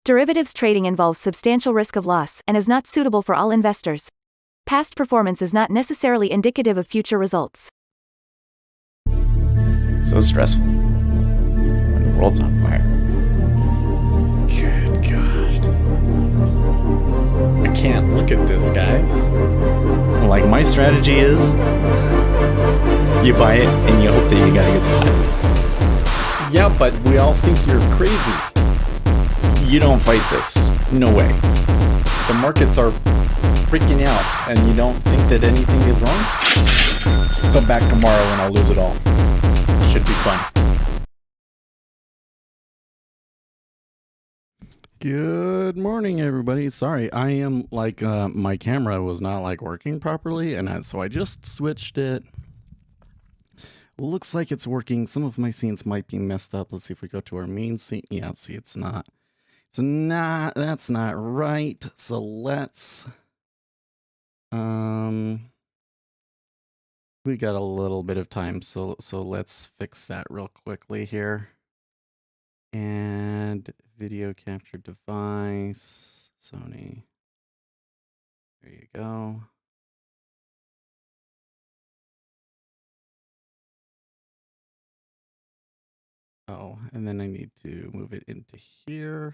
Derivatives trading involves substantial risk of loss and is not suitable for all investors. Past performance is not necessarily indicative of future results. So stressful when the world's on fire. Good God. I can't look at this, guys. Like, my strategy is you buy it and you hope that you got a good spot. Yeah, but we all think you're crazy. You don't fight this. No way. The markets are freaking out and you don't think that anything is wrong? Come back tomorrow and I'll lose it all. Should be fun. Good morning, everybody. Sorry, I am like my camera was not like working properly, and so I just switched it. Looks like it's working. Some of my scenes might be messed up. Let's see if we go to our main scene. Yeah, see, it's not. It's not. That's not right. So let's. We got a little bit of time, so let's fix that real quickly here. And video capture device, Sony. There you go. Oh, and then I need to move it into here.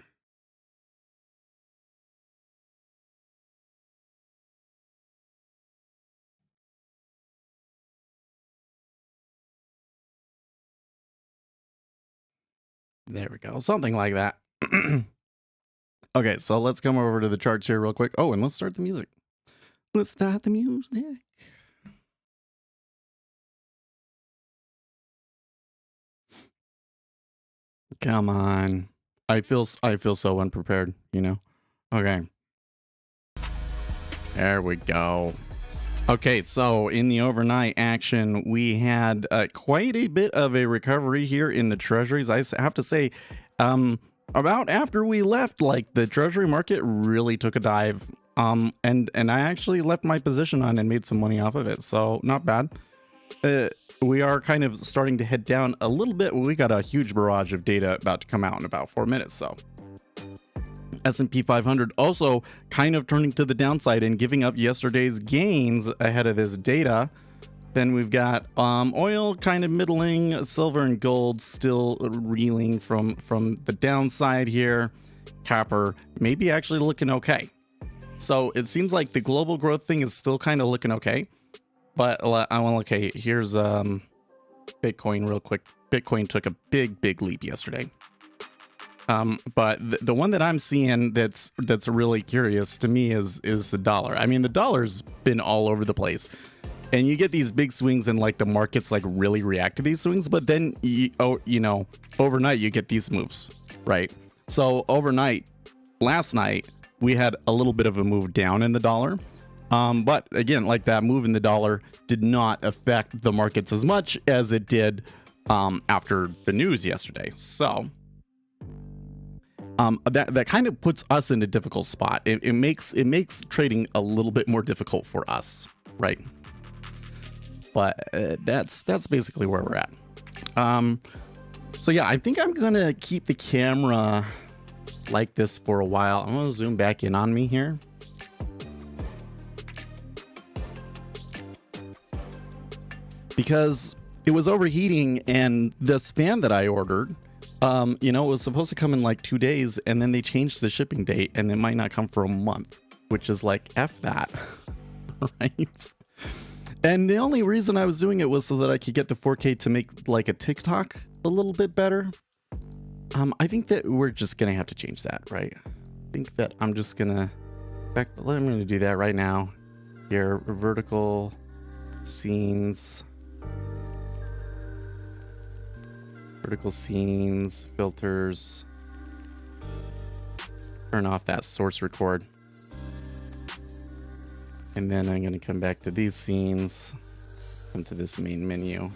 There we go. Something like that. Okay, so let's come over to the charts here real quick. Oh, and let's start the music. Let's start the music. Come on. I feel so unprepared, you know? Okay. There we go. Okay, so in the overnight action, we had quite a bit of a recovery here in the treasuries. I have to say, about after we left, like, the treasury market really took a dive. And I actually left my position on and made some money off of it, so not bad. We are kind of starting to head down a little bit. We got a huge barrage of data about to come out in about 4 minutes, so. S&P 500 also kind of turning to the downside and giving up yesterday's gains ahead of this data. Then we've got oil kind of middling, silver and gold still reeling from the downside here. Copper maybe actually looking okay. So it seems like the global growth thing is still kind of looking okay. But I want to look, okay, here's Bitcoin real quick. Bitcoin took a big leap yesterday. But the one that I'm seeing that's really curious to me is the dollar. I mean, the dollar's been all over the place, and you get these big swings and like the markets like really react to these swings. But then you know, overnight you get these moves, right? So overnight, last night we had a little bit of a move down in the dollar. But again, like that move in the dollar did not affect the markets as much as it did after the news yesterday. So. That kind of puts us in a difficult spot. It makes trading a little bit more difficult for us, right? But that's basically where we're at. So yeah, I think I'm gonna keep the camera like this for a while. I'm gonna zoom back in on me here. Because it was overheating, and this fan that I ordered, you know, it was supposed to come in like 2 days, and then they changed the shipping date, and it might not come for a month, which is like, F that, right? And the only reason I was doing it was so that I could get the 4K to make like a TikTok a little bit better. I think that we're just gonna have to change that, right? I think that I'm just gonna, in fact, I'm gonna do that right now. Here, vertical scenes. Vertical scenes, filters, turn off that source record. And then I'm going to come back to these scenes, come to this main menu,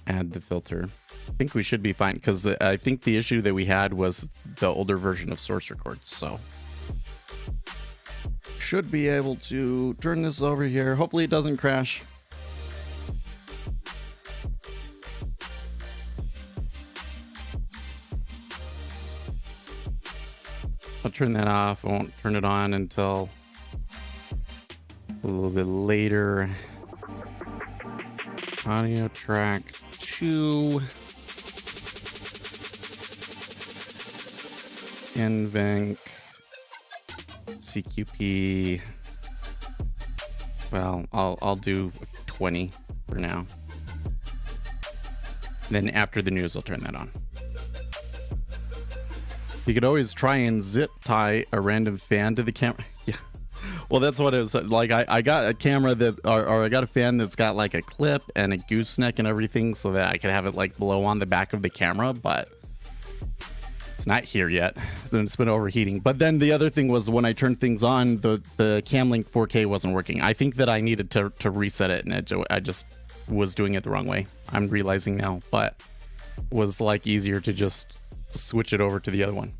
add the filter. I think we should be fine, because I think the issue that we had was the older version of source record. So should be able to turn this over here. Hopefully it doesn't crash. I'll turn that off. I won't turn it on until a little bit later. Audio track 2. NVENC. CQP. Well, I'll do 20 for now. Then after the news, I'll turn that on. You could always try and zip tie a random fan to the camera. Yeah. Well, that's what it was like. I got a camera that, or I got a fan that's got like a clip and a gooseneck and everything so that I could have it like blow on the back of the camera, but it's not here yet. Then it's been overheating. But then the other thing was when I turned things on, the Camlink 4K wasn't working. I think that I needed to reset it, and I just was doing it the wrong way. I'm realizing now, but was like easier to just switch it over to the other one.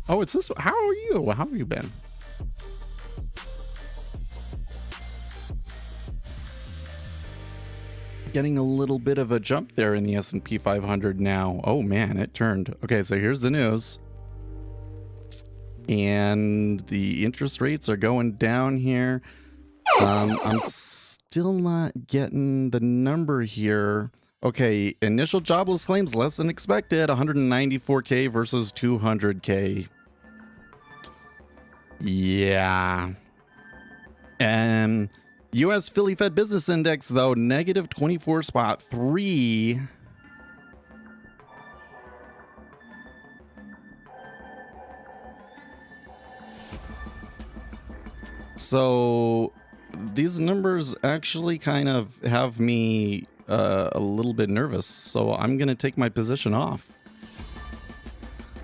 Oh, it's this. How are you? How have you been? Getting a little bit of a jump there in the S&P 500 now. Oh man, it turned. Okay, so here's the news. And the interest rates are going down here. I'm still not getting the number here. Okay, initial jobless claims less than expected, 194K versus 200K. Yeah. And U.S. Philly Fed Business Index, though, negative 24.3. So these numbers actually kind of have me a little bit nervous, so I'm gonna take my position off.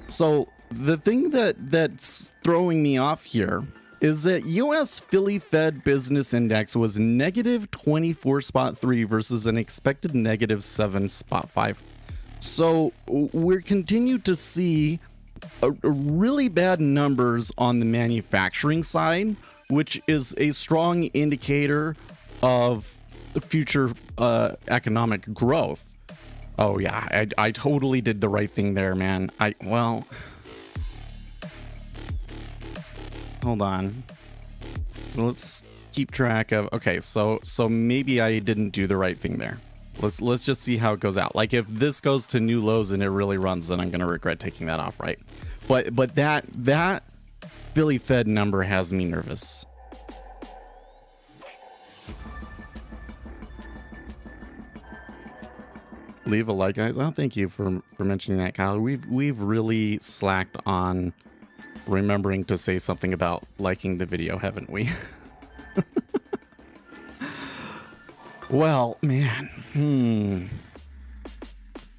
So the thing that's throwing me off here is that U.S. Philly Fed Business Index was negative 24.3 versus an expected negative 7.5. So we're continued to see a really bad numbers on the manufacturing side, which is a strong indicator of the future economic growth. Oh yeah, I totally did the right thing there, man. Well, hold on. Let's keep track of. Okay, so maybe I didn't do the right thing there. Let's just see how it goes out. Like if this goes to new lows and it really runs, then I'm gonna regret taking that off, right? But that Philly Fed number has me nervous. Leave a like, guys. Oh, thank you for mentioning that, Kyle. We've really slacked on remembering to say something about liking the video, haven't we? Well, man.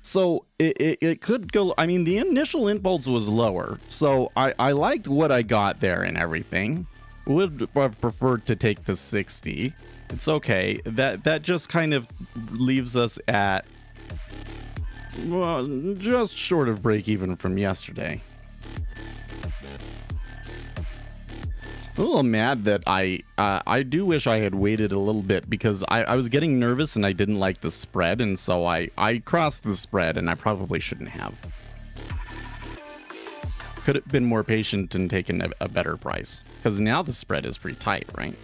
So it could go. I mean, the initial impulse was lower, so I liked what I got there and everything. Would have preferred to take the 60. It's okay. That just kind of leaves us at, well, just short of break even from yesterday. A little mad that I do wish I had waited a little bit because I was getting nervous and I didn't like the spread, and so I crossed the spread, and I probably shouldn't have. Could have been more patient and taken a better price, because now the spread is pretty tight, right?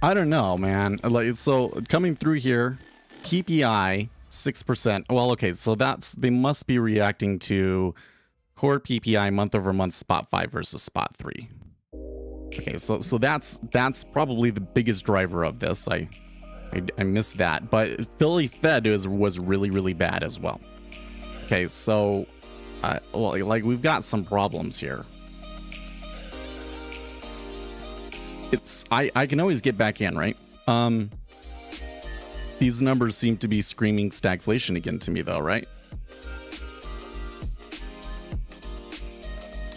I don't know, man. Like, so coming through here, PPI 6%. Well, okay, so they must be reacting to core PPI month over month spot 5 versus spot 3. Okay, so that's probably the biggest driver of this. I missed that, but Philly Fed was really bad as well. Okay, so well, like we've got some problems here. I can always get back in, right? These numbers seem to be screaming stagflation again to me, though, right?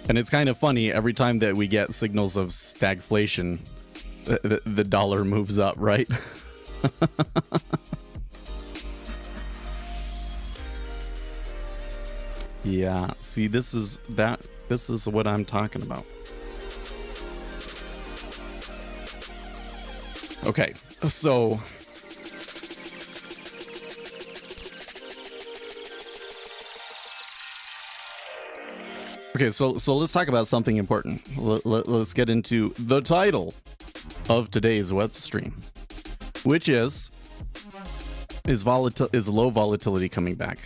And it's kind of funny, every time that we get signals of stagflation, the dollar moves up, right? Yeah, see, this is what I'm talking about. Okay, so Okay, so let's talk about something important. Let's get into the title of today's web stream, which is low volatility coming back?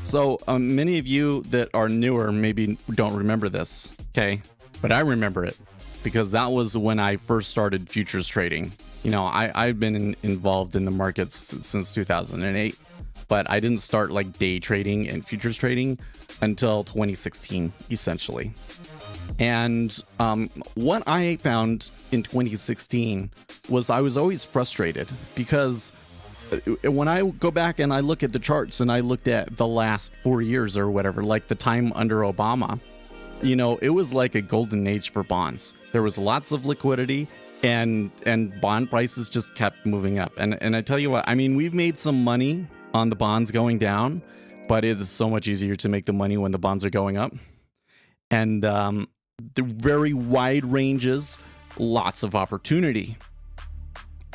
So many of you that are newer maybe don't remember this, okay? But I remember it because that was when I first started futures trading. You know, I've been involved in the markets since 2008, but I didn't start like day trading and futures trading until 2016, essentially. And what I found in 2016 was I was always frustrated because when I go back and I look at the charts and I looked at the last 4 years or whatever, like the time under Obama, you know, it was like a golden age for bonds. There was lots of liquidity and bond prices just kept moving up. And I tell you what, I mean, we've made some money on the bonds going down, but it is so much easier to make the money when the bonds are going up. And the very wide ranges, lots of opportunity.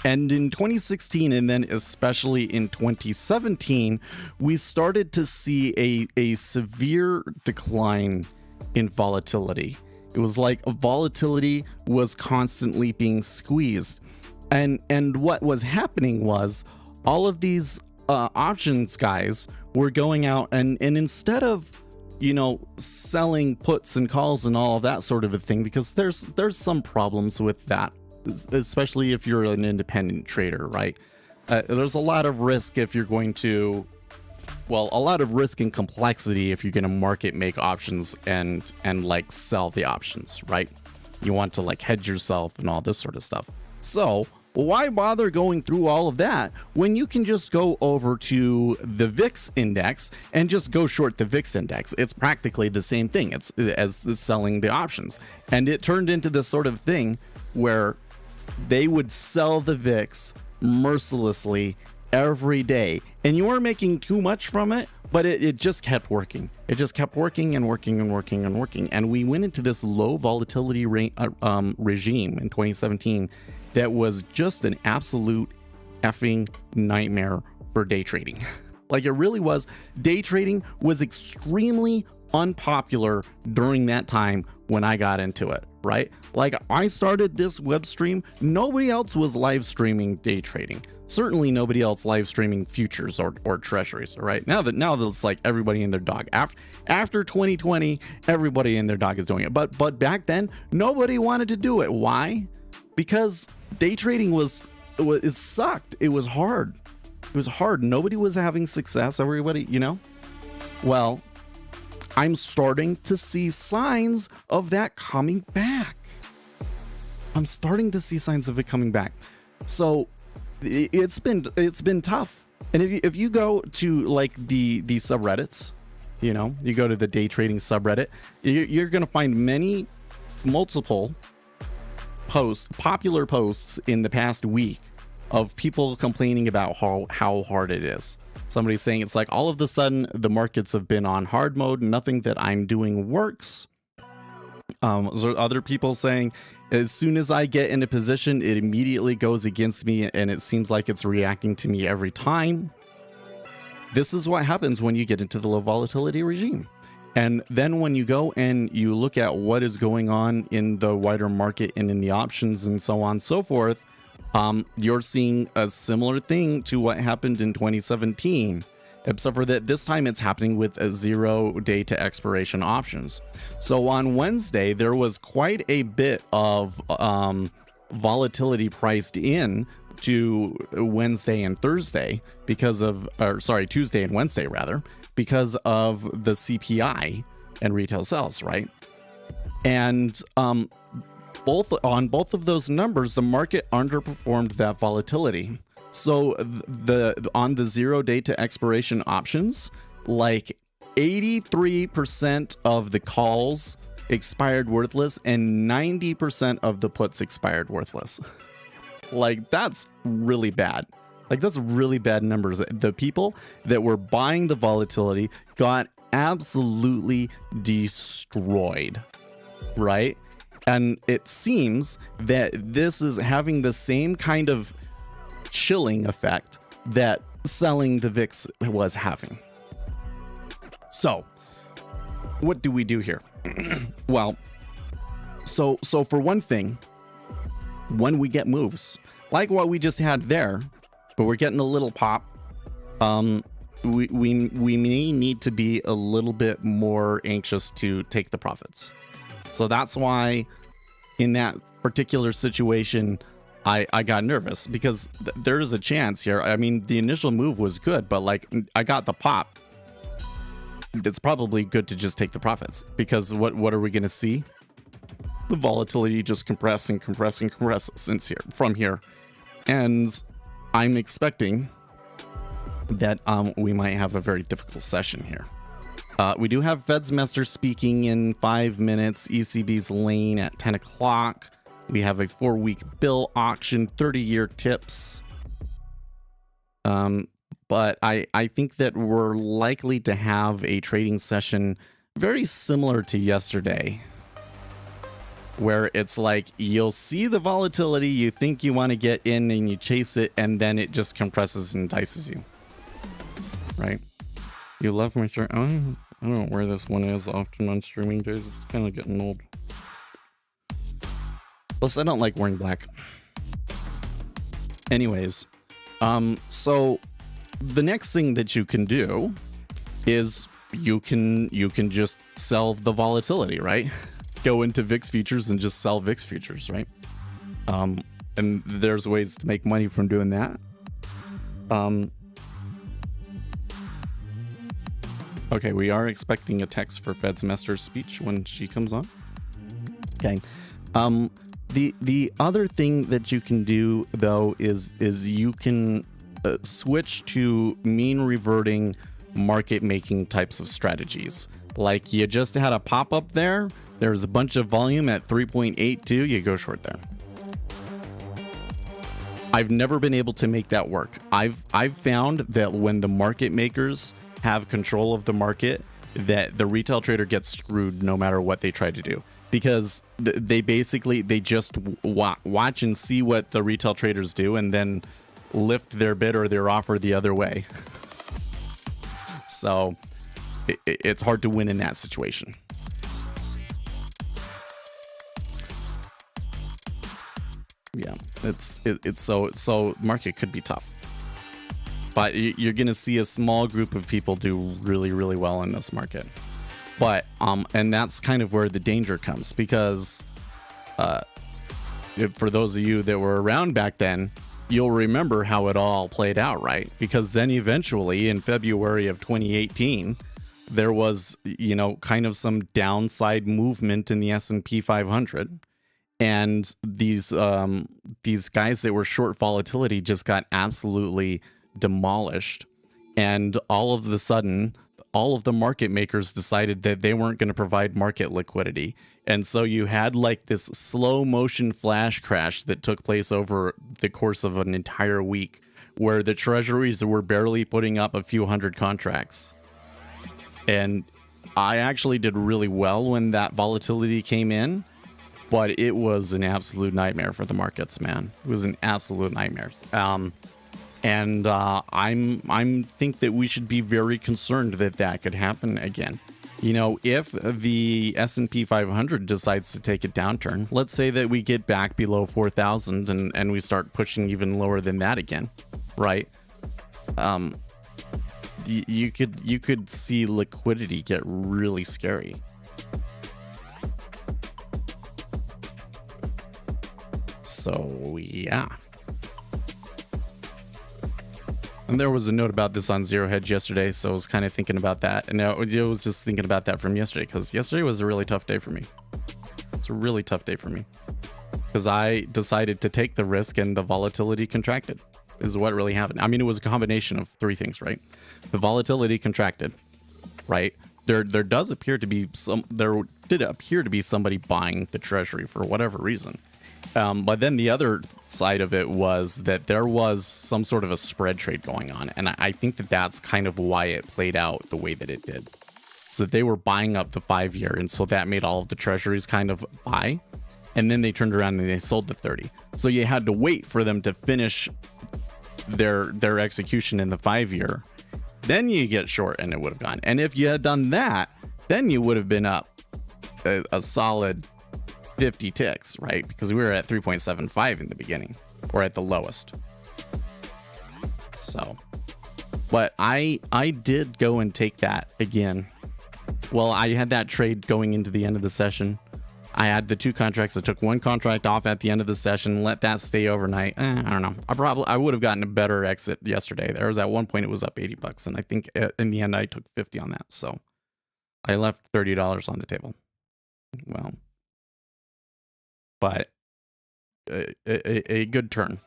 And in 2016, and then especially in 2017, we started to see a severe decline in volatility. It was like volatility was constantly being squeezed. And what was happening was all of these options guys were going out and instead of, you know, selling puts and calls and all of that sort of a thing, because there's some problems with that, especially if you're an independent trader, right? There's a lot of risk if you're going to, well, a lot of risk and complexity if you're going to market make options and like sell the options, right? You want to like hedge yourself and all this sort of stuff. So why bother going through all of that when you can just go over to the VIX index and just go short the VIX index? It's practically the same thing as selling the options. And it turned into this sort of thing where they would sell the VIX mercilessly every day, and you weren't making too much from it, but it just kept working. It just kept working and working and working and working. And we went into this low volatility regime in 2017 that was just an absolute effing nightmare for day trading. Like it really was. Day trading was extremely unpopular during that time when I got into it, right? Like I started this web stream, nobody else was live streaming day trading. Certainly nobody else live streaming futures or treasuries, right? Now that it's like everybody and their dog. After 2020, everybody and their dog is doing it. But back then, nobody wanted to do it. Why? Because day trading it sucked. It was hard. It was hard. Nobody was having success. Everybody, you know? Well, I'm starting to see signs of that coming back. I'm starting to see signs of it coming back. So it's been tough. And if you go to like the subreddits, you know, you go to the day trading subreddit, you're going to find multiple popular posts in the past week of people complaining about how hard it is. Somebody's saying it's like all of a sudden the markets have been on hard mode. Nothing that I'm doing works. So other people saying as soon as I get in a position, it immediately goes against me and it seems like it's reacting to me every time. This is what happens when you get into the low volatility regime. And then when you go and you look at what is going on in the wider market and in the options and so on and so forth, you're seeing a similar thing to what happened in 2017, except for that this time it's happening with a 0 day to expiration options. So on Wednesday, there was quite a bit of volatility priced in to Wednesday and Thursday Tuesday and Wednesday rather, because of the CPI and retail sales, right? And both of those numbers, the market underperformed that volatility. So on the 0 day to expiration options, like 83% of the calls expired worthless and 90% of the puts expired worthless. Like that's really bad. Like that's really bad numbers. The people that were buying the volatility got absolutely destroyed, right? And it seems that this is having the same kind of chilling effect that selling the VIX was having. So what do we do here? Well, so for one thing, when we get moves like what we just had there, but we're getting a little pop, we may need to be a little bit more anxious to take the profits. So that's why in that particular situation, I got nervous, because there is a chance here. I mean, the initial move was good, but like I got the pop. It's probably good to just take the profits, because what are we going to see? The volatility just compress and compress and compress from here. And I'm expecting that we might have a very difficult session here. We do have Fed's speaking in 5 minutes, ECB's lane at 10 o'clock. We have a 4-week bill auction, 30-year tips. But I think that we're likely to have a trading session very similar to yesterday, where it's like you'll see the volatility, you think you want to get in and you chase it, and then it just compresses and entices you. Right? You love my shirt. I don't know where this one is often on streaming days. It's kind of getting old. Plus, I don't like wearing black. Anyways, so the next thing that you can do is you can just sell the volatility, right? Go into VIX futures and just sell VIX futures, right? And there's ways to make money from doing that. Okay, we are expecting a text for Fed semester's speech when she comes on. Okay. The other thing that you can do though is you can switch to mean reverting market making types of strategies. Like you just had a pop up there. There's a bunch of volume at 3.82. You go short there. I've never been able to make that work. I've found that when the market makers have control of the market, that the retail trader gets screwed no matter what they try to do, because they just watch and see what the retail traders do and then lift their bid or their offer the other way. So it's hard to win in that situation. Yeah, it's so market could be tough. But you're going to see a small group of people do really, really well in this market. But, and that's kind of where the danger comes, because for those of you that were around back then, you'll remember how it all played out, right? Because then eventually in February of 2018, there was, kind of some downside movement in the S&P 500. And these guys that were short volatility just got absolutely demolished, and all of the sudden all of the market makers decided that they weren't going to provide market liquidity, and so you had like this slow motion flash crash that took place over the course of an entire week, where the treasuries were barely putting up a few hundred contracts. And I actually did really well when that volatility came in, but it was an absolute nightmare for the markets, man. It was an absolute nightmare. And I'm think that we should be very concerned that could happen again. If the S&P 500 decides to take a downturn, let's say that we get back below 4,000 and we start pushing even lower than that again, right? You could see liquidity get really scary. So yeah. And there was a note about this on Zero Hedge yesterday, so I was kind of thinking about that. And I was just thinking about that from yesterday, because yesterday was a really tough day for me. It's a really tough day for me, because I decided to take the risk and the volatility contracted, is what really happened. I mean, it was a combination of three things, right? The volatility contracted, right? There did appear to be somebody buying the treasury for whatever reason. But then the other side of it was that there was some sort of a spread trade going on. And I think that that's kind of why it played out the way that it did. So they were buying up the 5-year. And so that made all of the treasuries kind of buy. And then they turned around and they sold the 30. So you had to wait for them to finish their execution in the 5-year. Then you get short and it would have gone. And if you had done that, then you would have been up a solid 50 ticks, right? Because we were at 3.75 in the beginning, or at the lowest. So, but I did go and take that again. Well, I had that trade going into the end of the session. I had the 2 contracts. I took 1 contract off at the end of the session, let that stay overnight. I don't know. I would have gotten a better exit yesterday. There was at one point it was up $80, and I think in the end I took 50 on that. So I left $30 on the table. Well, but a good turn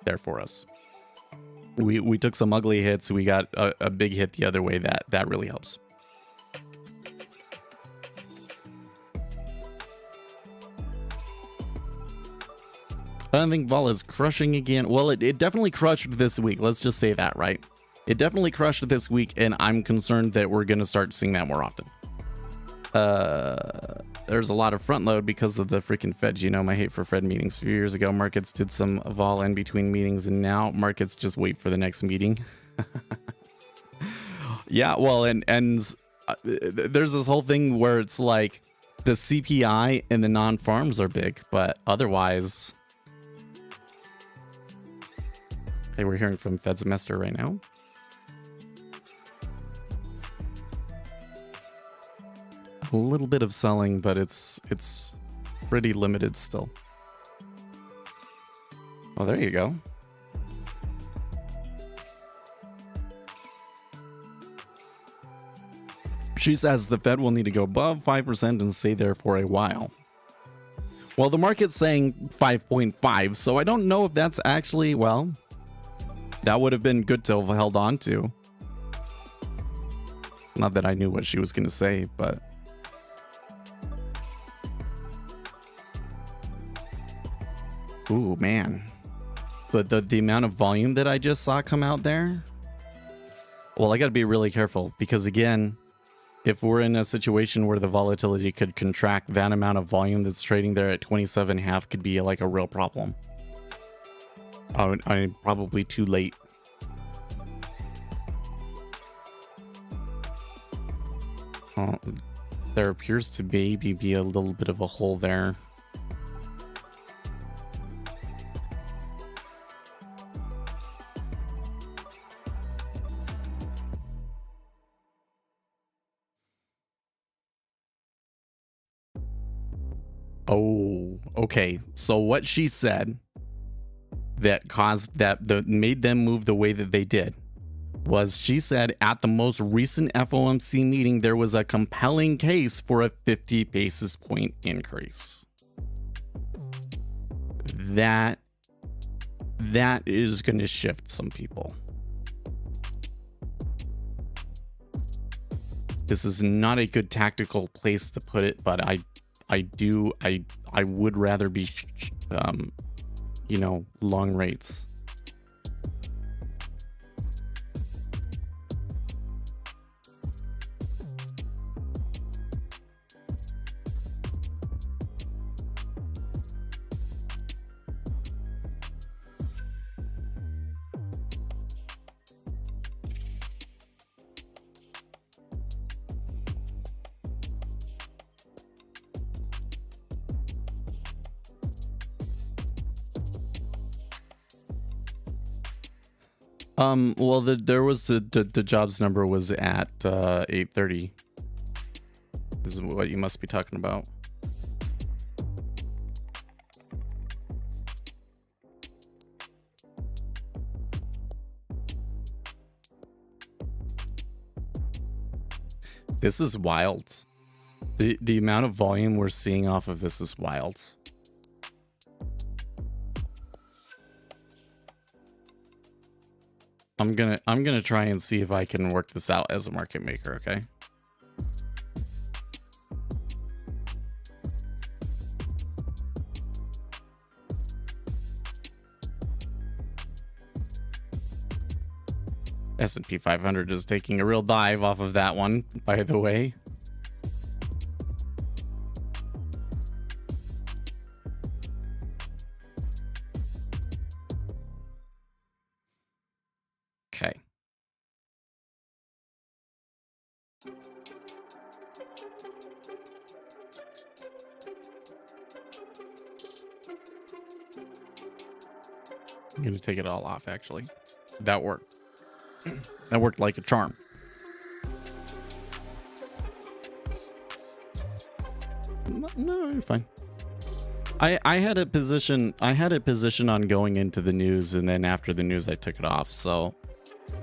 there for us. We took some ugly hits. We got a big hit the other way. That really helps. I don't think Vol is crushing again. Well, it definitely crushed this week. Let's just say that, right? It definitely crushed this week, and I'm concerned that we're going to start seeing that more often. There's a lot of front load because of the freaking Fed. You know, my hate for Fed meetings. A few years ago, markets did some Vol in between meetings, and now markets just wait for the next meeting. Yeah, well, and there's this whole thing where it's like the CPI and the non-farms are big, but otherwise... Okay, we're hearing from Fed semester right now. A little bit of selling, but it's pretty limited still. Oh, there you go. She says the Fed will need to go above 5% and stay there for a while. Well, the market's saying 5.5, so I don't know if that's actually, well, that would have been good to have held on to. Not that I knew what she was going to say, but... Ooh, man. But the amount of volume that I just saw come out there... Well, I got to be really careful, because again, if we're in a situation where the volatility could contract, that amount of volume that's trading there at 27.5 could be like a real problem. I'm probably too late. There appears to maybe be a little bit of a hole there. Oh, okay. So what she said that caused that made them move the way that they did was she said at the most recent FOMC meeting there was a compelling case for a 50 basis point increase. That is going to shift some people. This is not a good tactical place to put it, but I would rather be you know, long rates. Well, there was the jobs number was at 8:30. This is what you must be talking about. This is wild. The amount of volume we're seeing off of this is wild. I'm gonna try and see if I can work this out as a market maker, okay? S&P 500 is taking a real dive off of that one, by the way. Okay. I'm gonna take it all off, actually. That worked. That worked like a charm. No, you're fine. I had a position on going into the news, and then after the news I took it off. So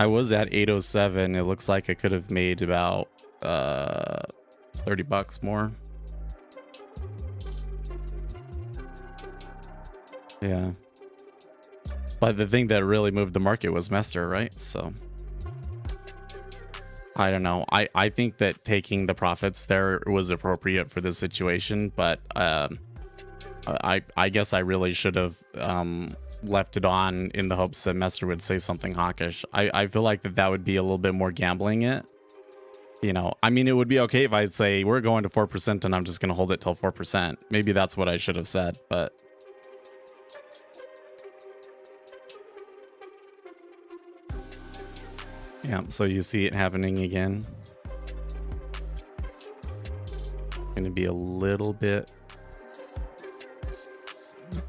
I was at 807. It looks like I could have made about $30 more. Yeah. But the thing that really moved the market was Mester, right? So I don't know. I think that taking the profits there was appropriate for this situation, but I guess I really should have left it on in the hopes that Mester would say something hawkish. I feel like that would be a little bit more gambling it. You know, I mean, it would be okay if I'd say we're going to 4% and I'm just going to hold it till 4%. Maybe that's what I should have said, but yeah, so you see it happening again. Gonna be a little bit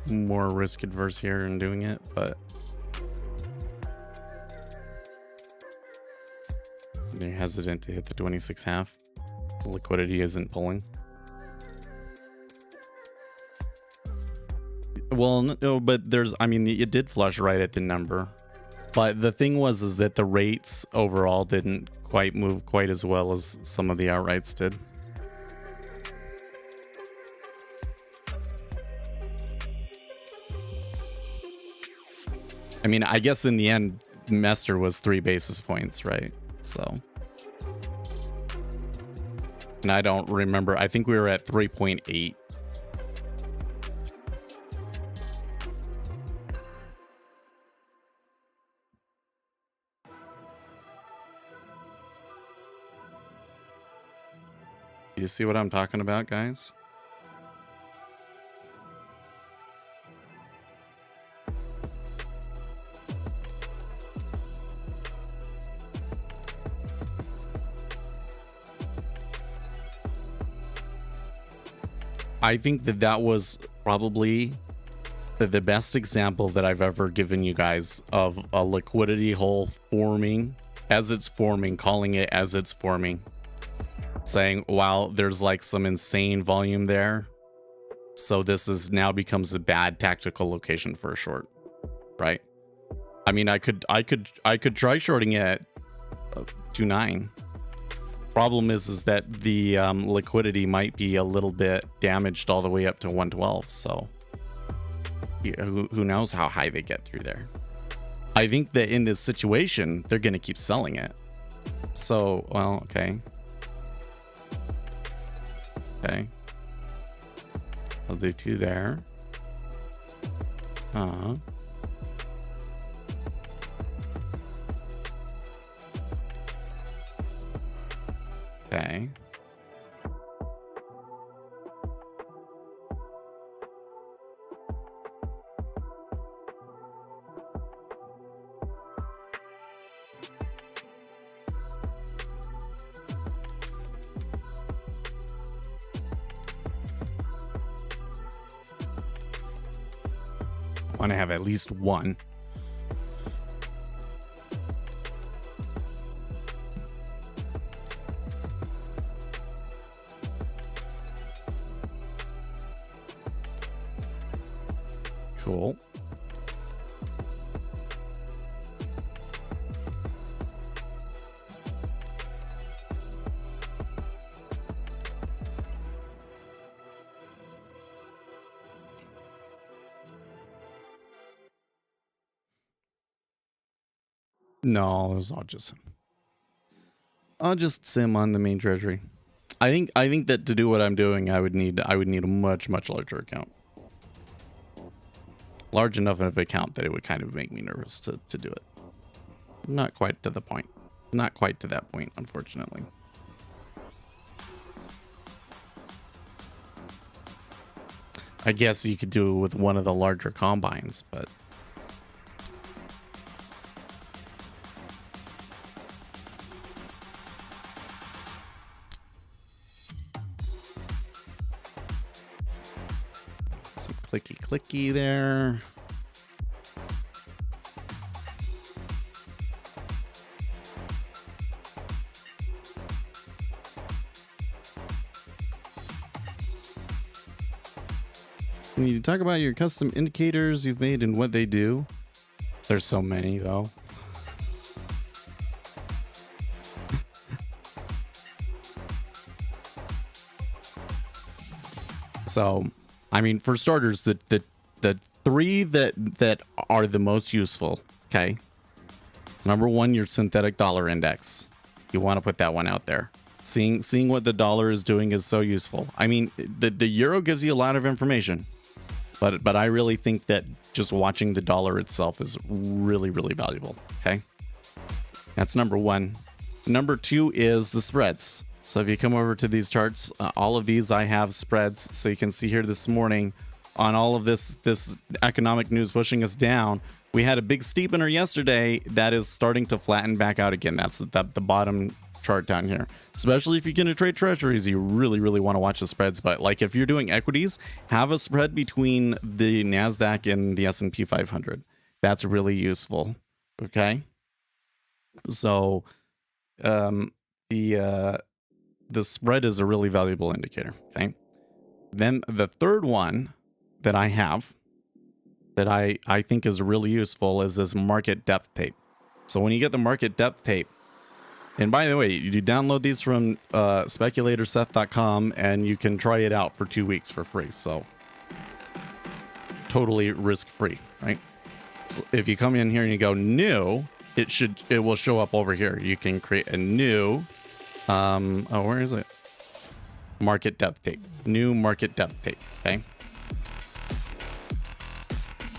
more risk adverse here in doing it, but they're hesitant to hit the 26.5. The liquidity isn't pulling. Well, no, but there's, I mean, it did flush right at the number. But the thing is that the rates overall didn't quite move quite as well as some of the outrights did. I mean, I guess in the end, Mester was 3 basis points, right? So, and I don't remember. I think we were at 3.8. You see what I'm talking about, guys? I think that was probably the best example that I've ever given you guys of a liquidity hole forming as it's forming, calling it as it's forming. Saying, wow, there's like some insane volume there. So this is now becomes a bad tactical location for a short, right? I mean, I could try shorting it at 2.9. Problem is that the liquidity might be a little bit damaged all the way up to 112. So yeah, who knows how high they get through there. I think that in this situation, they're going to keep selling it. So, well, okay. Okay. I'll do 2 there. Okay. Want to have at least one. Cool. No, it was I'll just sim on the main treasury. I think that to do what I'm doing, I would need a much larger account. Large enough of an account that it would kind of make me nervous to do it. Not quite to the point. Not quite to that point, unfortunately. I guess you could do it with one of the larger combines, but clicky there. Can you talk about your custom indicators you've made and what they do? There's so many though. So, I mean, for starters, the three that are the most useful, okay? So number one, your synthetic dollar index. You want to put that one out there. Seeing what the dollar is doing is so useful. I mean, the euro gives you a lot of information. But I really think that just watching the dollar itself is really, really valuable. Okay. That's number one. Number two is the spreads. So if you come over to these charts, all of these I have spreads. So you can see here this morning on all of this economic news pushing us down. We had a big steepener yesterday that is starting to flatten back out again. That's the bottom chart down here. Especially if you're going to trade treasuries, you really, really want to watch the spreads. But like if you're doing equities, have a spread between the NASDAQ and the S&P 500. That's really useful. Okay. So the spread is a really valuable indicator. Okay. Then the third one that I have that I think is really useful is this market depth tape. So when you get the market depth tape, and by the way, you download these from speculatorseth.com and you can try it out for 2 weeks for free. So totally risk free, right? So if you come in here and you go new, it will show up over here. You can create a new, where is it? Market depth tape, new market depth tape. Okay.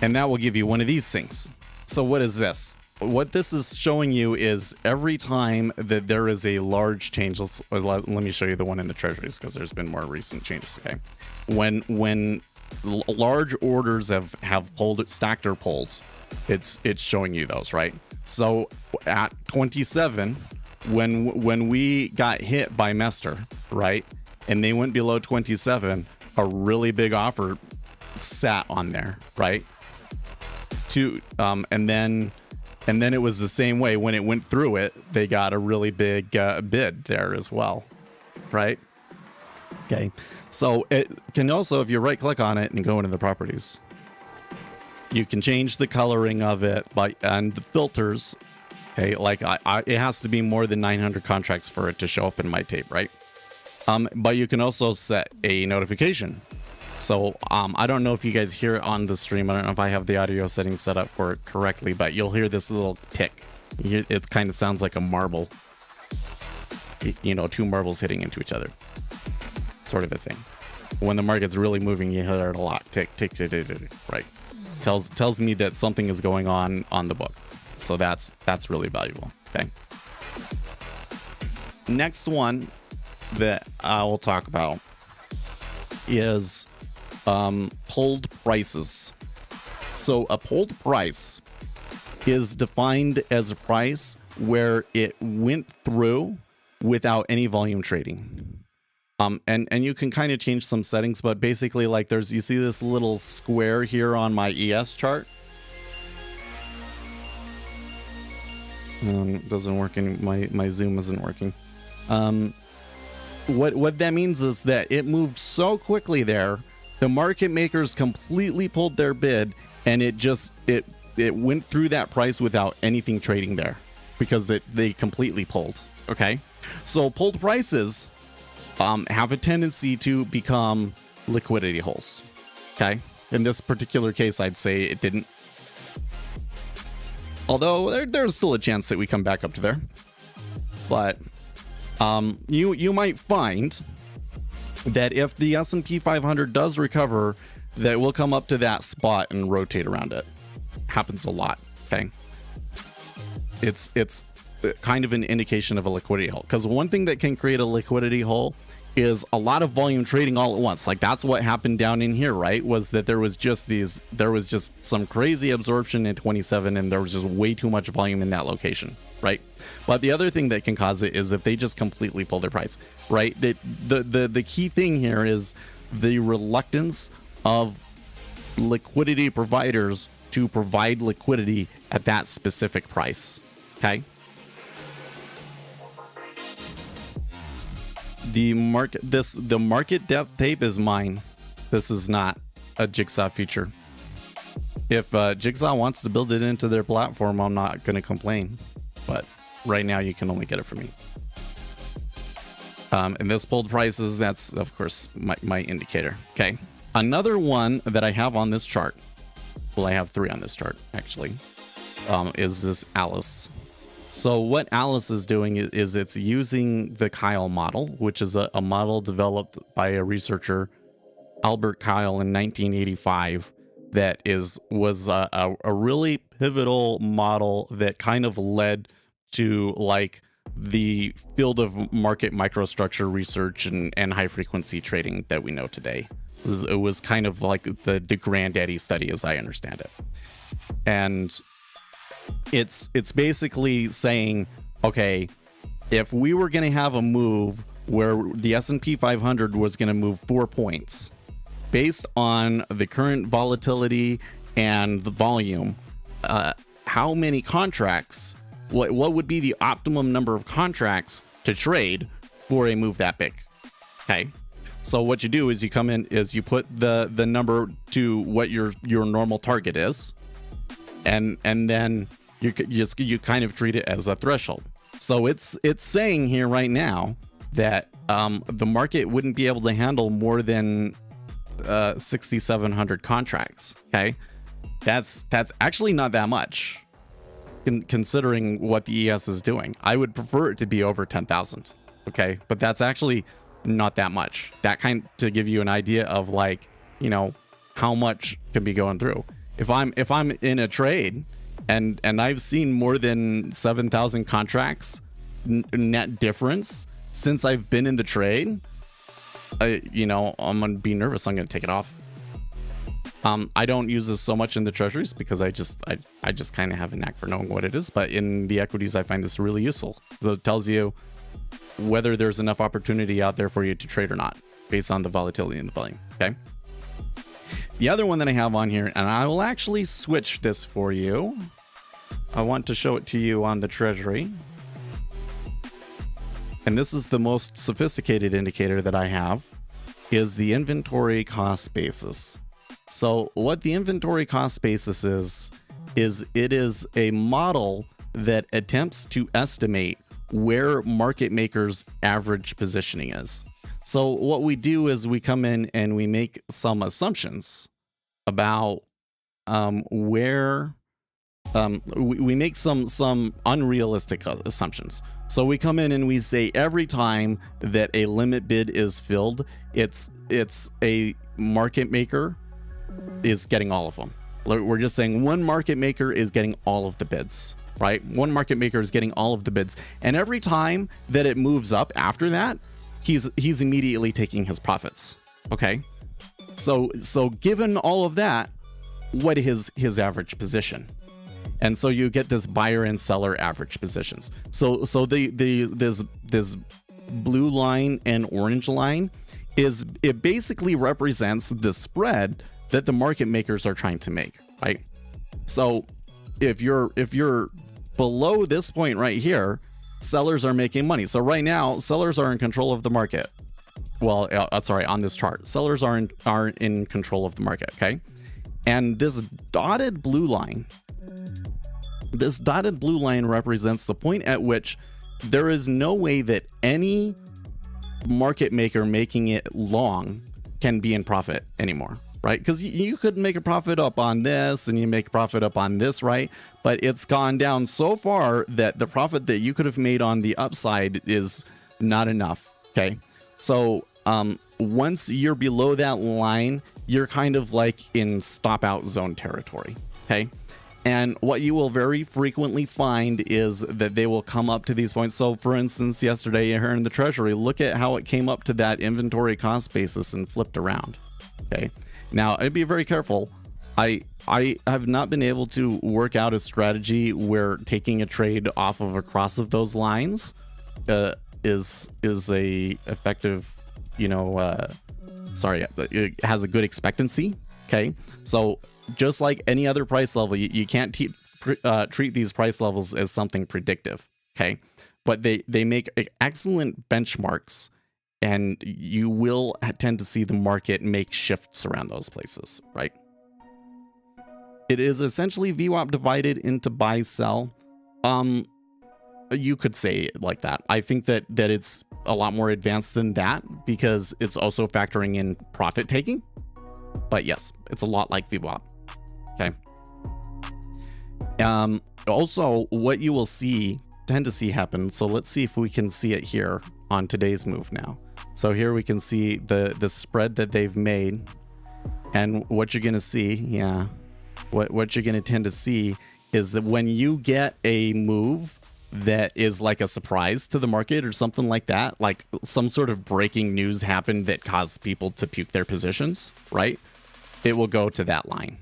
And that will give you one of these things. So what is this? What this is showing you is every time that there is a large change, let me show you the one in the treasuries because there's been more recent changes. Okay, when large orders have pulled, stacked or pulled, it's showing you those, right? So at 27, when we got hit by Mester, right, and they went below 27, a really big offer sat on there, right? And then it was the same way when it went through it, they got a really big bid there as well, right? Okay, so it can also, if you right click on it and go into the properties, you can change the coloring of it and the filters. Okay, like it has to be more than 900 contracts for it to show up in my tape, right? But you can also set a notification. So I don't know if you guys hear it on the stream. I don't know if I have the audio settings set up for it correctly, but you'll hear this little tick. It kind of sounds like a marble, you know, two marbles hitting into each other, sort of a thing. When the market's really moving, you hear it a lot. Tick, tick, tick, tick, tick, right? Tells me that something is going on the book. So that's really valuable. Okay. Next one that I will talk about is pulled prices. So a pulled price is defined as a price where it went through without any volume trading. And you can kind of change some settings, but basically, like, you see this little square here on my ES chart. Doesn't work. My zoom isn't working. What that means is that it moved so quickly there, the market makers completely pulled their bid, and it went through that price without anything trading there because they completely pulled. Okay, so pulled prices have a tendency to become liquidity holes. Okay, in this particular case, I'd say it didn't. Although there's still a chance that we come back up to there, but you might find that if the S&P 500 does recover, that we'll come up to that spot and rotate around it. Happens a lot. Okay, it's kind of an indication of a liquidity hole, because one thing that can create a liquidity hole is a lot of volume trading all at once. Like that's what happened down in here, right? Was that there was just some crazy absorption in 27, and there was just way too much volume in that location, right? But the other thing that can cause it is if they just completely pull their price, right? The key thing here is the reluctance of liquidity providers to provide liquidity at that specific price. Okay. The market depth tape is mine. This is not a Jigsaw feature. If Jigsaw wants to build it into their platform, I'm not going to complain. But right now, you can only get it from me. And this pulled prices, that's, of course, my indicator. Okay. Another one that I have on this chart, well, I have 3 on this chart, actually, is this Alice. So what Alice is doing is it's using the Kyle model, which is a model developed by a researcher, Albert Kyle, in 1985, that was a really pivotal model that kind of led to like the field of market microstructure research and high frequency trading that we know today. It was kind of like the granddaddy study, as I understand it. And it's basically saying, okay, if we were going to have a move where the S&P 500 was going to move 4 points based on the current volatility and the volume, how many contracts, what would be the optimum number of contracts to trade for a move that big? Okay. So what you do is you come in, is you put the number to what your normal target is, and then you kind of treat it as a threshold. So it's saying here right now that the market wouldn't be able to handle more than 6,700 contracts. Okay, that's actually not that much, considering what the ES is doing. I would prefer it to be over 10,000. Okay, but that's actually not that much. That kind to give you an idea of, like, you know, how much can be going through. If I'm in a trade and I've seen more than 7,000 contracts net difference since I've been in the trade, you know, I'm gonna be nervous. I'm gonna take it off. I don't use this so much in the treasuries because I just kind of have a knack for knowing what it is. But in the equities, I find this really useful. So it tells you whether there's enough opportunity out there for you to trade or not, based on the volatility and the volume. Okay. The other one that I have on here, and I will actually switch this for you. I want to show it to you on the treasury. And this is the most sophisticated indicator that I have, is the inventory cost basis. So what the inventory cost basis is it is a model that attempts to estimate where market makers' average positioning is. So what we do is we come in and we make some assumptions about where we make some unrealistic assumptions. So we come in and we say every time that a limit bid is filled, it's a market maker is getting all of them. We're just saying one market maker is getting all of the bids, right? One market maker is getting all of the bids. And every time that it moves up after that, he's immediately taking his profits. Okay. So given all of that, what is his average position? And so you get this buyer and seller average positions. So this blue line and orange line it basically represents the spread that the market makers are trying to make, right? So if you're below this point right here, sellers are making money. So right now, sellers are in control of the market. Well, sorry, on this chart, sellers are in control of the market. Okay, and this dotted blue line represents the point at which there is no way that any market maker making it long can be in profit anymore, right? Because you could make a profit up on this and you make a profit up on this, right? But it's gone down so far that the profit that you could have made on the upside is not enough. Okay, so once you're below that line, you're kind of like in stop out zone territory. Okay, and what you will very frequently find is that they will come up to these points. So for instance, yesterday here in the treasury, look at how it came up to that inventory cost basis and flipped around. Okay, now I'd be very careful. I have not been able to work out a strategy where taking a trade off of across of those lines is a effective, it has a good expectancy. Okay, so just like any other price level, you can't treat these price levels as something predictive. Okay, but they make excellent benchmarks, and you will tend to see the market make shifts around those places, right? It is essentially VWAP divided into buy sell. You could say it like that. I think that it's a lot more advanced than that because it's also factoring in profit taking. But yes, it's a lot like VWAP. Okay. Also, what you will tend to see happen. So let's see if we can see it here on today's move now. So here we can see the spread that they've made, and what you're going to see. Yeah. What you're going to tend to see is that when you get a move that is like a surprise to the market or something like that, like some sort of breaking news happened that caused people to puke their positions, right? It will go to that line.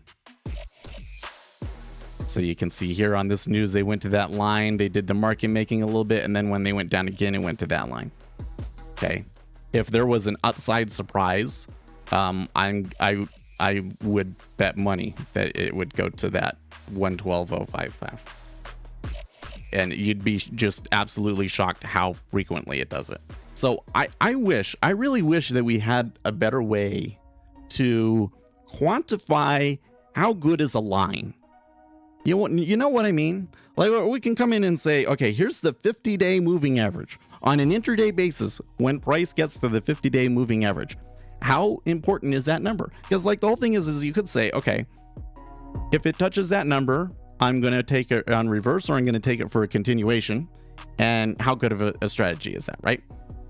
So you can see here on this news, they went to that line, they did the market making a little bit, and then when they went down again, it went to that line. Okay. If there was an upside surprise, I would bet money that it would go to that 112.055. And you'd be just absolutely shocked how frequently it does it. So I really wish that we had a better way to quantify how good is a line. You know what I mean? Like, we can come in and say, okay, here's the 50-day moving average. On an intraday basis, when price gets to the 50-day moving average, how important is that number? Because like the whole thing is you could say, okay, if it touches that number, I'm going to take it on reverse, or I'm going to take it for a continuation. And how good of a strategy is that, right?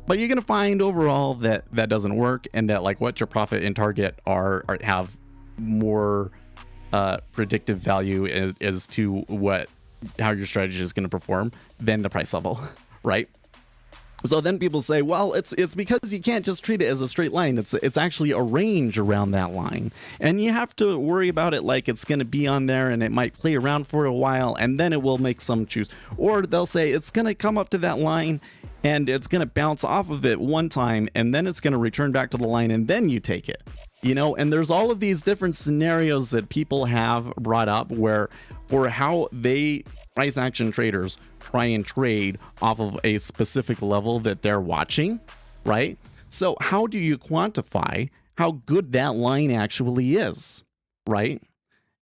But you're going to find overall that doesn't work, and that like what your profit and target are have more predictive value as to how your strategy is going to perform than the price level, right? So then people say, well, it's because you can't just treat it as a straight line. It's actually a range around that line, and you have to worry about it like it's going to be on there, and it might play around for a while, and then it will make some choose. Or they'll say it's going to come up to that line, and it's going to bounce off of it one time, and then it's going to return back to the line, and then you take it. And there's all of these different scenarios that people have brought up for how price action traders try and trade off of a specific level that they're watching, right? So how do you quantify how good that line actually is, right?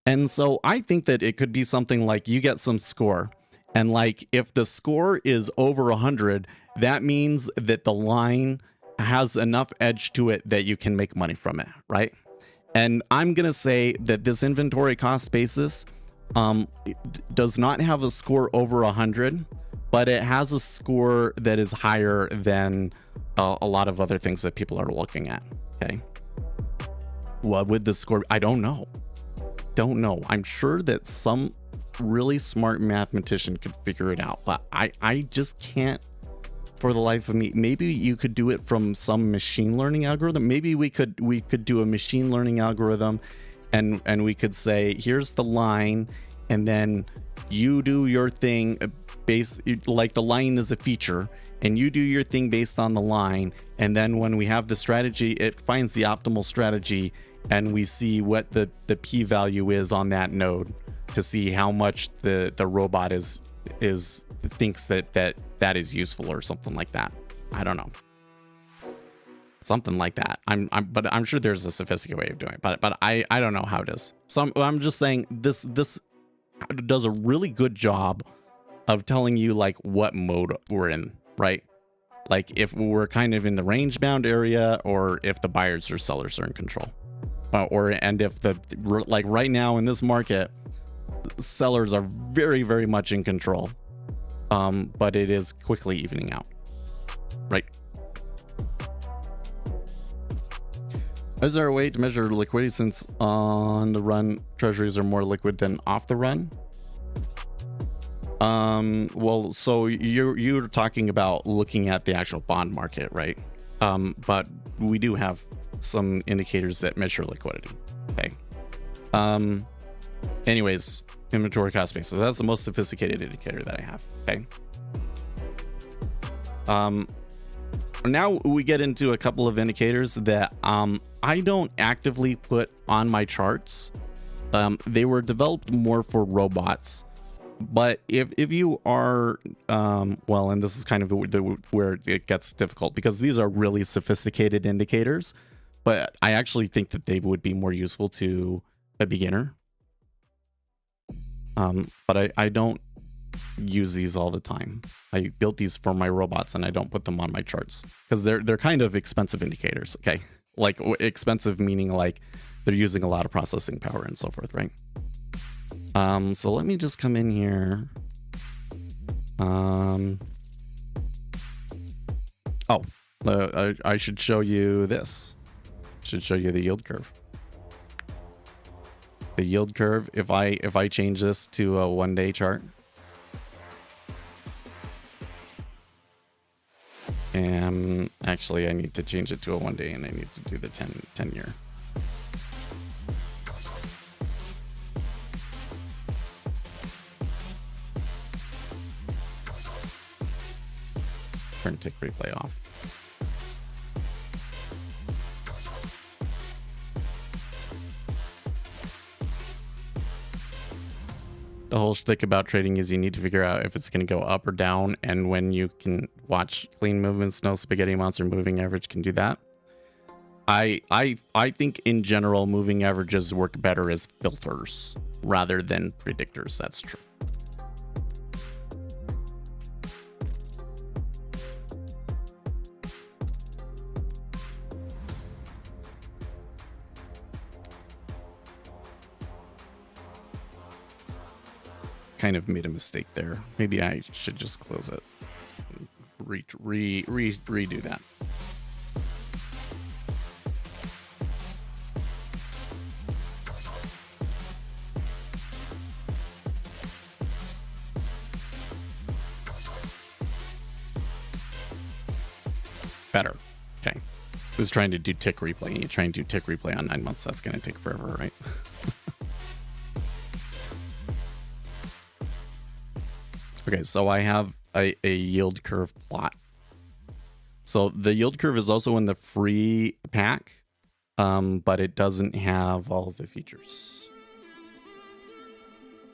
And so I think that it could be something like you get some score, and like if the score is over 100, that means that the line has enough edge to it that you can make money from it, right? And I'm gonna say that this inventory cost basis does not have a score over 100, but it has a score that is higher than a lot of other things that people are looking at. Okay, what would the score? I don't know. I'm sure that some really smart mathematician could figure it out, but I just can't for the life of me. Maybe you could do it from some machine learning algorithm. Maybe we could do a machine learning algorithm, and we could say, here's the line, and then you do your thing like the line is a feature, and you do your thing based on the line, and then when we have the strategy, it finds the optimal strategy, and we see what the p-value is on that node to see how much the robot thinks that is useful, or something like that. I don't know. Something like that. But I'm sure there's a sophisticated way of doing it, but I don't know how it is. So I'm just saying this does a really good job of telling you like what mode we're in, right? Like if we're kind of in the range bound area, or if the buyers or sellers are in control, and if like right now in this market, sellers are very, very much in control, but it is quickly evening out, right? Is there a way to measure liquidity, since on the run treasuries are more liquid than off the run? Well, so you're talking about looking at the actual bond market, right? But we do have some indicators that measure liquidity. Okay. Anyways, inventory cost basis. That's the most sophisticated indicator that I have. Okay. Now we get into a couple of indicators that I don't actively put on my charts. They were developed more for robots. But if you are, well, and this is kind of where it gets difficult, because these are really sophisticated indicators, but I actually think that they would be more useful to a beginner. But I don't use these all the time. I built these for my robots and I don't put them on my charts because they're kind of expensive indicators. Okay, like expensive meaning like they're using a lot of processing power and so forth, right? So let me just come in here. I should show you this. Should show you the yield curve. The yield curve, if I change this to a 1-day chart. And actually I need to change it to a 1-day and I need to do the 10 year. Turn tick replay off. The whole shtick about trading is you need to figure out if it's going to go up or down, and when you can watch clean movements, no spaghetti monster moving average can do that. I think in general moving averages work better as filters rather than predictors. That's true. Kind of made a mistake there. Maybe I should just close it. Redo that. Better. Okay. I was trying to do tick replay, and you try and do tick replay on 9 months. That's going to take forever, right? Okay, so I have a yield curve plot. So the yield curve is also in the free pack, but it doesn't have all of the features.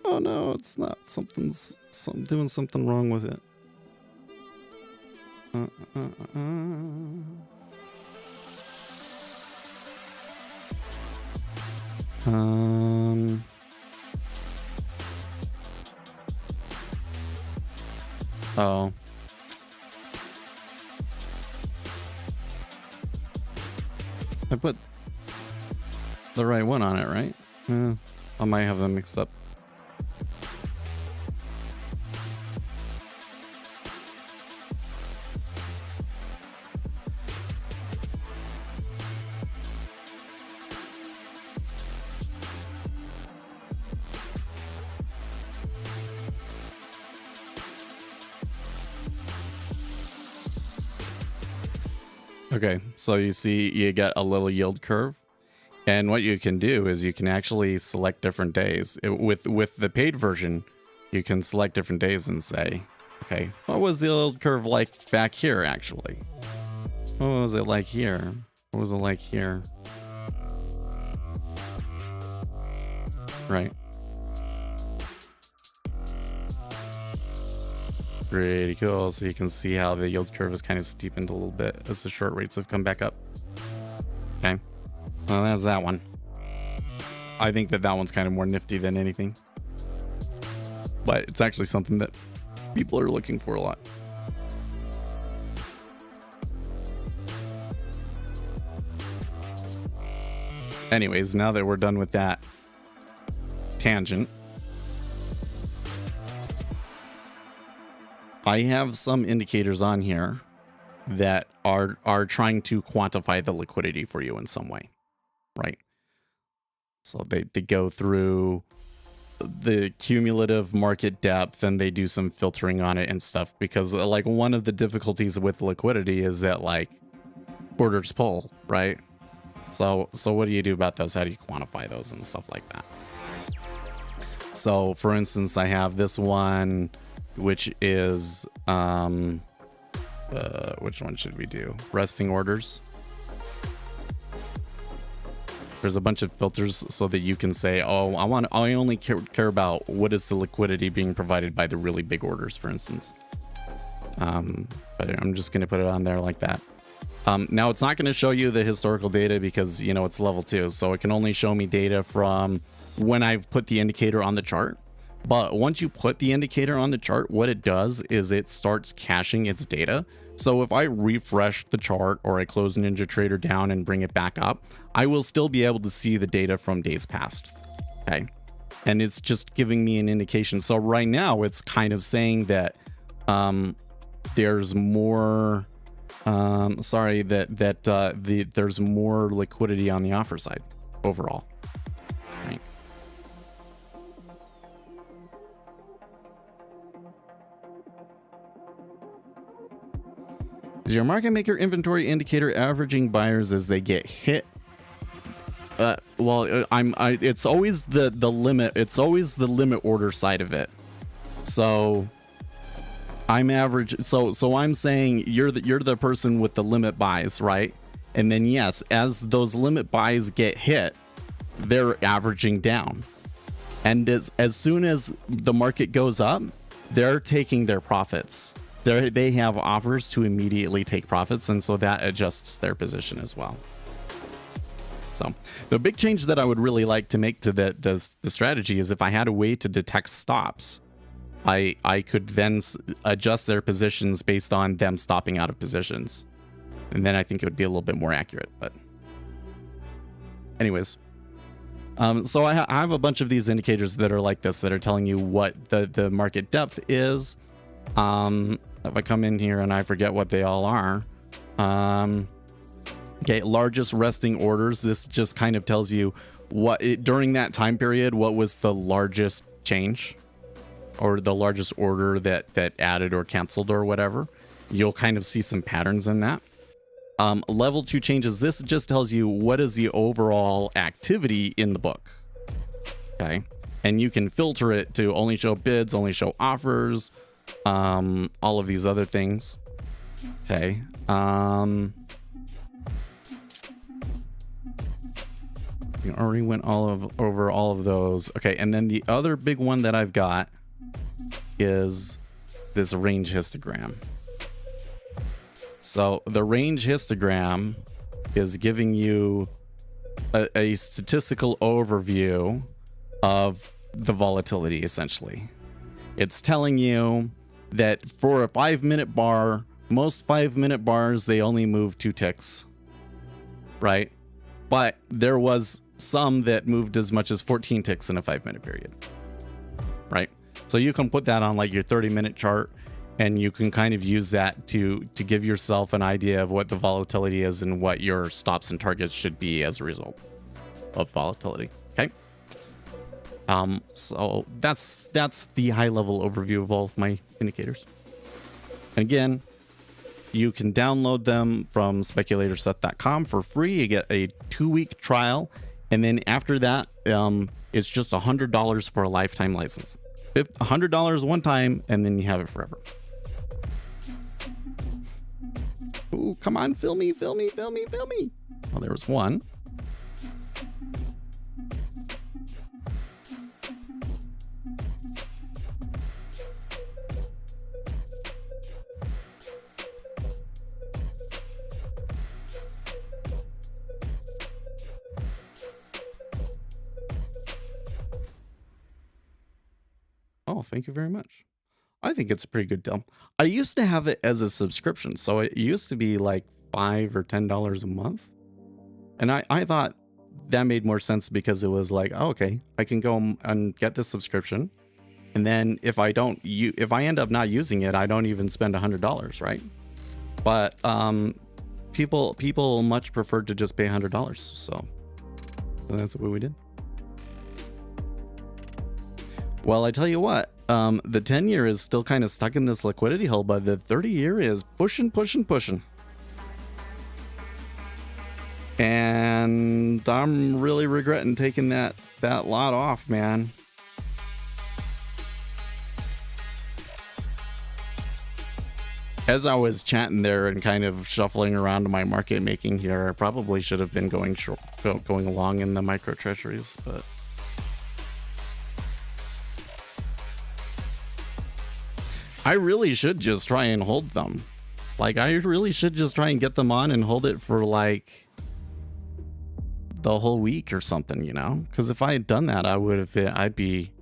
Oh no, it's not. Something's doing something wrong with it. Oh. I put the right one on it, right? I might have them mixed up. Okay, so you see you get a little yield curve, and what you can do is you can actually select different days. With the paid version, you can select different days and say, okay, what was the yield curve like back here actually? What was it like here? What was it like here? Right. Pretty cool. So you can see how the yield curve is kind of steepened a little bit as the short rates have come back up. Okay. Well, that's that one. I think that one's kind of more nifty than anything. But it's actually something that people are looking for a lot. Anyways, now that we're done with that tangent, I have some indicators on here that are trying to quantify the liquidity for you in some way, right? So they go through the cumulative market depth and they do some filtering on it and stuff, because like one of the difficulties with liquidity is that like orders pull, right? So what do you do about those? How do you quantify those and stuff like that? So for instance, I have this one, which is which one should we do? Resting orders. There's a bunch of filters so that you can say, oh, I only care about what is the liquidity being provided by the really big orders, for instance. But I'm just going to put it on there like that. Now it's not going to show you the historical data because, you know, it's level 2. So it can only show me data from when I've put the indicator on the chart. But once you put the indicator on the chart, what it does is it starts caching its data. So if I refresh the chart or I close NinjaTrader down and bring it back up, I will still be able to see the data from days past. Okay. And it's just giving me an indication. So right now it's kind of saying that there's more there's more liquidity on the offer side overall. Right. Is your market maker inventory indicator averaging buyers as they get hit? It's always the limit. It's always the limit order side of it. So I'm average. So I'm saying you're the person with the limit buys, right? And then yes, as those limit buys get hit, they're averaging down. And as soon as the market goes up, they're taking their profits. They have offers to immediately take profits, and so that adjusts their position as well. So the big change that I would really like to make to the strategy is if I had a way to detect stops, I could then adjust their positions based on them stopping out of positions. And then I think it would be a little bit more accurate. But anyways, so I have a bunch of these indicators that are like this that are telling you what the market depth is. If I come in here and I forget what they all are, okay, largest resting orders. This just kind of tells you during that time period, what was the largest change or the largest order that added or canceled or whatever. You'll kind of see some patterns in that. Level 2 changes. This just tells you what is the overall activity in the book. Okay. And you can filter it to only show bids, only show offers, all of these other things. Okay. We already went over all of those. Okay. And then the other big one that I've got is this range histogram. So the range histogram is giving you a statistical overview of the volatility, essentially. It's telling you that for a 5-minute bar, most 5-minute bars, they only move 2 ticks, right? But there was some that moved as much as 14 ticks in a 5-minute period, right? So you can put that on like your 30-minute chart, and you can kind of use that to give yourself an idea of what the volatility is and what your stops and targets should be as a result of volatility. Okay. So that's the high level overview of all of my indicators. And again, you can download them from speculatorset.com for free. You get a 2-week trial, and then after that, it's just $100 for a lifetime license. $100 one time, and then you have it forever. Ooh, come on, fill me. Oh, there was one. Oh, thank you very much. I think it's a pretty good deal. I used to have it as a subscription, so it used to be like $5 or $10 a month. And I thought that made more sense because it was like, oh, okay, I can go and get this subscription. And then if I end up not using it, I don't even spend $100, right? But people much preferred to just pay $100. So that's what we did. Well, I tell you what, the 10-year is still kind of stuck in this liquidity hole, but the 30-year is pushing. And I'm really regretting taking that lot off, man. as I was chatting there and kind of shuffling around my market making here, I probably should have been going along in the micro treasuries, but I really should just try and hold them. Like, I really should just try and get them on and hold it for like the whole week or something, you know? Because if I had done that, I'd be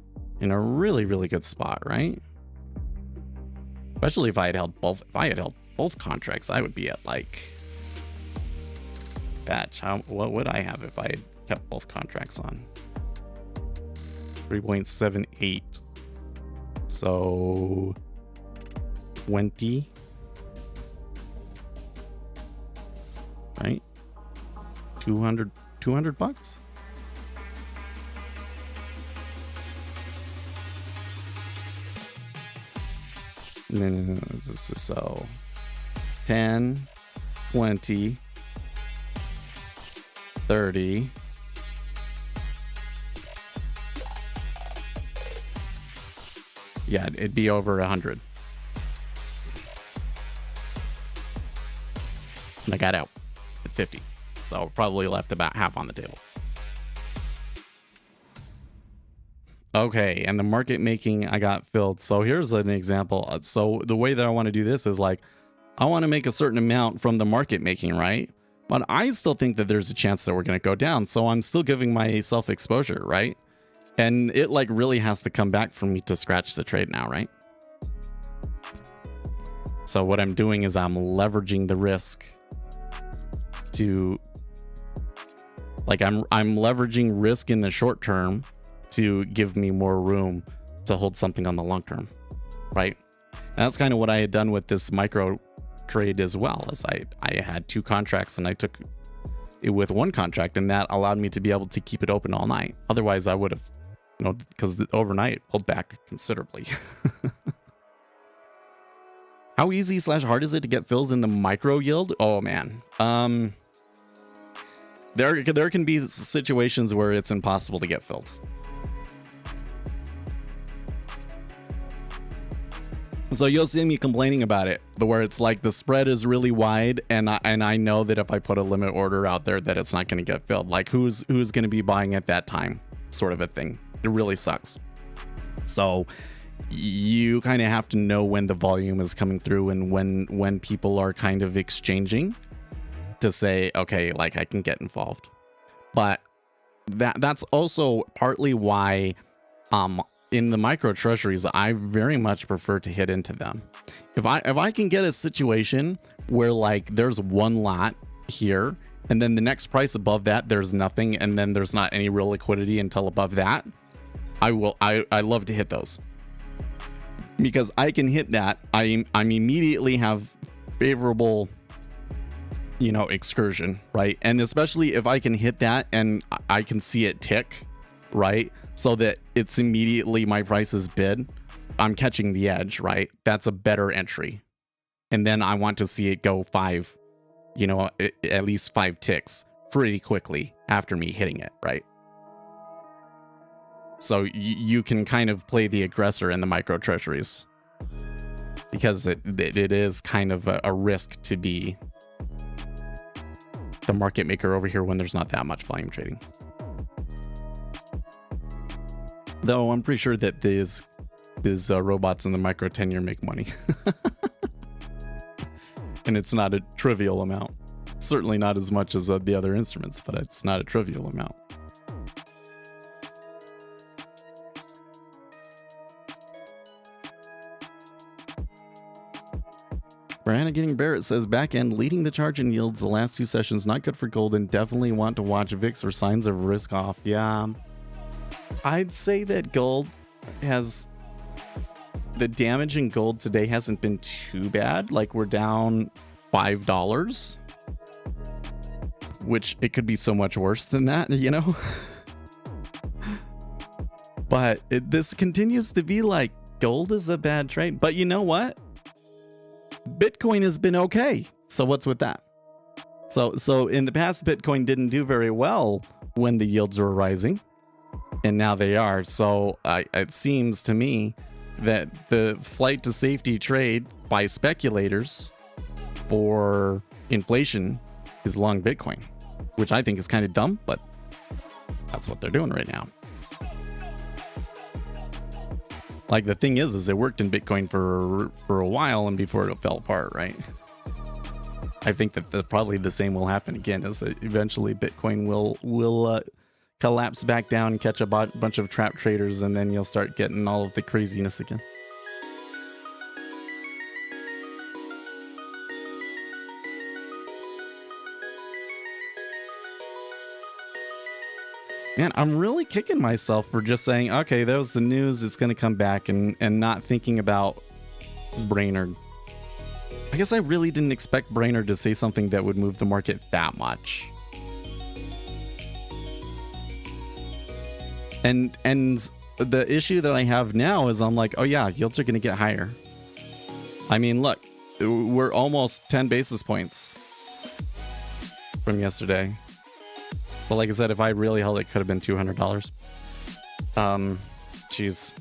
in a really, really good spot, right? Especially if I had held both. If I had held both contracts, I would be at like batch. What would I have if I had kept both contracts on? 3.78. So 20. Right? 200 bucks. No, this is so 10, 20, 30, yeah, it'd be over 100. And I got out at 50, so probably left about half on the table. Okay, and the market making I got filled. So here's an example. So the way that I want to do this is like, I want to make a certain amount from the market making, right? But I still think that there's a chance that we're going to go down. So I'm still giving myself exposure, right? And it like really has to come back for me to scratch the trade now, right? So what I'm doing is I'm leveraging the risk to, like, I'm leveraging risk in the short term to give me more room to hold something on the long term, right? And that's kind of what I had done with this micro trade as well. As I had 2 contracts and I took it with 1 contract, and that allowed me to be able to keep it open all night. Otherwise I would have, you know, because the overnight pulled back considerably. How easy / hard is it to get fills in the micro yield? Oh man, there can be situations where it's impossible to get filled. So you'll see me complaining about it, where it's like the spread is really wide, and I know that if I put a limit order out there that it's not going to get filled. Like who's going to be buying at that time, sort of a thing. It really sucks. So you kind of have to know when the volume is coming through and when people are kind of exchanging to say, okay, like I can get involved. But that's also partly why in the micro treasuries, I very much prefer to hit into them. If I can get a situation where like there's 1 lot here, and then the next price above that, there's nothing, and then there's not any real liquidity until above that, I love to hit those. Because I can hit that, I'm immediately have favorable, you know, excursion, right? And especially if I can hit that and I can see it tick, right? So that it's immediately my price is bid, I'm catching the edge, right? That's a better entry. And then I want to see it go 5, you know, at least 5 ticks pretty quickly after me hitting it, right? So you can kind of play the aggressor in the micro treasuries, because it is kind of a risk to be the market maker over here when there's not that much volume trading. Though I'm pretty sure that these robots in the micro tenure make money. And it's not a trivial amount. Certainly not as much as the other instruments, but it's not a trivial amount. Brianna Getting Barrett says, back end leading the charge in yields the last 2 sessions, not good for gold, and definitely want to watch VIX or signs of risk off. Yeah, I'd say that gold has, the damage in gold today hasn't been too bad. Like we're down $5, which it could be so much worse than that, you know? But this continues to be like gold is a bad trade. But you know what? Bitcoin has been okay. So what's with that? So in the past, Bitcoin didn't do very well when the yields were rising, and now they are. So it seems to me that the flight to safety trade by speculators for inflation is long Bitcoin, which I think is kind of dumb, but that's what they're doing right now. Like, the thing is it worked in Bitcoin for a while and before it fell apart, right? I think that probably the same will happen again, is that eventually Bitcoin will collapse back down and catch a bunch of trap traders, and then you'll start getting all of the craziness again. Man, I'm really kicking myself for just saying, okay, that was the news, it's going to come back, and not thinking about Brainerd. I guess I really didn't expect Brainerd to say something that would move the market that much. And the issue that I have now is I'm like, oh yeah, yields are going to get higher. I mean, look, we're almost 10 basis points from yesterday. So like I said, if I really held it, could have been $200. Geez,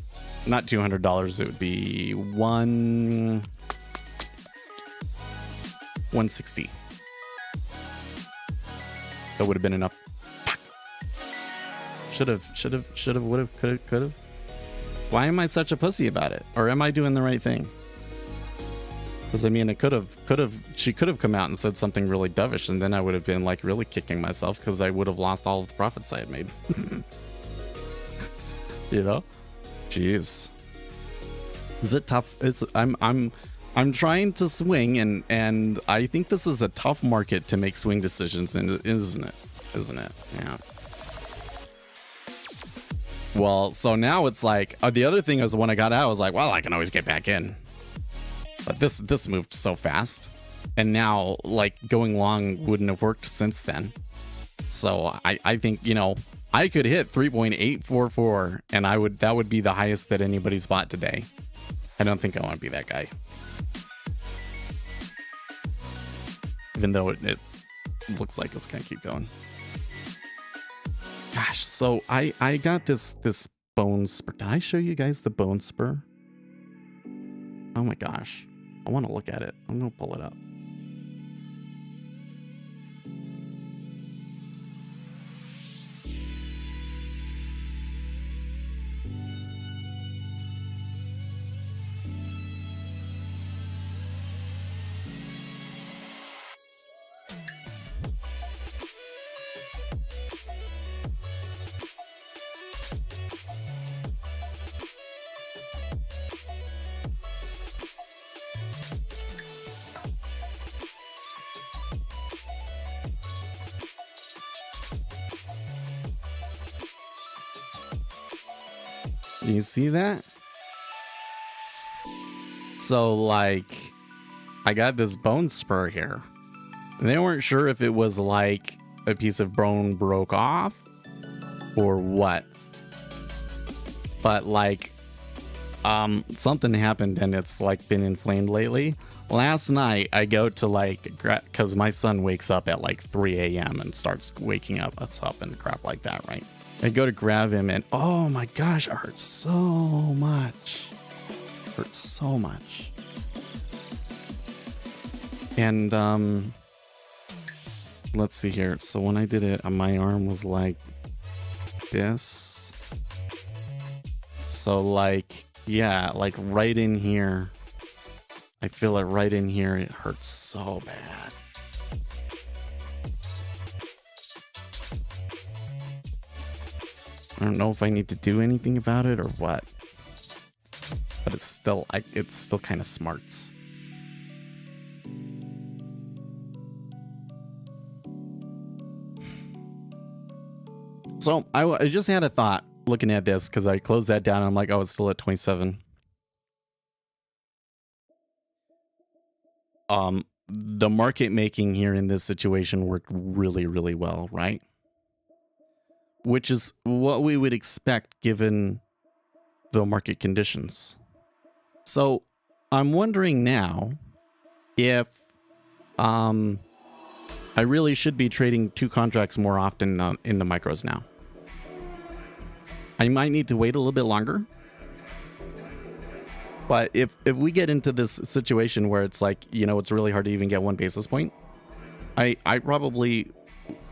not $200. It would be 160. That would have been enough. Should have, would have, could have. Why am I such a pussy about it? Or am I doing the right thing? Because I mean, she could have come out and said something really dovish, and then I would have been like really kicking myself because I would have lost all of the profits I had made. You know? Jeez. Is it tough? I'm trying to swing, and I think this is a tough market to make swing decisions in, isn't it? Yeah. Well, so now it's like, the other thing is when I got out, I was like, well, I can always get back in. But this moved so fast, and now like going long wouldn't have worked since then. So I think, you know, I could hit 3.844, and that would be the highest that anybody's bought today. I don't think I want to be that guy, even though it looks like it's gonna keep going. Gosh, so I got this bone spur. Did I show you guys the bone spur? Oh my gosh. I want to look at it. I'm going to pull it up. You see that? So like, I got this bone spur here. And they weren't sure if it was like a piece of bone broke off or what. But like, something happened and it's like been inflamed lately. Last night I go to like, cause my son wakes up at like 3 a.m. and starts waking us up and crap like that, right? I go to grab him and oh my gosh, it hurts so much. It hurts so much. And let's see here. So when I did it, my arm was like this. So like, yeah, like right in here. I feel it right in here. It hurts so bad. I don't know if I need to do anything about it or what, but it's still kind of smarts. So I just had a thought looking at this because I closed that down and I'm like, oh, it's still at 27. The market making here in this situation worked really, really well, right? Which is what we would expect given the market conditions. So I'm wondering now if I really should be trading 2 contracts more often in the micros now. I might need to wait a little bit longer. But if we get into this situation where it's like, you know, it's really hard to even get 1 basis point, I probably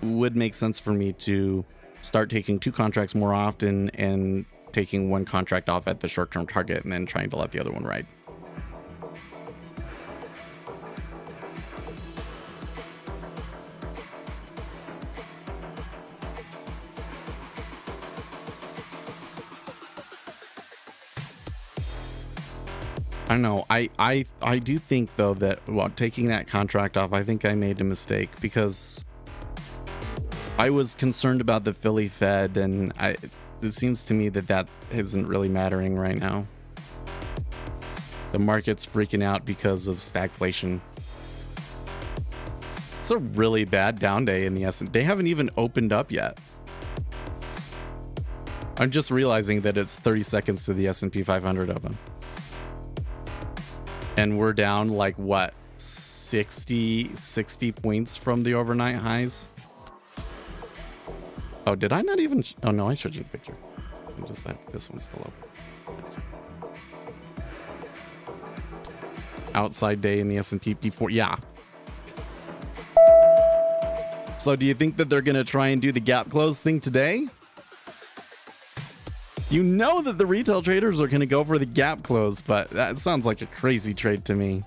would make sense for me to start taking 2 contracts more often and taking 1 contract off at the short-term target and then trying to let the other one ride. I don't know. I do think though that taking that contract off, I think I made a mistake because I was concerned about the Philly Fed, and it seems to me that isn't really mattering right now. The market's freaking out because of stagflation. It's a really bad down day in the S&P. They haven't even opened up yet. I'm just realizing that it's 30 seconds to the S&P 500 open. And we're down like what, 60 points from the overnight highs. Oh, did I not even? Oh no, I showed you the picture. I'm just like, this one's still open. Outside day in the S&P before, yeah. So do you think that they're gonna try and do the gap close thing today? You know that the retail traders are going to go for the gap close, but that sounds like a crazy trade to me.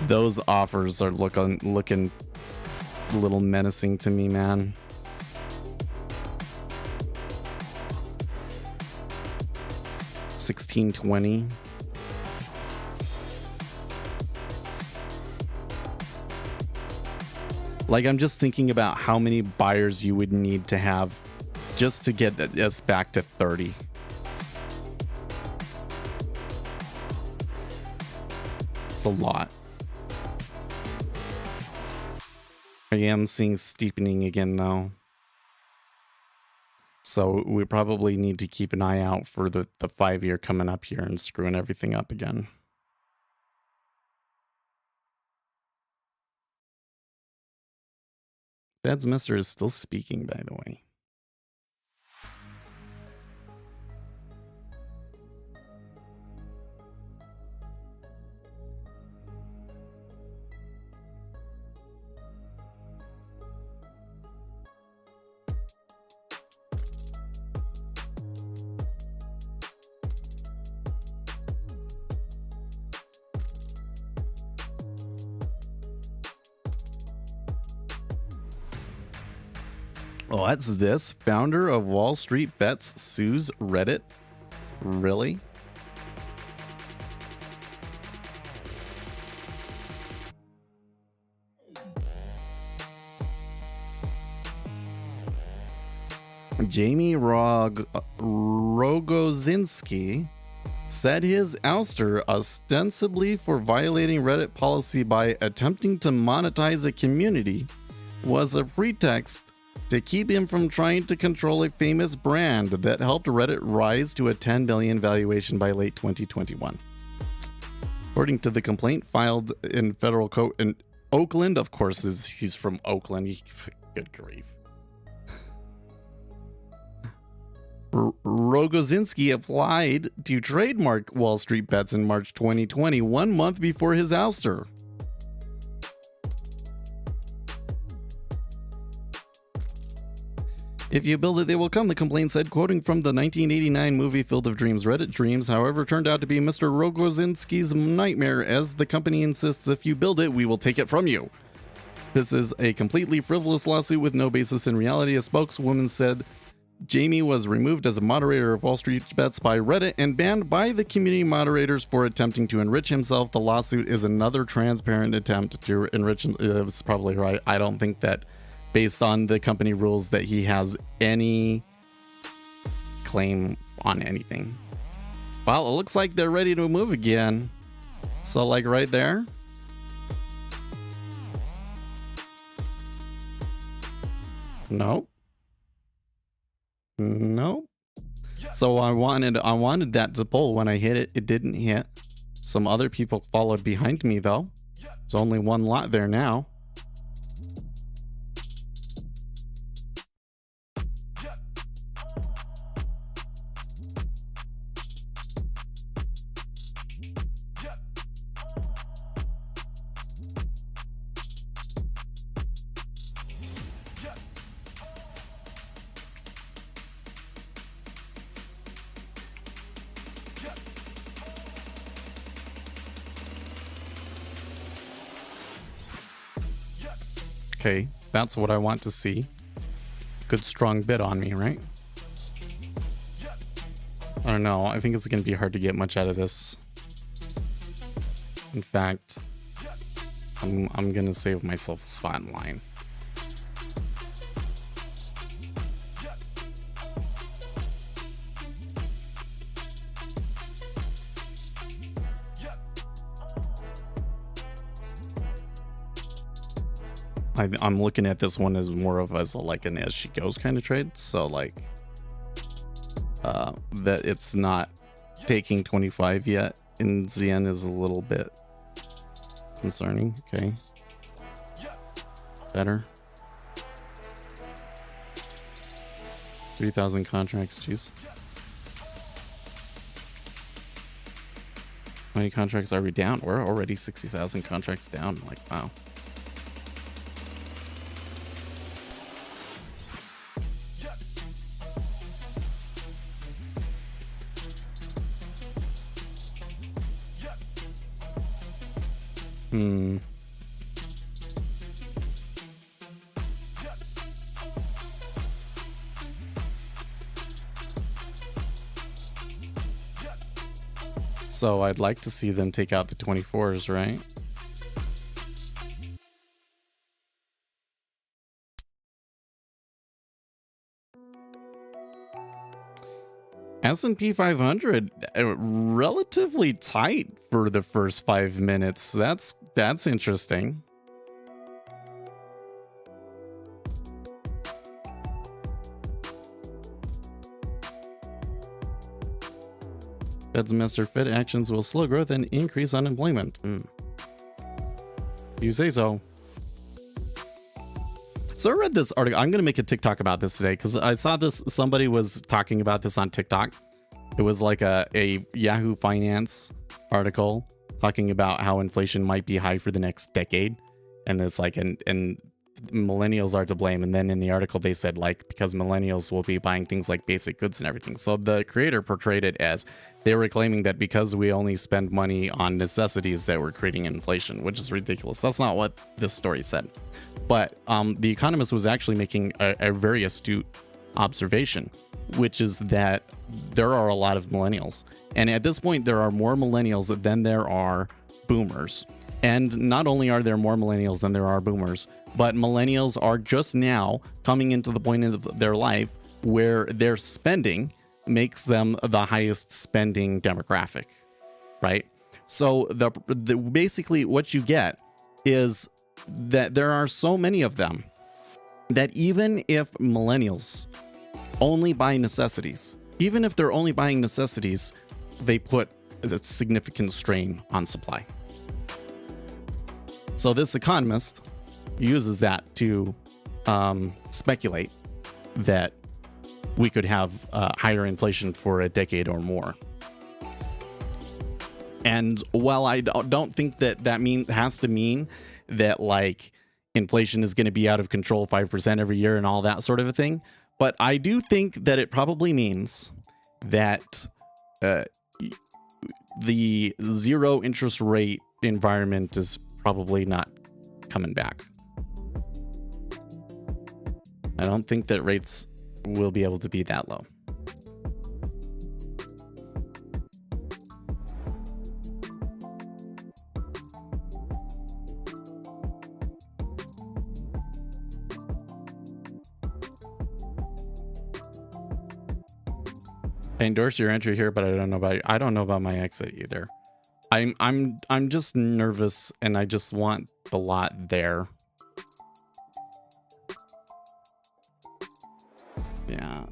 Those offers are looking a little menacing to me, man. $16.20. Like, I'm just thinking about how many buyers you would need to have just to get us back to 30. It's a lot. I am seeing steepening again though. So we probably need to keep an eye out for the 5-year coming up here and screwing everything up again. Fed's Mister is still speaking, by the way. Oh, that's this. Founder of Wall Street Bets sues Reddit. Really? Jamie Rogozinski said his ouster, ostensibly for violating Reddit policy by attempting to monetize a community, was a pretext to keep him from trying to control a famous brand that helped Reddit rise to a $10 billion valuation by late 2021. According to the complaint filed in federal court in Oakland, of course, he's from Oakland. Good grief. Rogozinski applied to trademark Wall Street Bets in March 2020, 1 month before his ouster. If you build it, they will come, the complaint said, quoting from the 1989 movie Field of Dreams. Reddit Dreams, however, turned out to be Mr. Rogozinski's nightmare, as the company insists if you build it, we will take it from you. This is a completely frivolous lawsuit with no basis in reality, a spokeswoman said. Jamie was removed as a moderator of Wall Street Bets by Reddit and banned by the community moderators for attempting to enrich himself. The lawsuit is another transparent attempt to enrich. It was probably right. I don't think that, based on the company rules, that he has any claim on anything. Well, it looks like they're ready to move again. So, like right there. Nope. Nope. So I wanted that to pull. When I hit it, it didn't hit. Some other people followed behind me though. There's only one lot there now. Okay, that's what I want to see. Good strong bid on me, right? I don't know. I think it's going to be hard to get much out of this. In fact, I'm going to save myself a spot in line. I'm looking at this one as more of as like an as she goes kind of trade. So like that it's not taking 25 yet in ZN is a little bit concerning. Okay. Better. 3,000 contracts, jeez. How many contracts are we down? We're already 60,000 contracts down. Like, wow. So I'd like to see them take out the 24s, right? S&P 500 relatively tight for the first 5 minutes. That's interesting. Fed's Master Fed actions will slow growth and increase unemployment. You say so. So I read this article. I'm going to make a TikTok about this today because I saw this. Somebody was talking about this on TikTok. It was like a Yahoo Finance article talking about how inflation might be high for the next decade. And it's like, and millennials are to blame. And then in the article, they said like, because millennials will be buying things like basic goods and everything. So the creator portrayed it as they were claiming that because we only spend money on necessities that we're creating inflation, which is ridiculous. That's not what this story said. But the Economist was actually making a very astute observation, which is that there are a lot of millennials. And at this point, there are more millennials than there are boomers. And not only are there more millennials than there are boomers, but millennials are just now coming into the point of their life where their spending makes them the highest spending demographic, right? So basically what you get is that there are so many of them that even if millennials only buy necessities, even if they're only buying necessities, they put a significant strain on supply. So this economist uses that to speculate that we could have higher inflation for a decade or more. And while I don't think that has to mean that like inflation is going to be out of control 5% every year and all that sort of a thing, but I do think that it probably means that the zero interest rate environment is probably not coming back. I don't think that rates will be able to be that low. I endorse your entry here, but I don't know about my exit either. I'm just nervous and I just want the lot there. Yeah.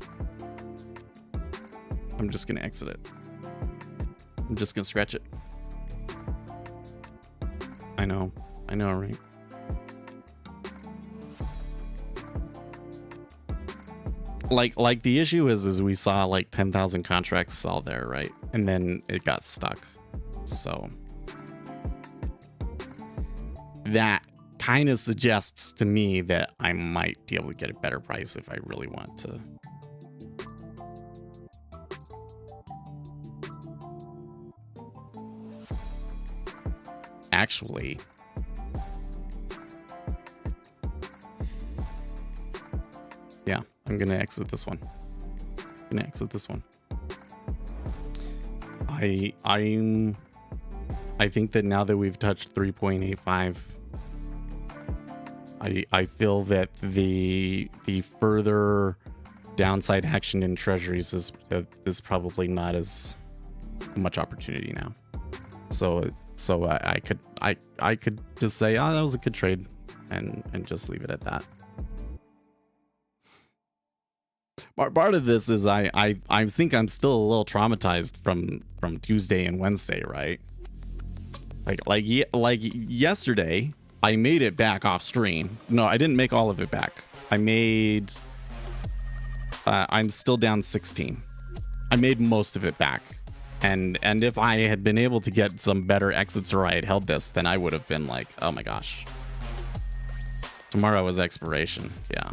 I'm just gonna exit it. I'm just gonna scratch it. I know, right? Like the issue is we saw like 10,000 contracts sell there, right? And then it got stuck. So that kind of suggests to me that I might be able to get a better price if I really want to. Actually, Yeah, I'm gonna exit this one. I think that now that we've touched 3.85, I feel that the further downside action in treasuries is probably not as much opportunity now. So I could just say, oh, that was a good trade, and just leave it at that. Part of this is I think I'm still a little traumatized from Tuesday and Wednesday, right? Like yesterday, I made it back off stream. No, I didn't make all of it back. I'm still down 16. I made most of it back. And if I had been able to get some better exits or I had held this, then I would have been like, oh my gosh. Tomorrow was expiration. Yeah.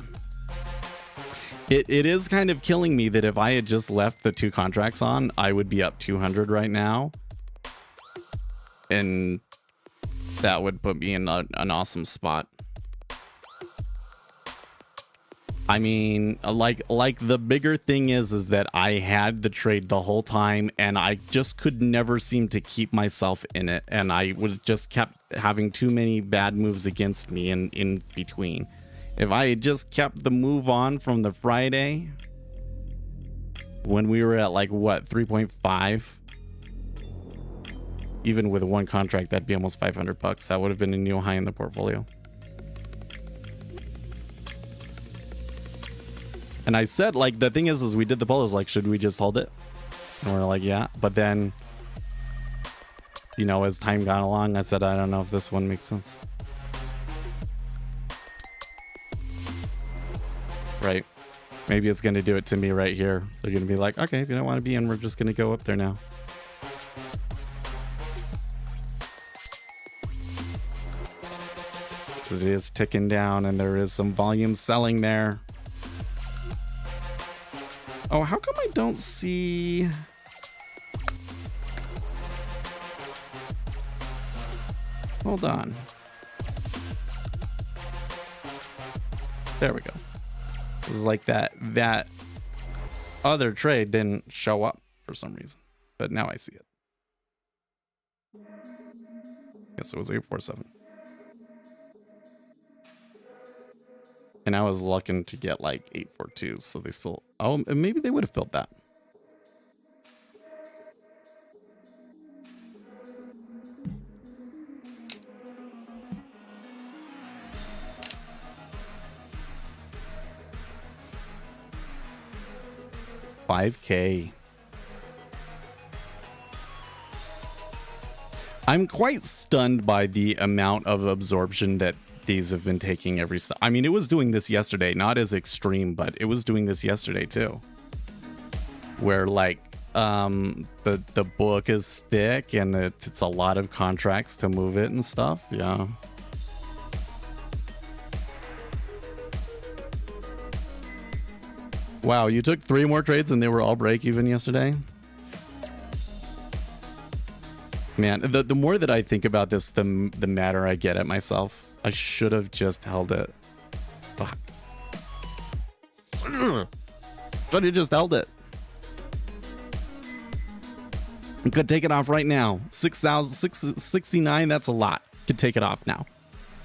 It is kind of killing me that if I had just left the 2 contracts on, I would be up 200 right now. And that would put me in an awesome spot. I mean, like the bigger thing is that I had the trade the whole time and I just could never seem to keep myself in it. And I was just kept having too many bad moves against me in between. If I had just kept the move on from the Friday when we were at like what, 3.5, even with 1 contract, that'd be almost $500. That would have been a new high in the portfolio. And I said, like, the thing is we did the poll, is like, should we just hold it? And we're like, yeah. But then, you know, as time got along, I said, I don't know if this one makes sense. Right. Maybe it's going to do it to me right here. They're going to be like, okay, if you don't want to be in, we're just going to go up there now. Because it is ticking down and there is some volume selling there. Oh, how come I don't see... Hold on. There we go. This is like that other trade didn't show up for some reason, but now I see it. Guess it was 847. And I was looking to get like 842, so they still... Oh, maybe they would have filled that. $5K. I'm quite stunned by the amount of absorption that these have been taking every... I mean, it was doing this yesterday, not as extreme, but it was doing this yesterday too. Where like the book is thick and it's a lot of contracts to move it and stuff. Yeah. Wow, you took 3 more trades and they were all break even yesterday? Man, the more that I think about this, the madder I get at myself. I should have just held it. Fuck. Should have just held it. You could take it off right now. 6,669, that's a lot. Could take it off now.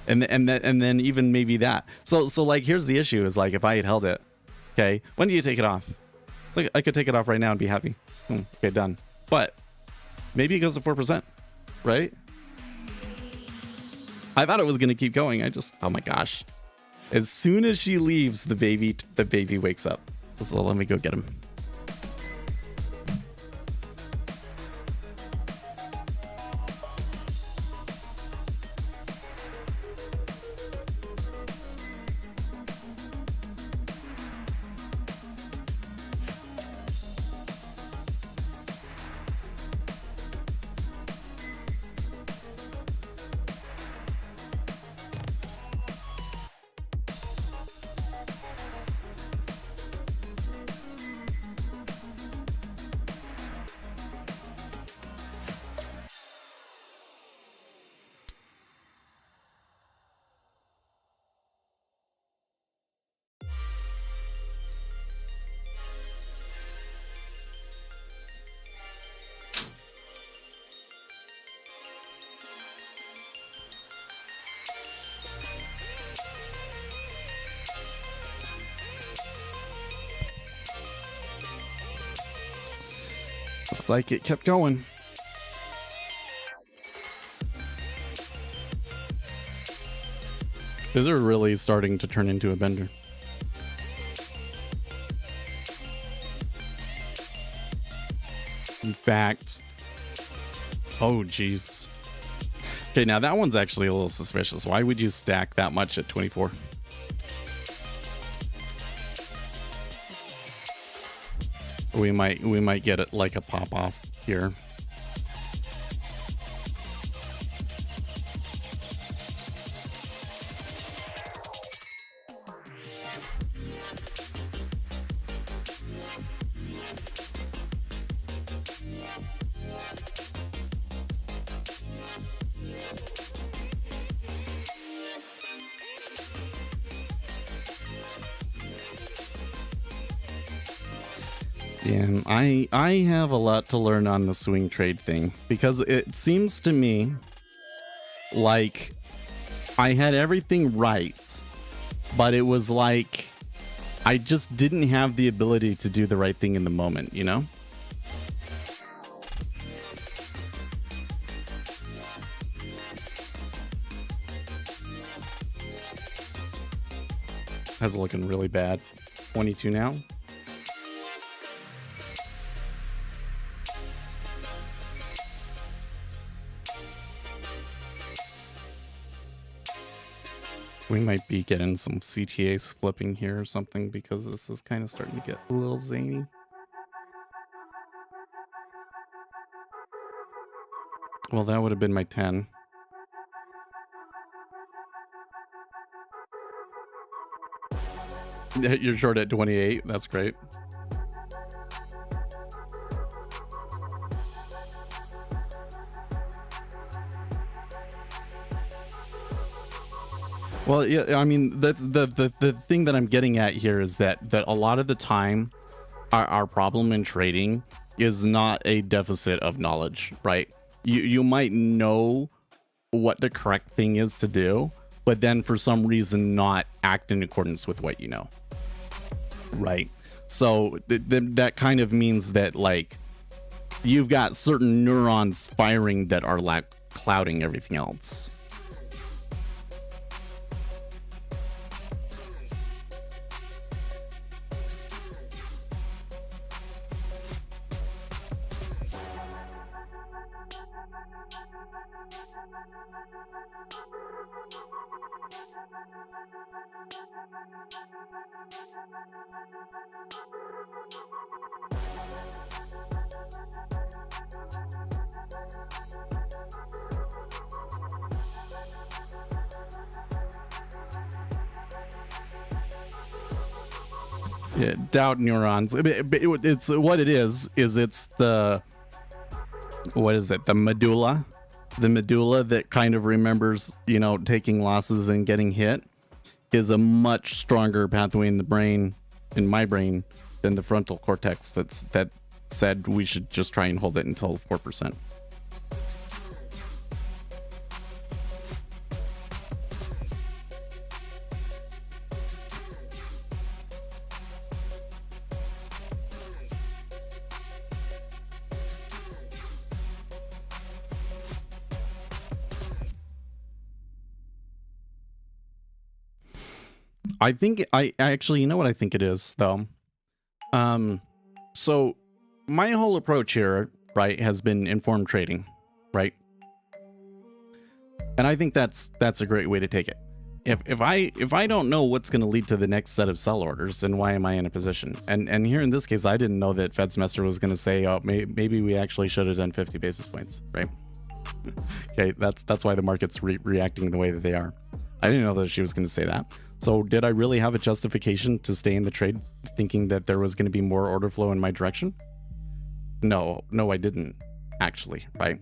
And then even maybe that. So like here's the issue is like if I had held it, okay, when do you take it off? It's like I could take it off right now and be happy. Okay, done. But maybe it goes to 4%, right? I thought it was going to keep going. Oh my gosh. As soon as she leaves, the baby wakes up. So let me go get him. Looks like it kept going. These are really starting to turn into a bender. In fact, oh geez. Okay, now that one's actually a little suspicious. Why would you stack that much at 24? We might get it like a pop off here. And I have a lot to learn on the swing trade thing, because it seems to me like I had everything right, but it was like I just didn't have the ability to do the right thing in the moment, you know? That's looking really bad. 22 now. We might be getting some CTAs flipping here or something, because this is kind of starting to get a little zany. Well, that would have been my 10. You're short at 28. That's great. Well, yeah, I mean, that's the thing that I'm getting at here is that a lot of the time our problem in trading is not a deficit of knowledge, right? You might know what the correct thing is to do, but then for some reason not act in accordance with what you know, right? So that kind of means that, like, you've got certain neurons firing that are like clouding everything else. Yeah, doubt neurons. It's what it is it's the, what is it, the medulla that kind of remembers, you know, taking losses and getting hit, is a much stronger pathway in the brain, in my brain, than the frontal cortex that said we should just try and hold it until 4%. I think I actually, you know what I think it is though? So my whole approach here, right, has been informed trading, right? And I think that's a great way to take it. If I don't know what's going to lead to the next set of sell orders, then why am I in a position? And here in this case, I didn't know that Fed semester was going to say, oh, maybe we actually should have done 50 basis points, right? Okay, that's why the market's reacting the way that they are. I didn't know that she was going to say that. So did I really have a justification to stay in the trade thinking that there was going to be more order flow in my direction? No, I didn't actually, right?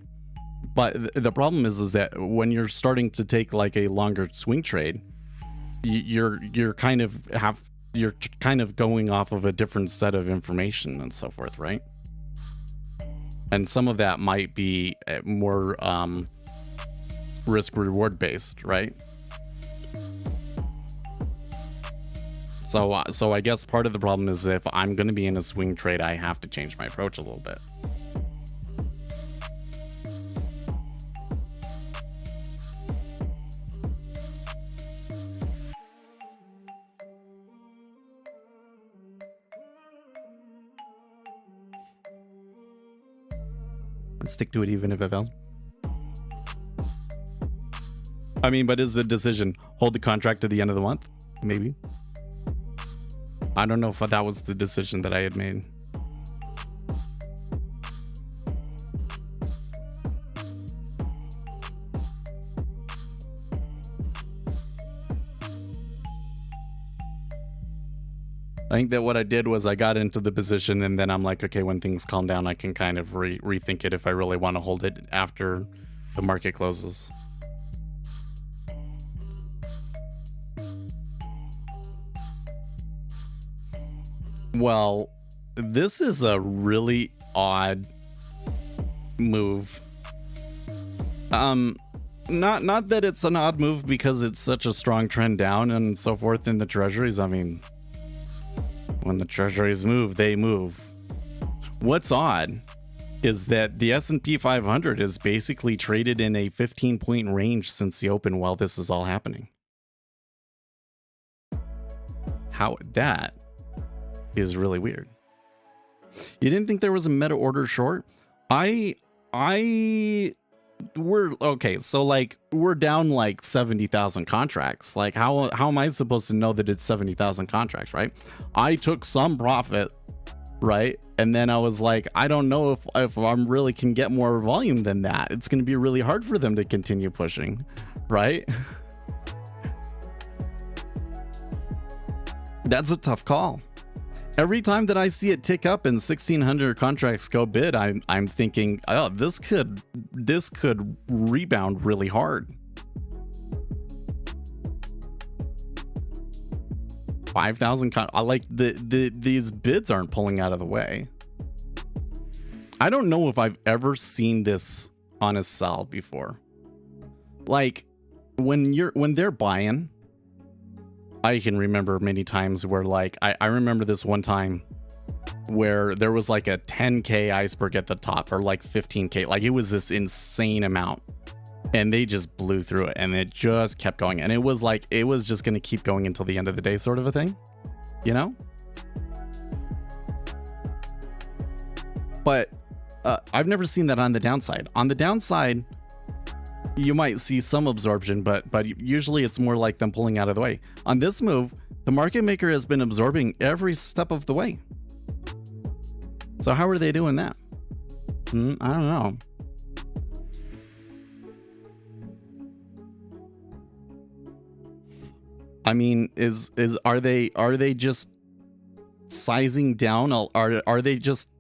But the problem is that when you're starting to take like a longer swing trade, you're kind of going off of a different set of information and so forth, right? And some of that might be more risk reward based, right? So I guess part of the problem is if I'm going to be in a swing trade, I have to change my approach a little bit. Let's stick to it even if it fails. I mean, but is the decision hold the contract to the end of the month? Maybe. I don't know if that was the decision that I had made. I think that what I did was I got into the position and then I'm like, okay, when things calm down, I can kind of rethink it if I really want to hold it after the market closes. Well, this is a really odd move. Not that it's an odd move because it's such a strong trend down and so forth in the treasuries. I mean, when the treasuries move, they move. What's odd is that the S&P 500 is basically traded in a 15-point range since the open while this is all happening. How that is really weird. You didn't think there was a meta order short? We're okay, so like we're down like 70,000 contracts. Like how am I supposed to know that it's 70,000 contracts, right? I took some profit, right? And then I was like, I don't know if I'm really can get more volume than that. It's going to be really hard for them to continue pushing, right? That's a tough call. Every time that I see it tick up and 1,600 contracts go bid, I'm thinking, oh, this could rebound really hard. 5,000. I like these bids aren't pulling out of the way. I don't know if I've ever seen this on a sell before. Like when they're buying. I can remember many times where like I remember this one time where there was like a 10K iceberg at the top or like 15K, like it was this insane amount and they just blew through it and it just kept going and it was like it was just going to keep going until the end of the day sort of a thing, you know? But I've never seen that on the downside. On the downside, you might see some absorption, but usually it's more like them pulling out of the way. On this move, the market maker has been absorbing every step of the way. So how are they doing that? I don't know. I mean, are they just sizing down? Are they just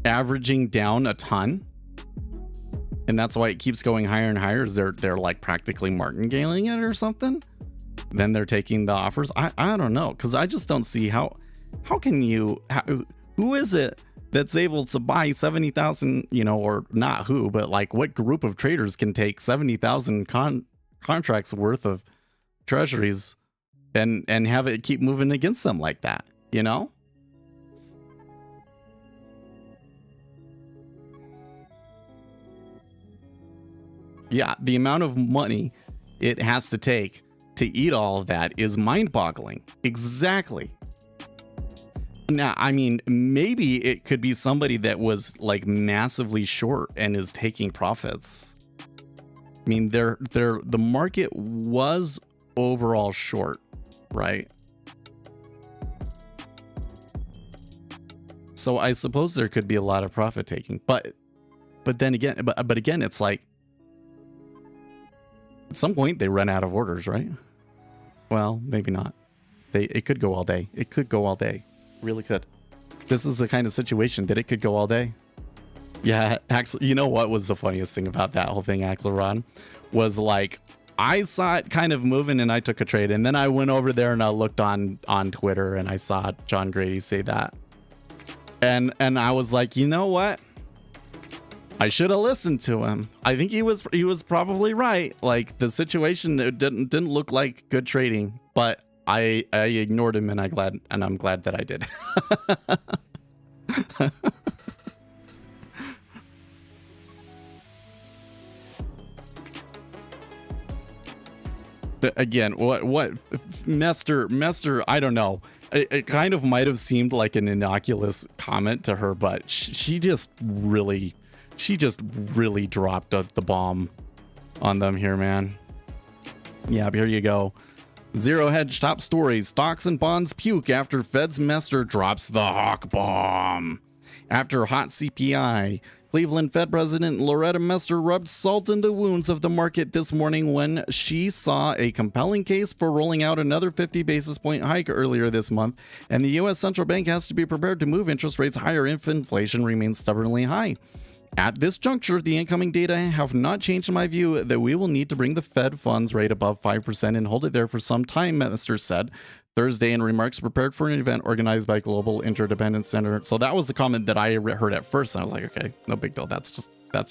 averaging down a ton? And that's why it keeps going higher and higher. Is they're like practically martingale it or something? Then they're taking the offers. I don't know, because I just don't see how can you, who is it that's able to buy 70,000, you know, or not who, but like what group of traders can take 70,000 contracts worth of treasuries and have it keep moving against them like that, you know? Yeah, the amount of money it has to take to eat all of that is mind-boggling. Exactly. Now, I mean, maybe it could be somebody that was like massively short and is taking profits. I mean, the market was overall short, right? So I suppose there could be a lot of profit taking, but then again, but again, it's like at some point they run out of orders, right? Well, maybe not. It could go all day. It could go all day. Really could. This is the kind of situation that it could go all day. Yeah, Axel, you know what was the funniest thing about that whole thing, Axelron? Was like, I saw it kind of moving and I took a trade. And then I went over there and I looked on Twitter and I saw John Grady say that. And I was like, you know what? I should have listened to him. I think he was probably right. Like the situation, it didn't look like good trading, but I ignored him and I'm glad that I did. Again, what Mester, I don't know. It kind of might have seemed like an innocuous comment to her, but she just really She just really dropped the bomb on them here, man. Yeah, here you go. Zero Hedge top stories. Stocks and bonds puke after Fed's Mester drops the hawk bomb. After hot CPI, Cleveland Fed President Loretta Mester rubbed salt in the wounds of the market this morning when she saw a compelling case for rolling out another 50 basis point hike earlier this month, and the U.S. Central Bank has to be prepared to move interest rates higher if inflation remains stubbornly high. At this juncture, the incoming data have not changed my view that we will need to bring the Fed funds rate above 5% and hold it there for some time, Mester said Thursday in remarks prepared for an event organized by Global Interdependence Center. So that was the comment that I heard at first. And I was like, okay, no big deal. That's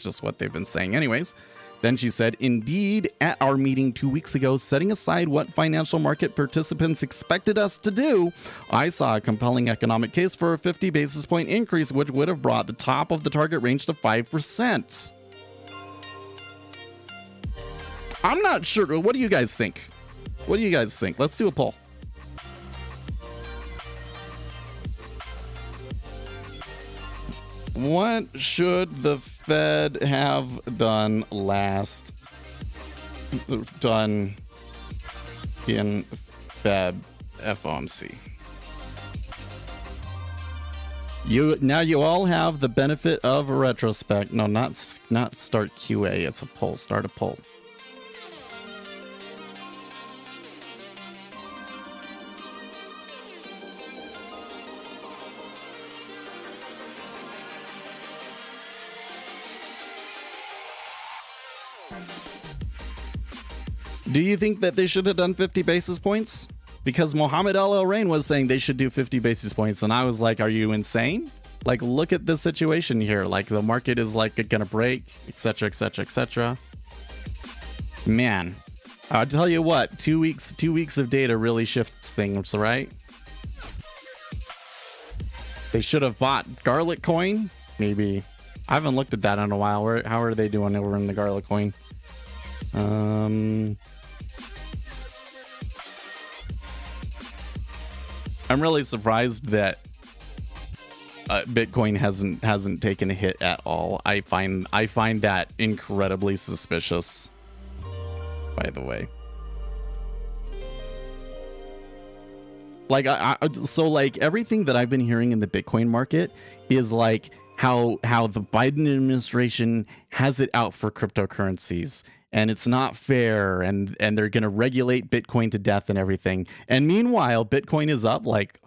just what they've been saying anyways. Then she said, indeed, at our meeting 2 weeks ago, setting aside what financial market participants expected us to do, I saw a compelling economic case for a 50 basis point increase, which would have brought the top of the target range to 5%. I'm not sure. What do you guys think? What do you guys think? Let's do a poll. What should the Fed have done in Fed FOMC? You all have the benefit of a retrospect. No, not start QA. It's a poll. Start a poll. Do you think that they should have done 50 basis points? Because Mohammed El-Rain was saying they should do 50 basis points, and I was like, are you insane? Like, look at the situation here. Like, the market is like gonna break, etc., etc., etc. Man, I'll tell you what, 2 weeks of data really shifts things, right? They should have bought Garlic Coin, maybe. I haven't looked at that in a while. How are they doing over in the Garlic Coin? I'm really surprised that Bitcoin hasn't taken a hit at all. I find that incredibly suspicious, by the way. Like so like everything that I've been hearing in the Bitcoin market is like how the Biden administration has it out for cryptocurrencies and it's not fair and they're going to regulate Bitcoin to death and everything. And meanwhile, Bitcoin is up like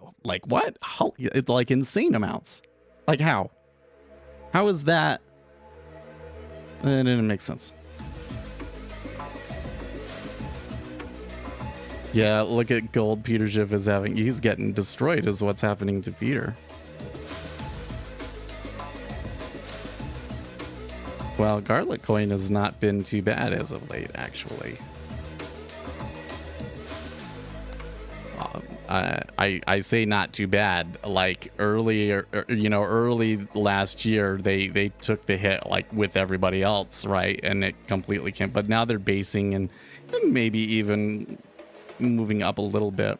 what? How, it's like insane amounts. Like how? How is that? It didn't make sense. Yeah, look at gold Peter Schiff is having. He's getting destroyed is what's happening to Peter. Well, Garlic Coin has not been too bad as of late, actually. I say not too bad. Like early last year, they took the hit like with everybody else, right? And it completely can't. But now they're basing and maybe even moving up a little bit.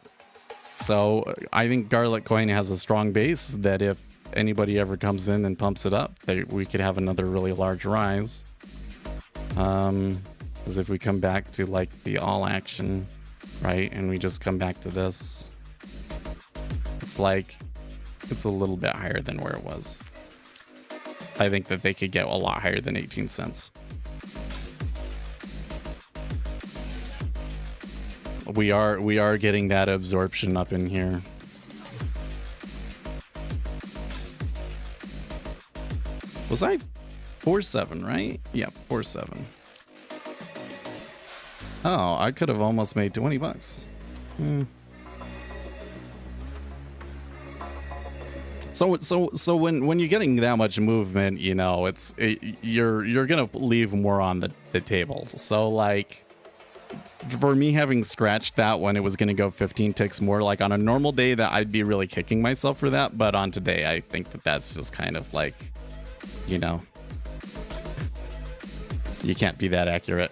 So I think Garlic Coin has a strong base that if anybody ever comes in and pumps it up, we could have another really large rise. Because if we come back to like the all action, right, and we just come back to this, it's like it's a little bit higher than where it was. I think that they could get a lot higher than 18 cents. We are getting that absorption up in here. Was I 4.7, right? Yeah, 4.7. Oh, I could have almost made 20 bucks. So when you're getting that much movement, you know, you're gonna leave more on the table. So like, for me having scratched that one, it was gonna go 15 ticks more. Like on a normal day, that I'd be really kicking myself for that. But on today, I think that's just kind of like, you know, you can't be that accurate.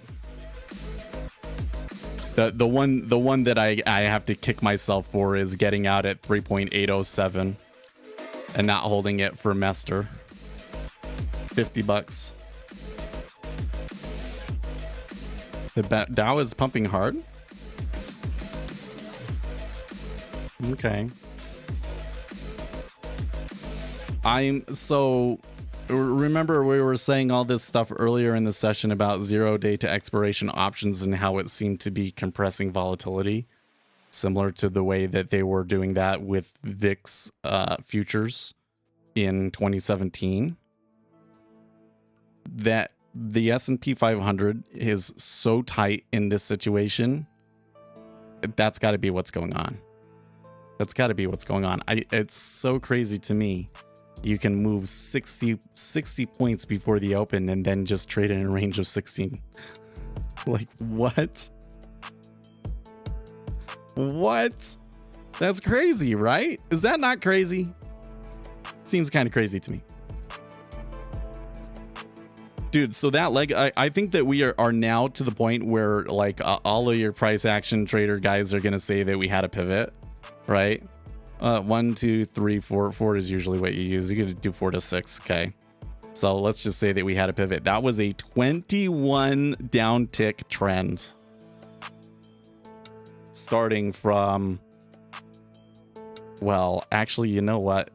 The one that I have to kick myself for is getting out at 3.807 and not holding it for Mester. 50 bucks. The Dow is pumping hard. Okay. Remember we were saying all this stuff earlier in the session about 0-day to expiration options and how it seemed to be compressing volatility, similar to the way that they were doing that with VIX futures in 2017. That the S&P 500 is so tight in this situation. That's got to be what's going on. That's got to be what's going on. It's so crazy to me. You can move 60 points before the open and then just trade in a range of 16. Like, what? What? That's crazy, right? Is that not crazy? Seems kind of crazy to me. Dude, so that leg, I think that we are now to the point where like all of your price action trader guys are going to say that we had a pivot, right? 1, 2, 3, 4. 4 is usually what you use. You could do 4 to 6. Okay. So let's just say that we had a pivot. That was a 21 down tick trend. Starting from, well, actually, you know what?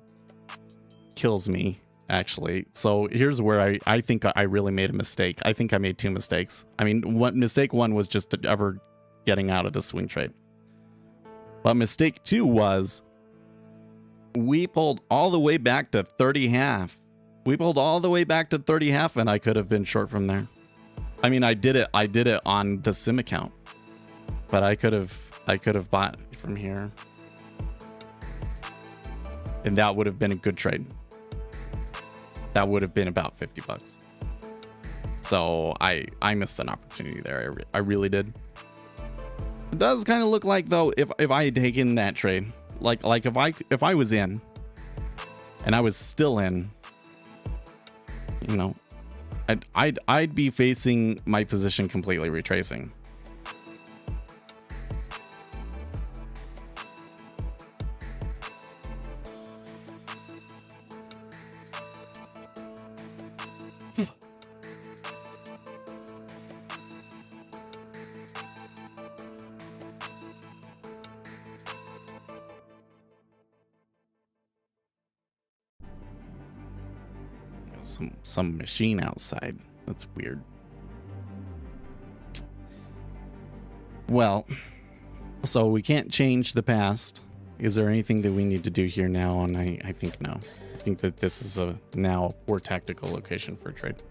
Kills me, actually. So here's where I think I really made a mistake. I think I made 2 mistakes. I mean, mistake 1 was just ever getting out of the swing trade. But mistake 2 was we pulled all the way back to 30.5. We pulled all the way back to 30.5 and I could have been short from there. I mean, I did it on the sim account. But I could have bought from here. And that would have been a good trade. That would have been about 50 bucks. So I missed an opportunity there. I really did. It does kind of look like though if I had taken that trade, like if I was in and I was still in, you know, I'd be facing my position completely retracing. Some machine outside. That's weird. Well, so we can't change the past. Is there anything that we need to do here now? And I think no. I think that this is now a poor tactical location for a trade.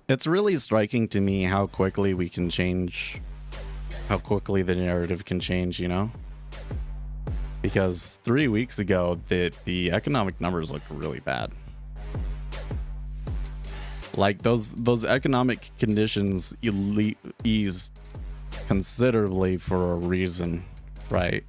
It's really striking to me how quickly we can change, how quickly the narrative can change, you know? Because 3 weeks ago, the economic numbers looked really bad. Like those economic conditions eased considerably for a reason, right?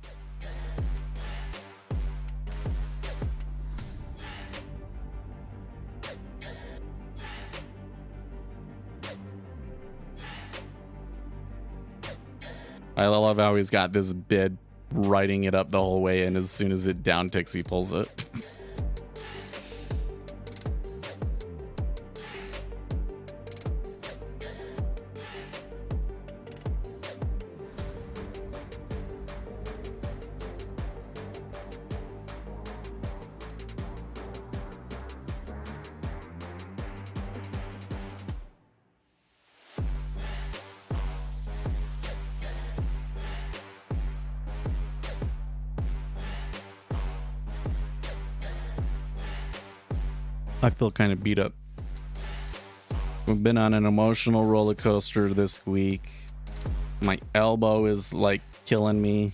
I love how he's got this bid writing it up the whole way, and as soon as it down ticks, he pulls it. I feel kind of beat up. We've been on an emotional roller coaster this week. My elbow is like killing me.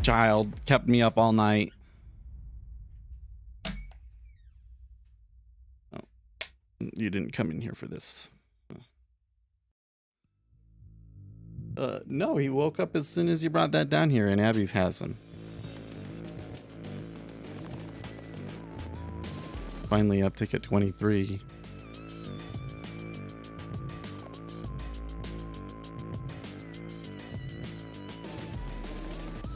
Child kept me up all night. Oh, you didn't come in here for this. No, he woke up as soon as you brought that down here, and Abby's has him. finally uptick at 23.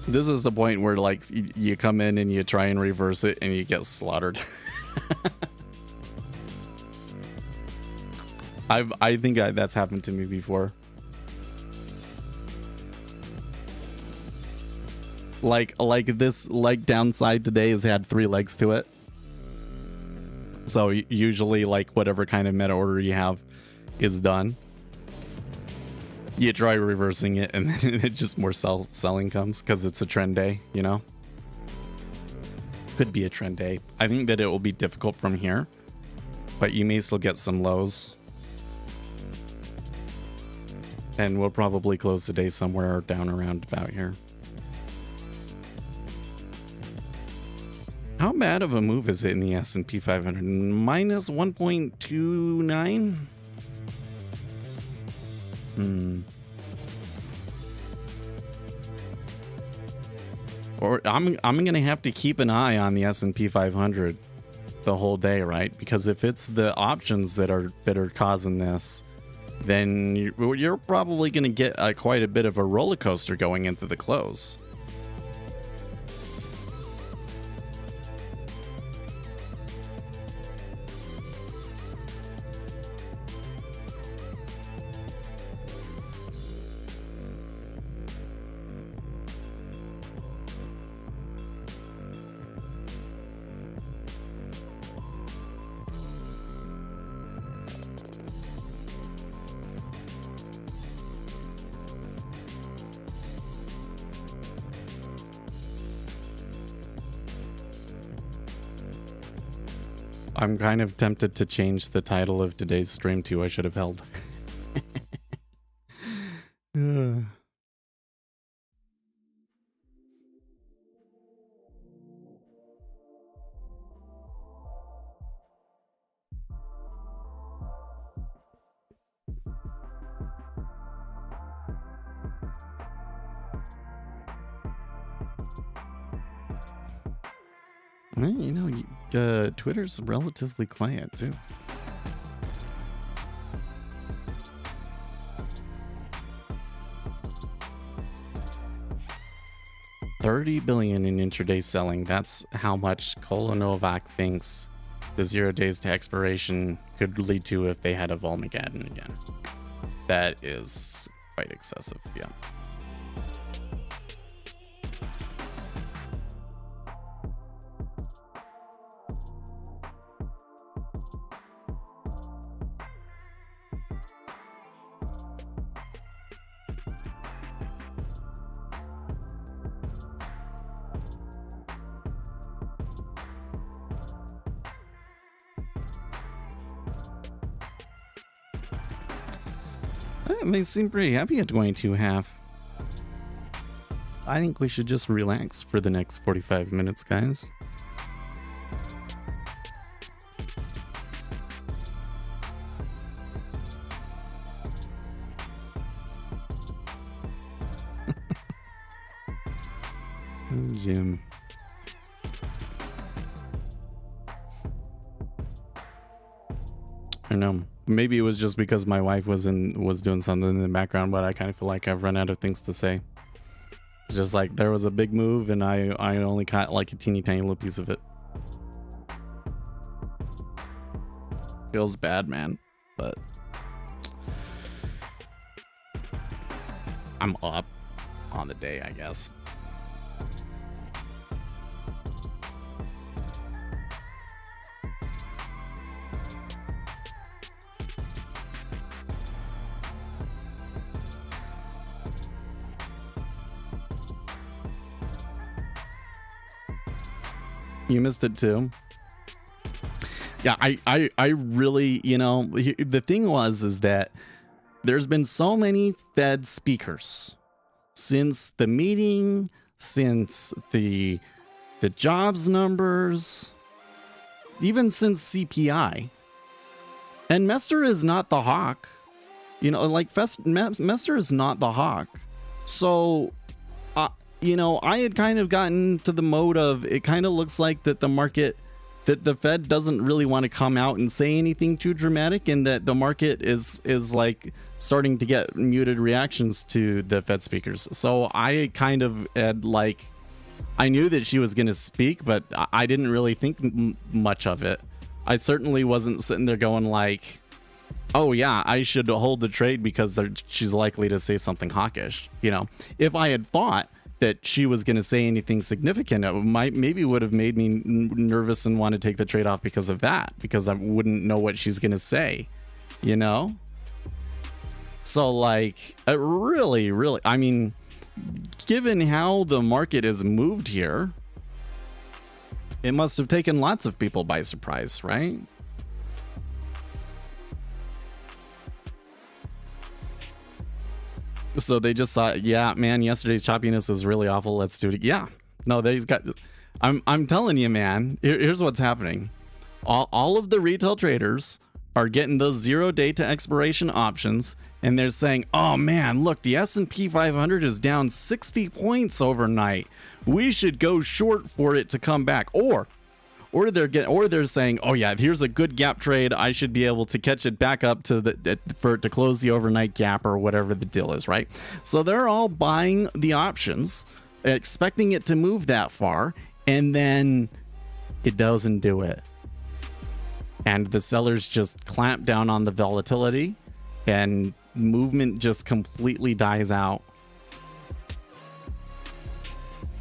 This is the point where like you come in and you try and reverse it and you get slaughtered. I think that's happened to me before. Like this leg downside today has had 3 legs to it. So usually like whatever kind of meta order you have is done. You try reversing it and then it just more selling comes because it's a trend day, you know? Could be a trend day. I think that it will be difficult from here, but you may still get some lows. And we'll probably close the day somewhere down around about here. How bad of a move is it in the S&P 500? Minus 1.29? Or I'm gonna have to keep an eye on the S&P 500 the whole day, right? Because if it's the options that are causing this, then you're probably gonna get quite a bit of a roller coaster going into the close. I'm kind of tempted to change the title of today's stream to I should have held. Well, you know, Twitter's relatively quiet too. $30 billion in intraday selling. That's how much Kolonovak thinks the 0 days to expiration could lead to if they had a Volmageddon again. That is quite excessive, yeah. They seem pretty happy at 22.5. I think we should just relax for the next 45 minutes, guys. Jim. I don't know. Maybe it was just because my wife was doing something in the background, but I kind of feel like I've run out of things to say. It's just like there was a big move and I only caught like a teeny tiny little piece of it. Feels bad, man, but I'm up on the day, I guess. You missed it too. Yeah, I really, you know, the thing is that there's been so many Fed speakers since the meeting, since the jobs numbers, even since CPI. And Mester is not the hawk. You know, like Mester is not the hawk. So you know, I had kind of gotten to the mode of it kind of looks like that the market that the Fed doesn't really want to come out and say anything too dramatic, and that the market is like starting to get muted reactions to the Fed speakers. So I kind of had like, I knew that she was going to speak, but I didn't really think much of it. I certainly wasn't sitting there going like, oh yeah, I should hold the trade because she's likely to say something hawkish. You know, if I had thought that she was going to say anything significant, it maybe would have made me nervous and want to take the trade off because of that, because I wouldn't know what she's going to say, you know? So like, really, I mean, given how the market has moved here, it must have taken lots of people by surprise, right? So they just thought, yeah, man, yesterday's choppiness was really awful. Let's do it. Yeah, no, they've got, I'm telling you, man, here's what's happening. All of the retail traders are getting those 0 day to expiration options, and they're saying, oh man, look, the S&P 500 is down 60 points overnight. We should go short for it to come back. Or they're saying, oh yeah, here's a good gap trade. I should be able to catch it back up to for it to close the overnight gap or whatever the deal is, right? So they're all buying the options, expecting it to move that far, and then it doesn't do it. And the sellers just clamp down on the volatility, and movement just completely dies out.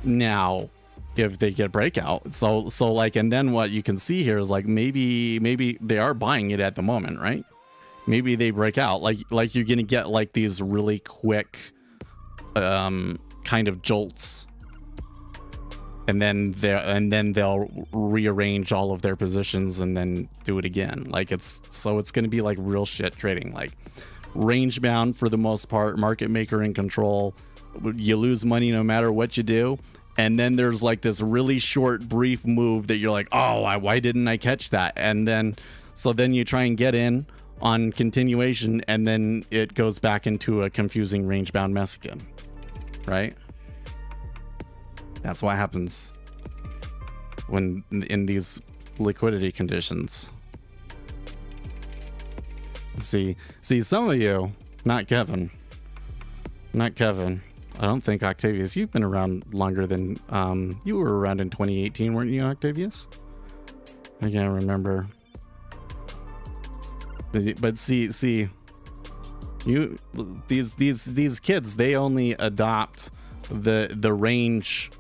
Now, if they get breakout, so like, and then what you can see here is like, maybe they are buying it at the moment, right? Maybe they break out, like you're gonna get like these really quick kind of jolts, and then they'll rearrange all of their positions and then do it again. Like it's gonna be like real shit trading, like range bound for the most part, market maker in control. You lose money no matter what you do. And then there's like this really short, brief move that you're like, oh, why didn't I catch that? And then, so then you try and get in on continuation, and then it goes back into a confusing range bound mess again, right? That's what happens when in these liquidity conditions. See, some of you, not Kevin. I don't think Octavius, you've been around longer than, you were around in 2018, weren't you, Octavius? I can't remember. But see, you, these kids, they only adopt the range,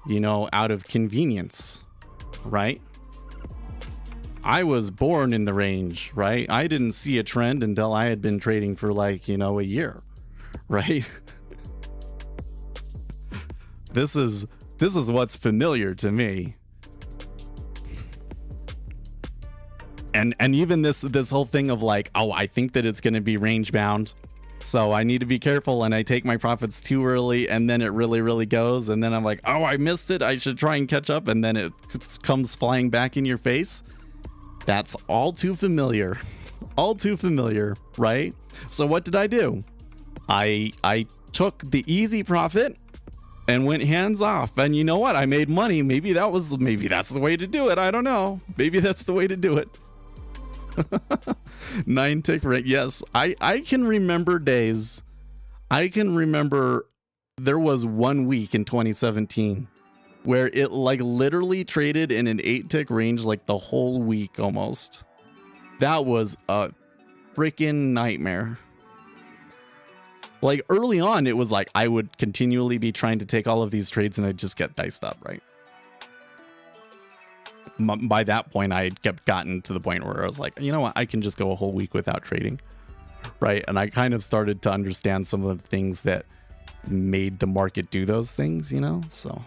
you know, out of convenience, right? I was born in the range, right? I didn't see a trend until I had been trading for like, you know, a year, right? This is what's familiar to me. And even this whole thing of like, oh, I think that it's going to be range bound, so I need to be careful, and I take my profits too early, and then it really goes, and then I'm like, oh, I missed it, I should try and catch up, and then it comes flying back in your face. That's all too familiar. All too familiar, right? So what did I do? I took the easy profit and went hands off, and you know what? I made money. Maybe that's the way to do it. I don't know. Maybe that's the way to do it. 9 tick rate. Yes, I can remember days. I can remember there was 1 week in 2017 where it like literally traded in an 8 tick range like the whole week almost. That was a freaking nightmare. Like early on, it was like I would continually be trying to take all of these trades and I'd just get diced up, right? By that point, I had gotten to the point where I was like, you know what, I can just go a whole week without trading, right? And I kind of started to understand some of the things that made the market do those things, you know? So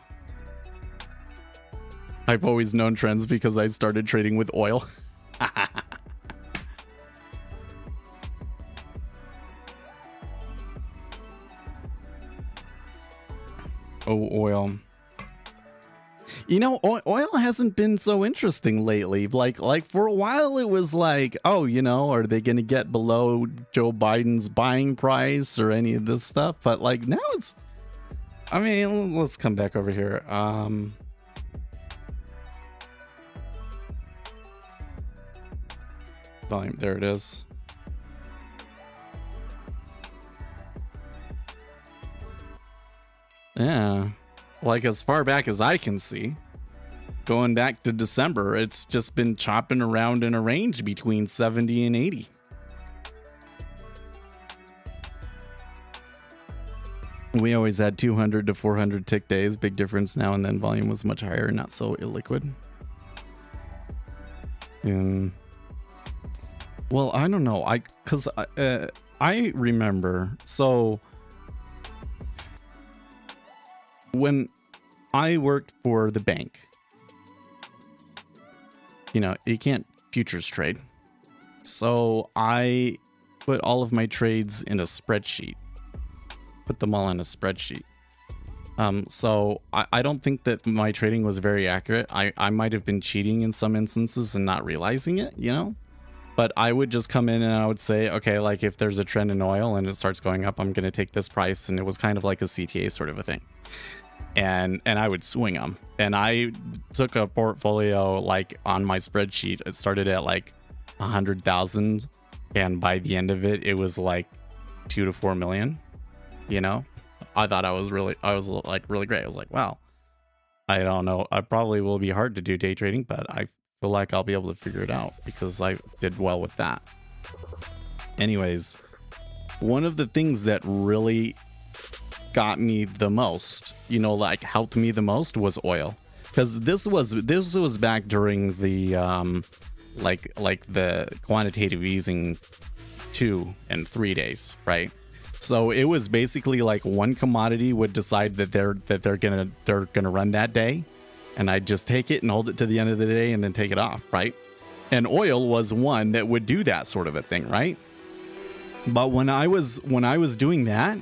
I've always known trends because I started trading with oil. Oh, oil. You know, oil hasn't been so interesting lately. Like for a while it was like, oh, you know, are they going to get below Joe Biden's buying price or any of this stuff? But like now it's, I mean, let's come back over here. volume. There it is. Yeah, like as far back as I can see, going back to December, it's just been chopping around in a range between 70 and 80. We always had 200 to 400 tick days, big difference now and then. Volume was much higher, not so illiquid. And well, I don't know, because I remember, so when I worked for the bank, you know, you can't futures trade. So I put all of my trades in a spreadsheet, put them all in a spreadsheet. So I don't think that my trading was very accurate. I might have been cheating in some instances and not realizing it, you know, but I would just come in and I would say, okay, like if there's a trend in oil and it starts going up, I'm going to take this price. And it was kind of like a CTA sort of a thing. And I would swing them. And I took a portfolio like on my spreadsheet. It started at like 100,000. And by the end of it, it was like 2 to 4 million, you know. I thought I was like really great. I was like, wow, I don't know. I probably will be hard to do day trading, but I feel like I'll be able to figure it out because I did well with that. Anyways, one of the things that really got me the most, you know, like helped me the most was oil. Because this was back during the like the quantitative easing 2 and 3 days, right? So it was basically like one commodity would decide that they're gonna run that day, and I'd just take it and hold it to the end of the day and then take it off, right? And oil was one that would do that sort of a thing, right? But when I was doing that,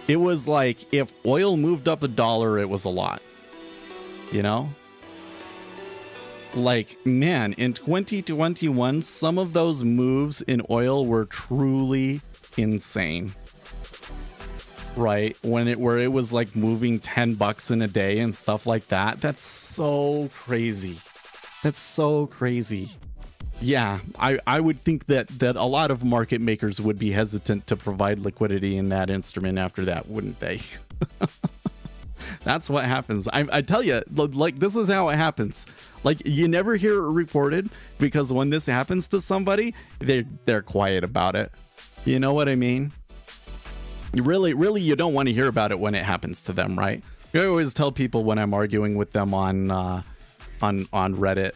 it was like if oil moved up $1, it was a lot, you know? Like, man, in 2021, some of those moves in oil were truly insane. Right, where it was like moving $10 in a day and stuff like that. That's so crazy. That's so crazy. Yeah, I would think that a lot of market makers would be hesitant to provide liquidity in that instrument after that, wouldn't they? That's what happens. I tell you, like, this is how it happens. Like, you never hear it reported because when this happens to somebody, they're quiet about it. You know what I mean? Really, you don't want to hear about it when it happens to them, right? I always tell people when I'm arguing with them on Reddit,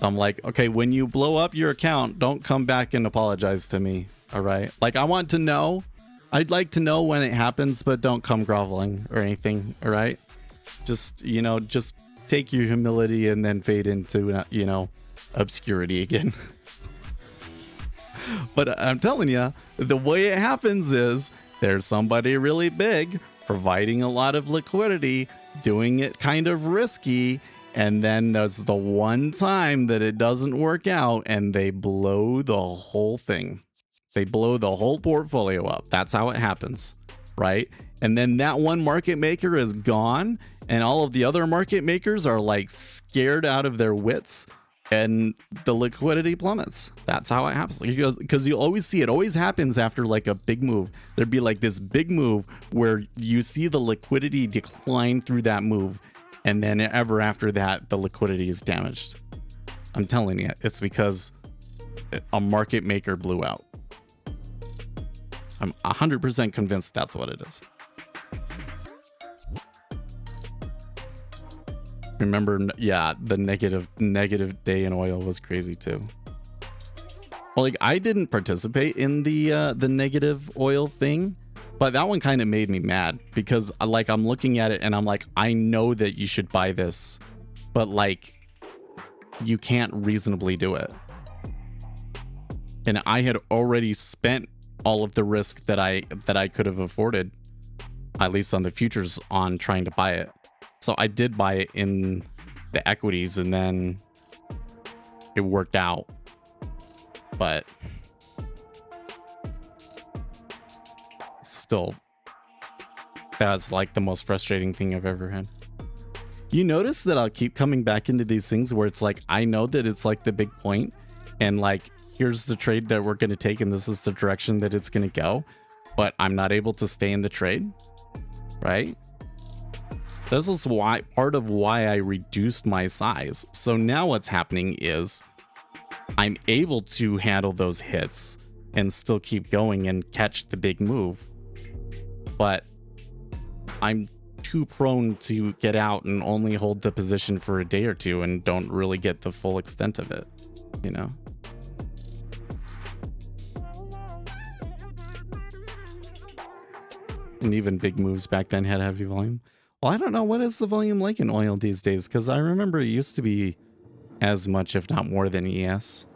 I'm like, okay, when you blow up your account, don't come back and apologize to me, all right? Like, I want to know. I'd like to know when it happens, but don't come groveling or anything, all right? Just, you know, just take your humility and then fade into, you know, obscurity again. But I'm telling you, the way it happens is there's somebody really big providing a lot of liquidity, doing it kind of risky, and then there's the one time that it doesn't work out and they blow the whole thing. They blow the whole portfolio up. That's how it happens, right? And then that one market maker is gone and all of the other market makers are like scared out of their wits and the liquidity plummets. That's how it happens. Because you always see it always happens after like a big move. There'd be like this big move where you see the liquidity decline through that move, and then ever after that, the liquidity is damaged. I'm telling you, it's because a market maker blew out. I'm 100% convinced that's what it is. Remember, yeah, the negative day in oil was crazy too. Well, like, I didn't participate in the negative oil thing, but that one kind of made me mad because like I'm looking at it and I'm like, I know that you should buy this, but like you can't reasonably do it. And I had already spent all of the risk that I could have afforded, at least on the futures, on trying to buy it. So I did buy it in the equities and then it worked out. But still, that's like the most frustrating thing I've ever had. You notice that I'll keep coming back into these things where it's like, I know that it's like the big point and like here's the trade that we're going to take and this is the direction that it's going to go, but I'm not able to stay in the trade, right? This is why part of why I reduced my size. So now what's happening is I'm able to handle those hits and still keep going and catch the big move, but I'm too prone to get out and only hold the position for a day or two and don't really get the full extent of it, you know? And even big moves back then had heavy volume. Well, I don't know, what is the volume like in oil these days? Because I remember it used to be as much, if not more, than ES.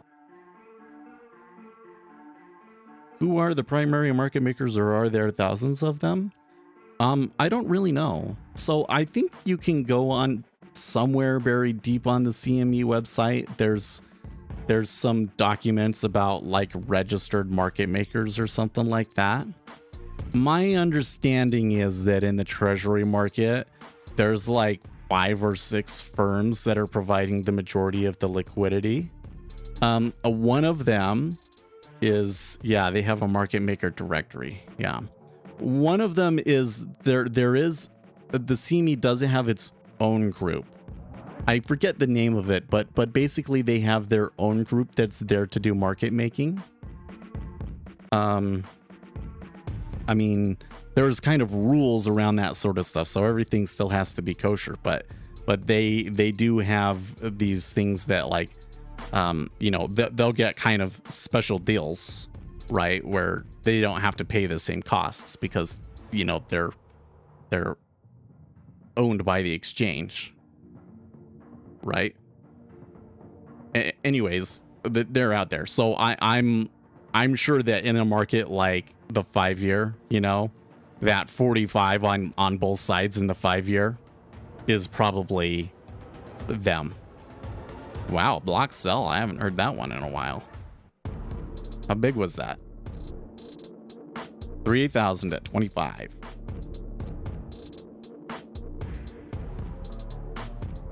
Who are the primary market makers, or are there thousands of them? I don't really know. So I think you can go on somewhere buried deep on the CME website. There's some documents about like registered market makers or something like that. My understanding is that in the treasury market, there's like 5 or 6 firms that are providing the majority of the liquidity. One of them is, yeah, they have a market maker directory. Yeah. One of them is there is the CME doesn't have its own group. I forget the name of it, but basically they have their own group that's there to do market making. I mean, there's kind of rules around that sort of stuff, so everything still has to be kosher, but they do have these things that, like, you know, they'll get kind of special deals, right, where they don't have to pay the same costs because, you know, they're owned by the exchange, right? Anyways, they're out there. So I'm sure that in a market like the 5-year, you know, that 45 on both sides in the 5-year is probably them. Wow, block sell. I haven't heard that one in a while. How big was that? 3,000 at 25.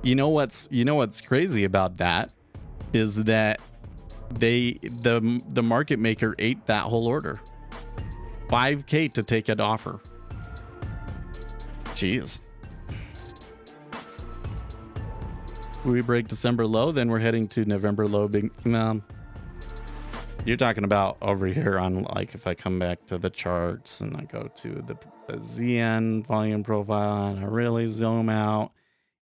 You know what's crazy about that is that the market maker ate that whole order. 5K to take an offer. Jeez. We break December low, then we're heading to November low. Big, you're talking about over here on, like, if I come back to the charts and I go to the ZN volume profile and I really zoom out,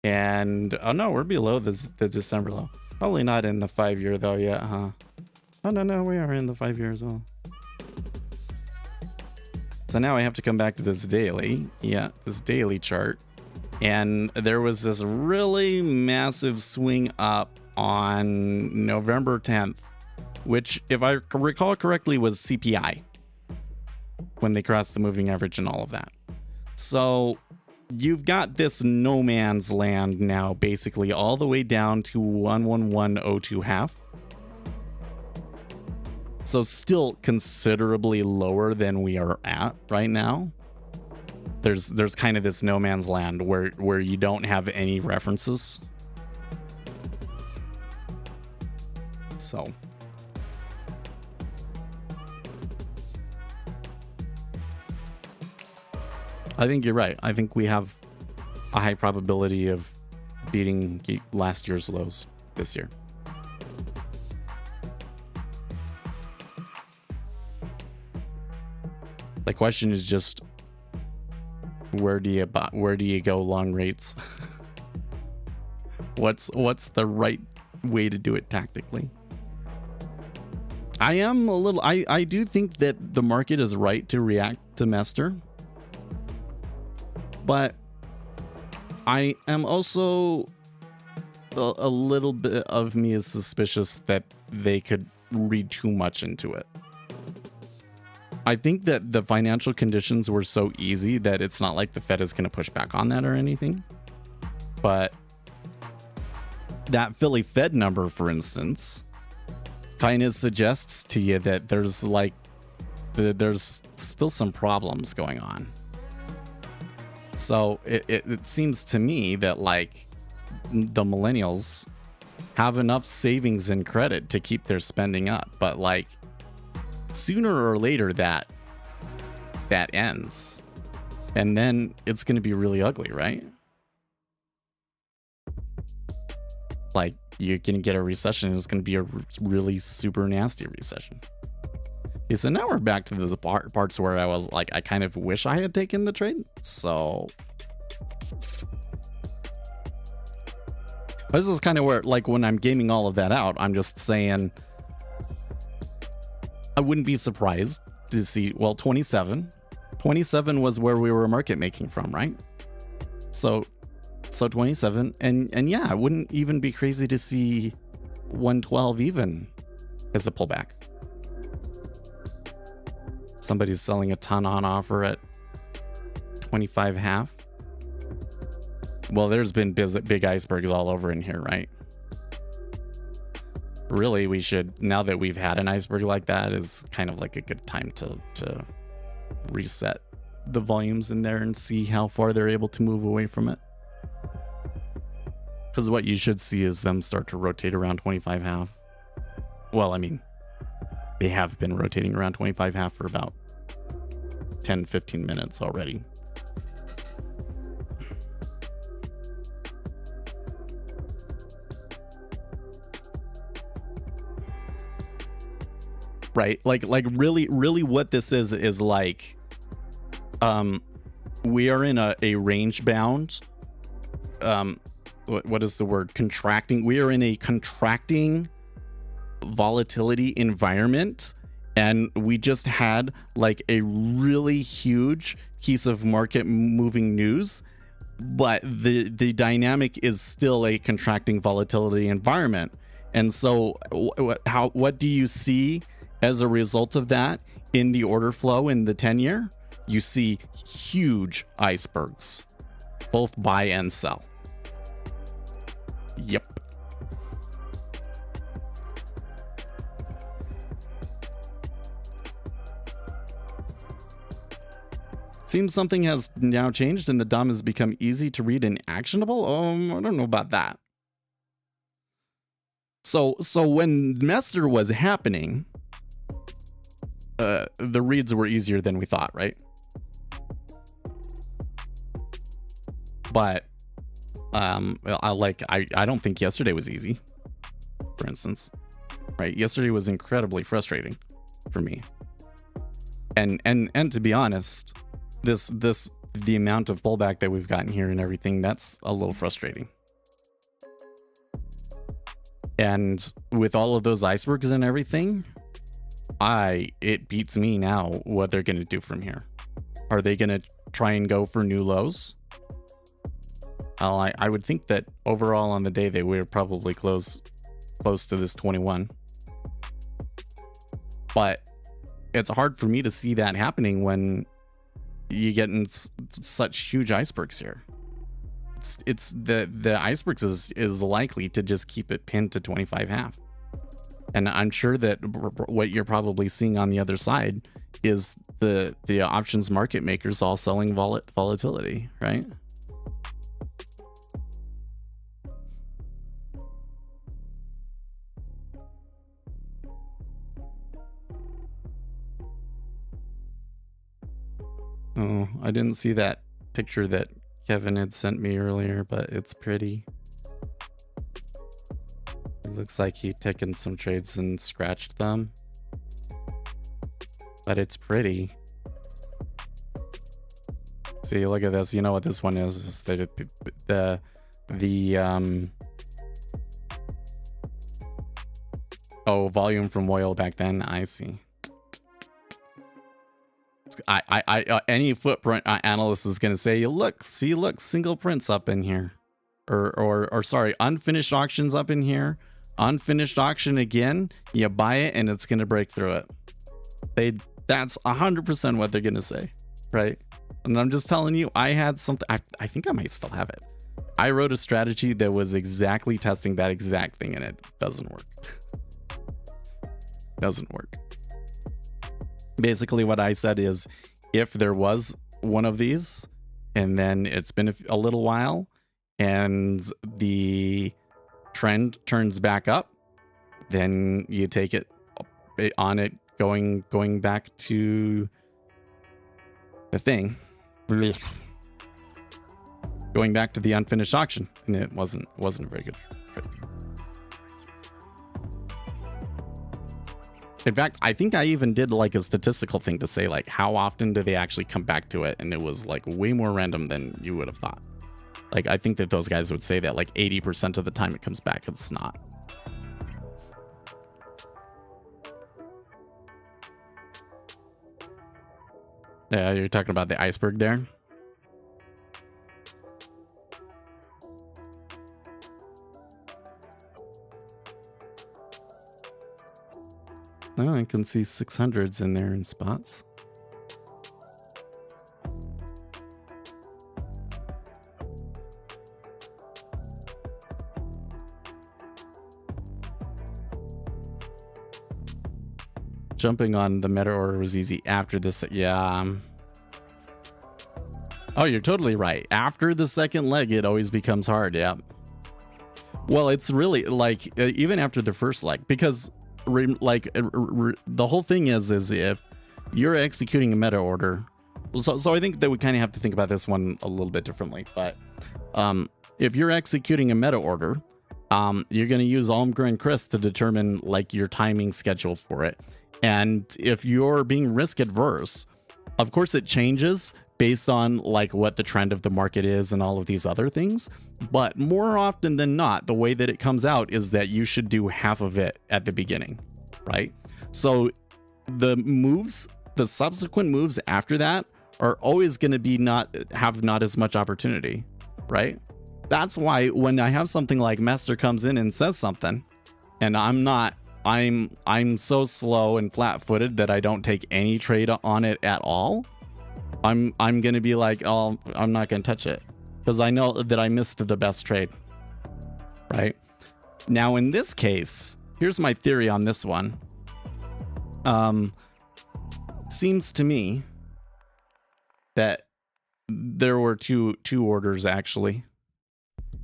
and oh no, we're below the December low. Probably not in the 5-year though yet, huh? Oh no, we are in the 5-year as well. So now I have to come back to this daily. Yeah, this daily chart. And there was this really massive swing up on November 10th, which, if I recall correctly, was CPI when they crossed the moving average and all of that. So you've got this no man's land now, basically all the way down to 111.02 half. So still considerably lower than we are at right now. There's kind of this no man's land where you don't have any references. So I think you're right. I think we have a high probability of beating last year's lows this year. The question is just, where do you go long rates? What's the right way to do it tactically? I do think that the market is right to react to Mester, but I am also a little bit of me is suspicious that they could read too much into it. I think that the financial conditions were so easy that it's not like the Fed is going to push back on that or anything. But that Philly Fed number, for instance, kind of suggests to you that there's still some problems going on. So it seems to me that, like, the millennials have enough savings and credit to keep their spending up. But like sooner or later that ends. And then it's going to be really ugly, right? Like you're going to get a recession. And it's going to be a really super nasty recession. Okay, so now we're back to the parts where I was like, I kind of wish I had taken the trade. So this is kind of where, like, when I'm gaming all of that out, I'm just saying I wouldn't be surprised to see, well, 27 was where we were market making from, right? So 27, and yeah, it wouldn't even be crazy to see 112 even as a pullback. Somebody's selling a ton on offer at 25 half. Well, there's been big icebergs all over in here, right? Really, we should, now that we've had an iceberg like that, is kind of like a good time to reset the volumes in there and see how far they're able to move away from it. Because what you should see is them start to rotate around 25 half. Well, I mean, they have been rotating around 25 half for about 10-15 minutes already. Right, like really what this is like, we are in a range bound, what is the word, contracting, we are in a contracting volatility environment, and we just had like a really huge piece of market moving news, but the dynamic is still a contracting volatility environment. And so what do you see as a result of that in the order flow in the 10-year? You see huge icebergs, both buy and sell. Yep. Seems something has now changed and the DOM has become easy to read and actionable. I don't know about that. So when Mester was happening, the reads were easier than we thought, right? But I don't think yesterday was easy, for instance, right? Yesterday was incredibly frustrating for me, and to be honest, the amount of pullback that we've gotten here and everything, that's a little frustrating. And with all of those icebergs and everything, it beats me now what they're going to do from here. Are they going to try and go for new lows? I would think that overall on the day they were probably close to this 21. But it's hard for me to see that happening when you get in such huge icebergs here. It's the icebergs is likely to just keep it pinned to 25 half. And I'm sure that what you're probably seeing on the other side is the options market makers all selling volatility, right? Oh, I didn't see that picture that Kevin had sent me earlier, but it's pretty. It looks like he'd taken some trades and scratched them, but it's pretty. See, look at this. You know what this one is the oh, volume from oil back then. I see. Any footprint analyst is going to say, look, single prints up in here, or sorry, unfinished auctions up in here, unfinished auction again. You buy it and it's going to break through it. That's 100% what they're going to say, right? And I'm just telling you, I had something. I think I might still have it. I wrote a strategy that was exactly testing that exact thing, and it doesn't work. Doesn't work. Basically what I said is, if there was one of these and then it's been a little while and the trend turns back up, then you take it on it going back to the thing. Going back to the unfinished auction, and it wasn't a very good trade. In fact, I think I even did like a statistical thing to say like how often do they actually come back to it, and it was like way more random than you would have thought. Like I think that those guys would say that like 80% of the time it comes back. It's not. Yeah, you're talking about the iceberg there. Oh, I can see 600s in there in spots. Jumping on the meta order was easy after this. Yeah. Oh, you're totally right. After the second leg, it always becomes hard. Yeah. Well, it's really like even after the first leg, because the whole thing is if you're executing a meta order, so I think that we kind of have to think about this one a little bit differently. But if you're executing a meta order, you're going to use Almgren and Chris to determine like your timing schedule for it. And if you're being risk adverse, of course it changes based on like what the trend of the market is and all of these other things. But more often than not, the way that it comes out is that you should do half of it at the beginning, right? So the subsequent moves after that are always going to be not as much opportunity, right? That's why when I have something like Mester comes in and says something, and I'm so slow and flat-footed that I don't take any trade on it at all. I'm gonna be like, oh, I'm not gonna touch it because I know that I missed the best trade, right? Now in this case, here's my theory on this one. Seems to me that there were two orders actually.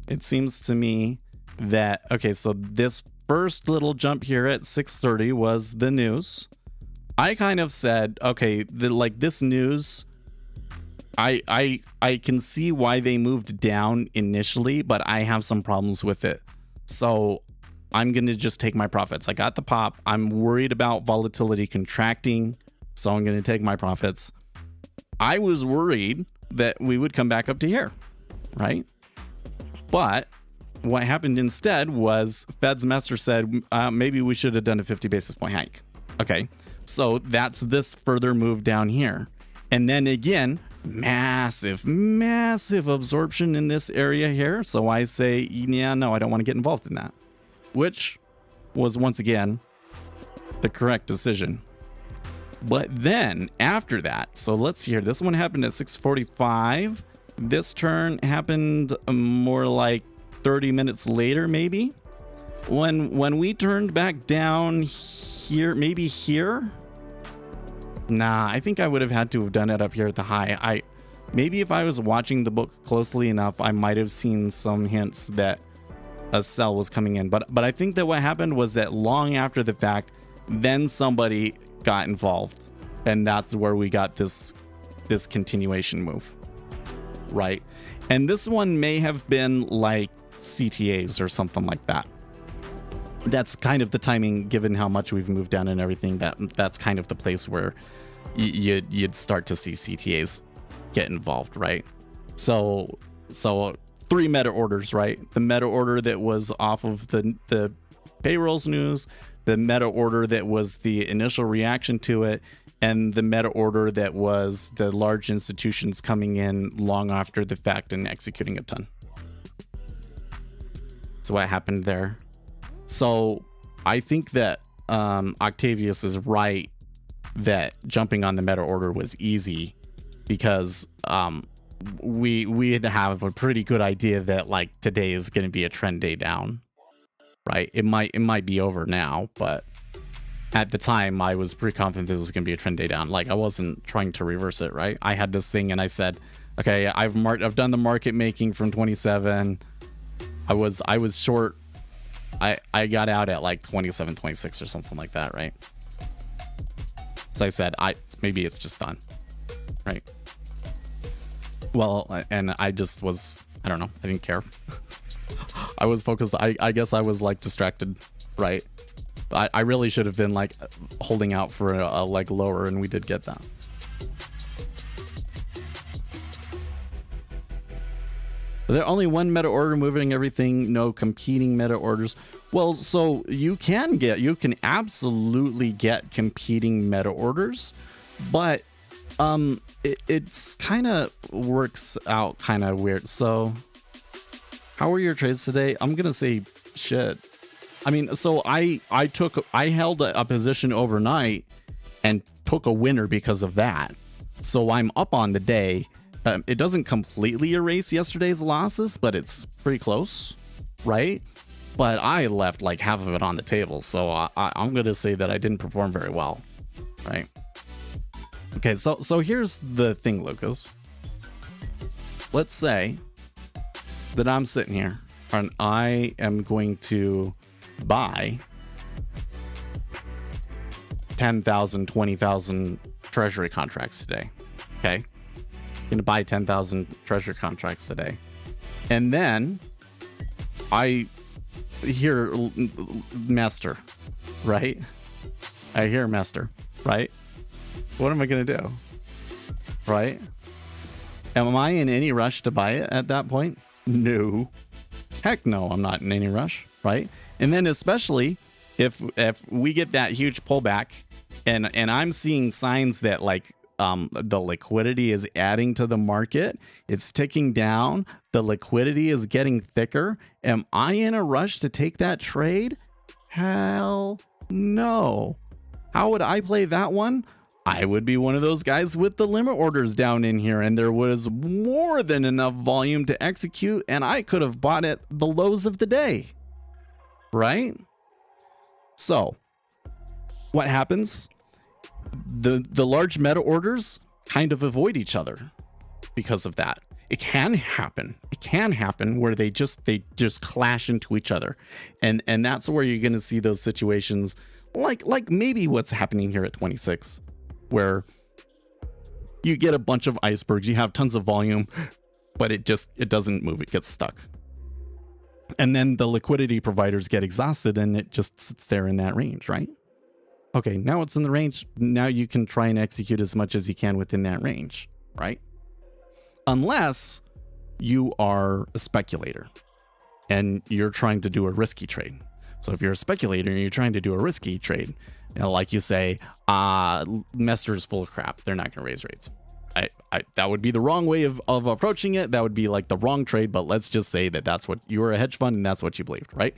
It seems to me that, okay, so this first little jump here at 630 was the news. I kind of said, okay, this news, I can see why they moved down initially, but I have some problems with it. So I'm going to just take my profits. I got the pop. I'm worried about volatility contracting, so I'm going to take my profits. I was worried that we would come back up to here, right? But what happened instead was Fed's Mester said, maybe we should have done a 50 basis point hike. Okay, so that's this further move down here. And then again, massive absorption in this area here. So I say, yeah, no, I don't want to get involved in that, which was once again the correct decision. But then after that, so let's see here. This one happened at 6:45. This turn happened more like 30 minutes later, maybe. When we turned back down here, maybe here. Nah, I think I would have had to have done it up here at the high. Maybe if I was watching the book closely enough, I might have seen some hints that a sell was coming in. But I think that what happened was that long after the fact, then somebody got involved, and that's where we got this continuation move, right? And this one may have been like CTAs or something like that. That's kind of the timing, given how much we've moved down and everything. That's kind of the place where you'd start to see CTAs get involved, right? So 3 meta orders, right? The meta order that was off of the payrolls news, the meta order that was the initial reaction to it, and the meta order that was the large institutions coming in long after the fact and executing a ton. So what happened there? So I think that Octavius is right that jumping on the meta order was easy because we had to have a pretty good idea that like today is going to be a trend day down, right? It might be over now, but at the time I was pretty confident this was going to be a trend day down. Like I wasn't trying to reverse it, right? I had this thing and I said, okay, I've done the market making from 27. I was short I got out at like 27, 26 or something like that, right? So I said, maybe it's just done, right? Well, and I just was, I don't know, I didn't care. I was focused. I guess I was like distracted, right? But I really should have been like holding out for a leg lower, and we did get that. There only one meta order moving everything, no competing meta orders. Well, so you can absolutely get competing meta orders, but it's kind of works out kind of weird. So how were your trades today? I'm gonna say shit. I mean, so I held a position overnight and took a winner because of that. So I'm up on the day. It doesn't completely erase yesterday's losses, but it's pretty close, right? But I left like half of it on the table, so I'm gonna say that I didn't perform very well, right? Okay, so here's the thing, Lucas. Let's say that I'm sitting here and I am going to buy 10,000, 20,000 treasury contracts today, okay? Gonna buy 10,000 treasure contracts today, and then I hear master, right? I hear master, right? What am I gonna do, right? Am I in any rush to buy it at that point? No, heck no, I'm not in any rush, right? And then especially if we get that huge pullback, and I'm seeing signs that like the liquidity is adding to the market. It's ticking down. The liquidity is getting thicker. Am I in a rush to take that trade? Hell no. How would I play that one? I would be one of those guys with the limit orders down in here, and there was more than enough volume to execute, and I could have bought at the lows of the day, right? So what happens? The large meta orders kind of avoid each other because of that. It can happen. It can happen where they just clash into each other, and that's where you're going to see those situations like maybe what's happening here at 26, where you get a bunch of icebergs, you have tons of volume, but it doesn't move. It gets stuck, and then the liquidity providers get exhausted, and it just sits there in that range, right? Okay, now it's in the range. Now you can try and execute as much as you can within that range, right? Unless you are a speculator and you're trying to do a risky trade. So if you're a speculator and you're trying to do a risky trade, like you say, Mester is full of crap, they're not going to raise rates. That would be the wrong way of approaching it. That would be like the wrong trade, but let's just say that that's what you were a hedge fund and that's what you believed, right?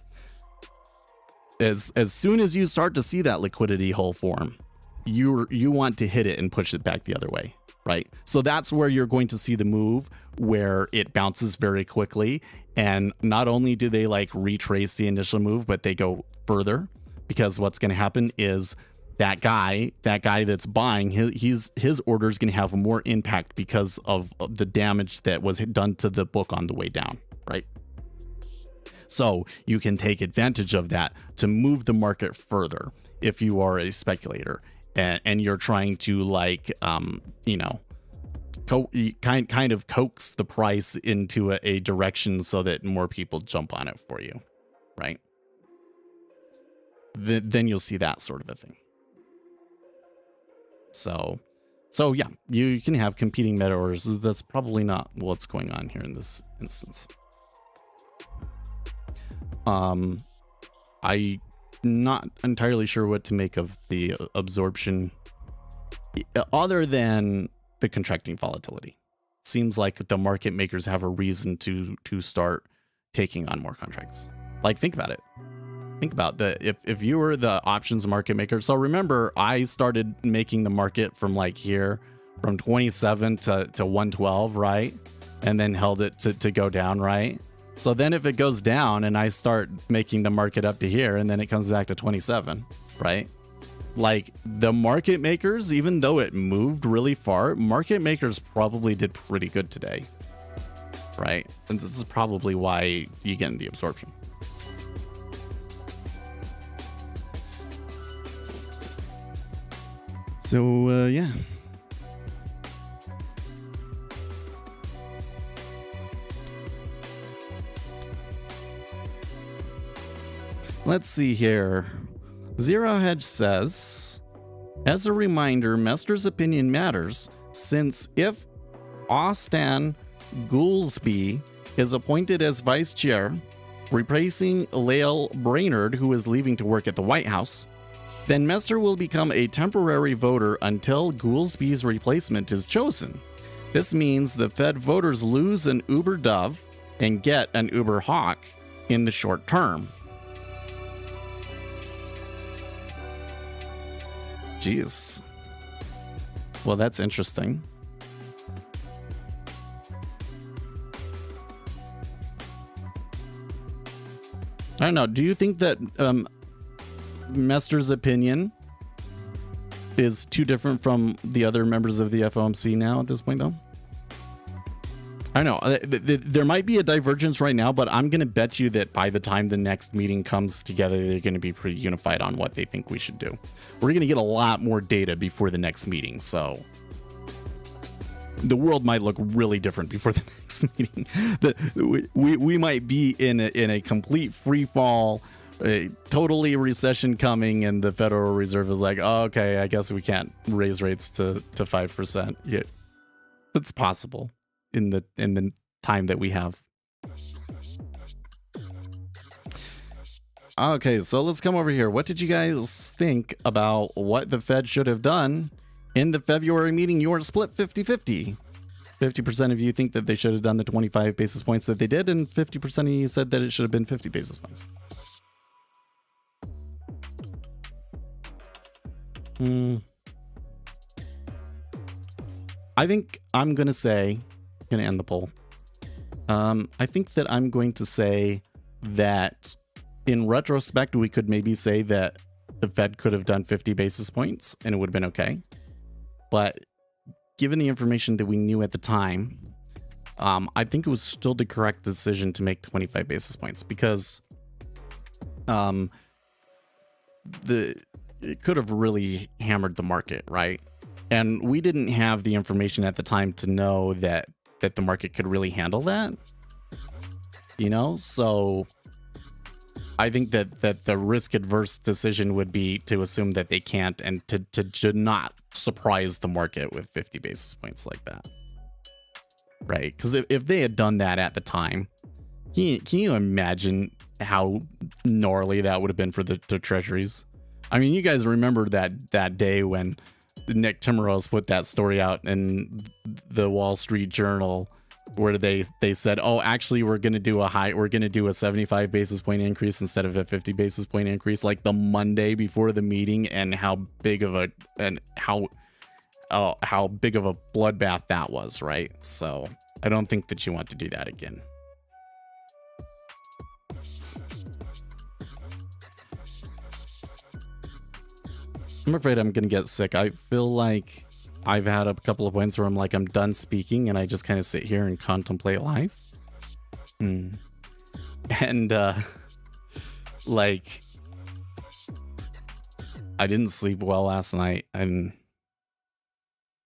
As soon as you start to see that liquidity hole form, you want to hit it and push it back the other way, right? So that's where you're going to see the move where it bounces very quickly, and not only do they like retrace the initial move, but they go further, because what's going to happen is that guy that's buying, his order is going to have more impact because of the damage that was done to the book on the way down, right? So you can take advantage of that to move the market further if you are a speculator and you're trying to like, kind of coax the price into a direction so that more people jump on it for you, right? Then you'll see that sort of a thing. So yeah, you can have competing meta orders. That's probably not what's going on here in this instance. I'm not entirely sure what to make of the absorption other than the contracting volatility. Seems like the market makers have a reason to start taking on more contracts. Like, think about it. Think about if you were the options market maker. So remember, I started making the market from like here, from 27 to 112, right? And then held it to go down, right? So then if it goes down and I start making the market up to here and then it comes back to 27, right? Like the market makers, even though it moved really far, market makers probably did pretty good today, right? And this is probably why you get the absorption. So, yeah. Let's see here. Zero Hedge says, as a reminder, Mester's opinion matters, since if Austin Goolsby is appointed as vice chair, replacing Lael Brainerd, who is leaving to work at the White House, then Mester will become a temporary voter until Goolsby's replacement is chosen. This means the Fed voters lose an Uber Dove and get an Uber Hawk in the short term. Jeez. Well, that's interesting. I don't know. Do you think that Mester's opinion is too different from the other members of the FOMC now at this point, though? I don't know. There might be a divergence right now, but I'm going to bet you that by the time the next meeting comes together, they're going to be pretty unified on what they think we should do. We're going to get a lot more data before the next meeting, so the world might look really different before the next meeting. We might be in a complete free fall, totally recession coming, and the Federal Reserve is like, oh, okay, I guess we can't raise rates to 5%. Yeah, it's possible in the time that we have. Okay, so let's come over here. What did you guys think about what the Fed should have done in the February meeting? You were split 50-50. 50% of you think that they should have done the 25 basis points that they did, and 50% of you said that it should have been 50 basis points. I think I'm going to end the poll. I think that I'm going to say that in retrospect, we could maybe say that the Fed could have done 50 basis points and it would have been okay. But given the information that we knew at the time, I think it was still the correct decision to make 25 basis points, because it could have really hammered the market, right? And we didn't have the information at the time to know that the market could really handle that, so I think that the risk adverse decision would be to assume that they can't, and to not surprise the market with 50 basis points like that, right? Because if they had done that at the time, can you imagine how gnarly that would have been for the treasuries? I mean, you guys remember that day when Nick Timmerose put that story out in the Wall Street Journal, where they said, oh, actually, we're going to do a 75 basis point increase instead of a 50 basis point increase, like the Monday before the meeting, and how big of a bloodbath that was, right? So I don't think that you want to do that again. I'm afraid I'm going to get sick. I feel like I've had a couple of points where I'm like, I'm done speaking and I just kind of sit here and contemplate life. And, like, I didn't sleep well last night, and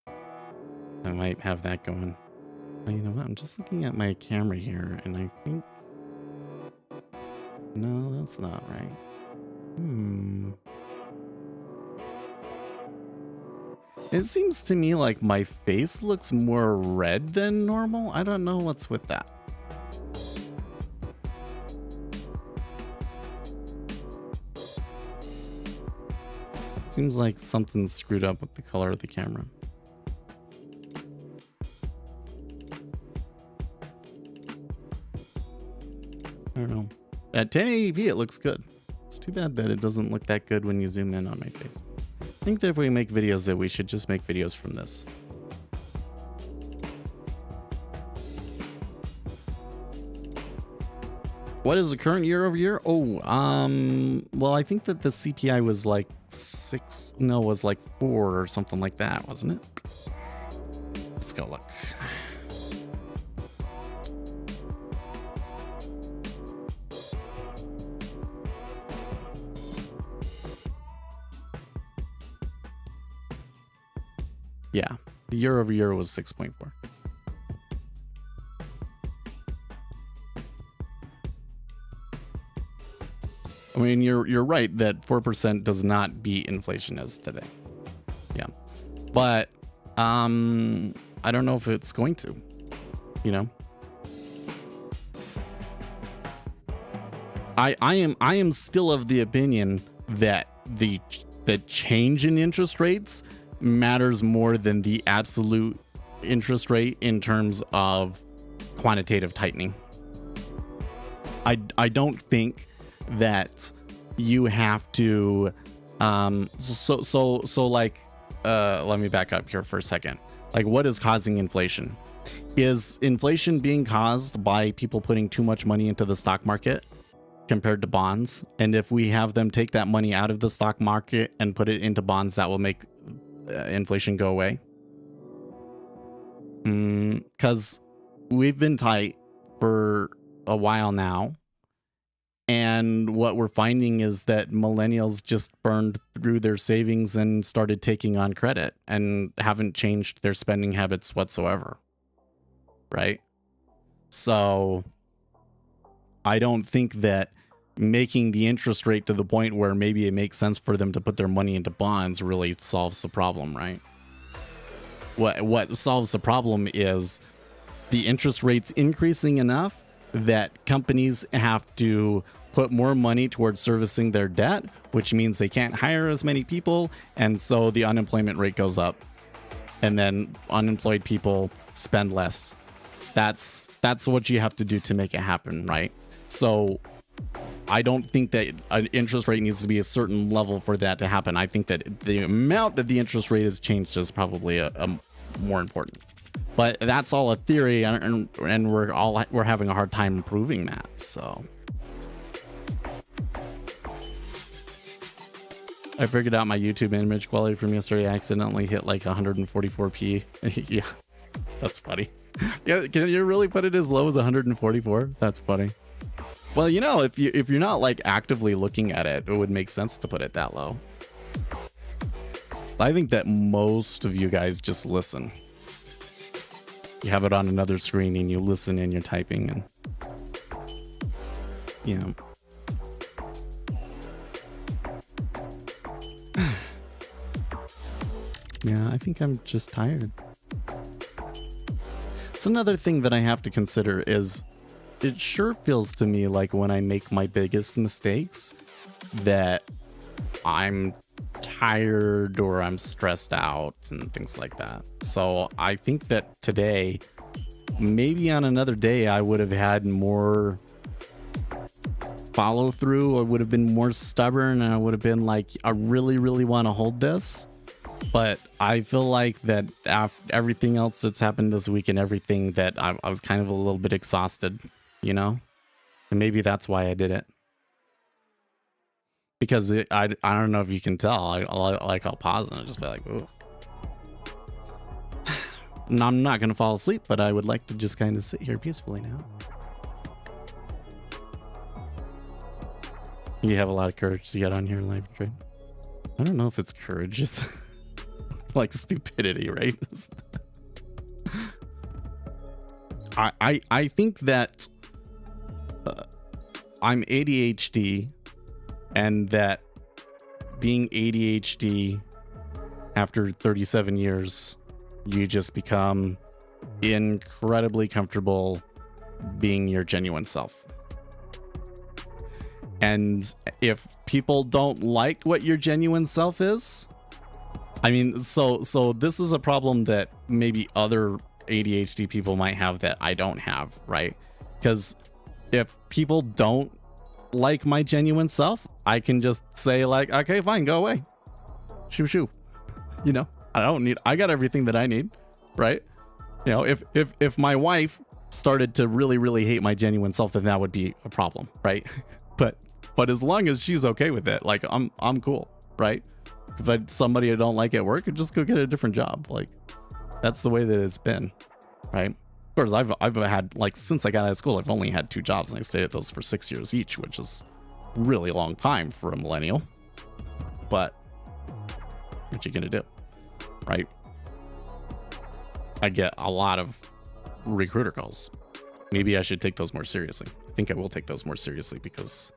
I might have that going. But you know what? I'm just looking at my camera here, and I think, no, that's not right. It seems to me like my face looks more red than normal. I don't know what's with that. Seems like something's screwed up with the color of the camera. I don't know. At 1080p, it looks good. It's too bad that it doesn't look that good when you zoom in on my face. I think that if we make videos, that we should just make videos from this. What is the current year over year? Oh, well, I think that the CPI was like 4 or something like that, wasn't it? Let's go look. Yeah, the year over year was 6.4. I mean, you're right that 4% does not beat inflation as today. Yeah, but I don't know if it's going to. You know, I am still of the opinion that the change in interest rates matters more than the absolute interest rate in terms of quantitative tightening. I don't think that you have to so like let me back up here for a second. Like, what is causing inflation? Is inflation being caused by people putting too much money into the stock market compared to bonds? And if we have them take that money out of the stock market and put it into bonds, that will make inflation go away? Because we've been tight for a while now. And what we're finding is that millennials just burned through their savings and started taking on credit and haven't changed their spending habits whatsoever. Right? So I don't think that making the interest rate to the point where maybe it makes sense for them to put their money into bonds really solves the problem, right? What solves the problem is the interest rates increasing enough that companies have to put more money towards servicing their debt, which means they can't hire as many people, and so the unemployment rate goes up, and then unemployed people spend less. That's what you have to do to make it happen, right? So I don't think that an interest rate needs to be a certain level for that to happen. I think that the amount that the interest rate has changed is probably a more important. But that's all a theory, and we're having a hard time proving that. So I figured out my YouTube image quality from yesterday. I accidentally hit like 144p. Yeah, that's funny. Yeah, can you really put it as low as 144? That's funny. Well, you know, if you're not like actively looking at it, it would make sense to put it that low. I think that most of you guys just listen. You have it on another screen and you listen and you're typing, and you know. Yeah, I think I'm just tired. So another thing that I have to consider is it sure feels to me like when I make my biggest mistakes that I'm tired or I'm stressed out and things like that. So I think that today, maybe on another day, I would have had more follow through. I would have been more stubborn, and I would have been like, I really, really want to hold this. But I feel like that after everything else that's happened this week and everything, that I was kind of a little bit exhausted, you know? And maybe that's why I did it. Because I don't know if you can tell. I'll pause and I'll just be like, ooh. And I'm not going to fall asleep, but I would like to just kind of sit here peacefully now. You have a lot of courage to get on here live trade. I don't know if it's courage. It's like stupidity, right? I think that I'm ADHD, and that being ADHD after 37 years, you just become incredibly comfortable being your genuine self. And if people don't like what your genuine self is, I mean, so this is a problem that maybe other ADHD people might have that I don't have, right? Because if people don't like my genuine self, I can just say like, okay, fine, go away. Shoo. You know, I got everything that I need, right? You know, if my wife started to really, really hate my genuine self, then that would be a problem, right? But as long as she's okay with it, like I'm cool, right? If I somebody I don't like at work, just go get a different job. Like that's the way that it's been, right? Of course, I've had, like, since I got out of school, I've only had 2 jobs, and I stayed at those for 6 years each, which is a really long time for a millennial. But what you gonna do, right? I get a lot of recruiter calls. Maybe I should take those more seriously. I think I will take those more seriously because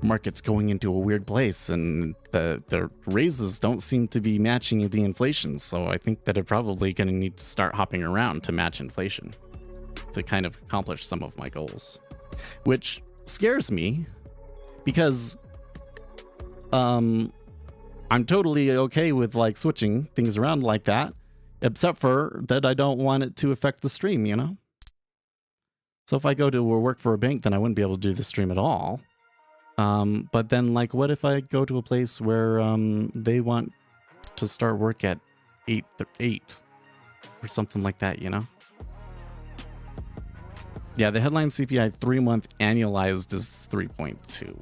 market's going into a weird place and the raises don't seem to be matching the inflation. So I think that I'm probably going to need to start hopping around to match inflation to kind of accomplish some of my goals, which scares me because I'm totally okay with like switching things around like that, except for that I don't want it to affect the stream, you know? So if I go to work for a bank, then I wouldn't be able to do the stream at all. But then like, what if I go to a place where they want to start work at 8 or something like that, you know? Yeah, the headline CPI 3-month annualized is 3.2.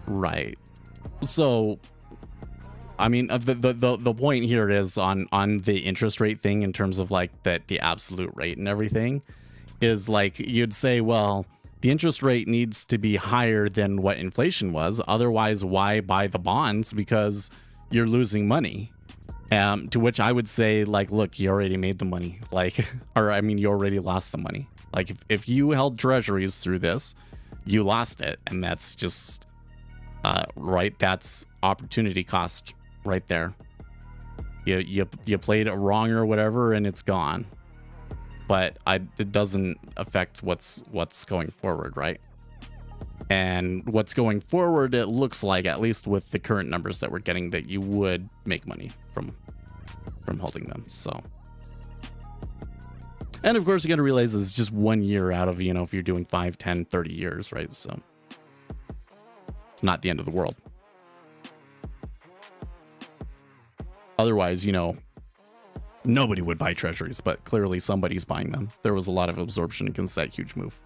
Right. So, I mean, the point here is on the interest rate thing in terms of like the absolute rate and everything is like you'd say, well, the interest rate needs to be higher than what inflation was. Otherwise, why buy the bonds? Because you're losing money. To which I would say, like, look, you already made the money. Like, or I mean, you already lost the money. Like, if you held treasuries through this, you lost it. And that's just, right, that's opportunity cost right there. You played it wrong or whatever, and it's gone. But it doesn't affect what's going forward, right? And what's going forward, it looks like, at least with the current numbers that we're getting, that you would make money from holding them. So, and of course, you got to realize it's just 1 year out of, you know, if you're doing 5, 10, 30 years, right? So it's not the end of the world. Otherwise, you know, nobody would buy treasuries, but clearly somebody's buying them. There was a lot of absorption against that huge move.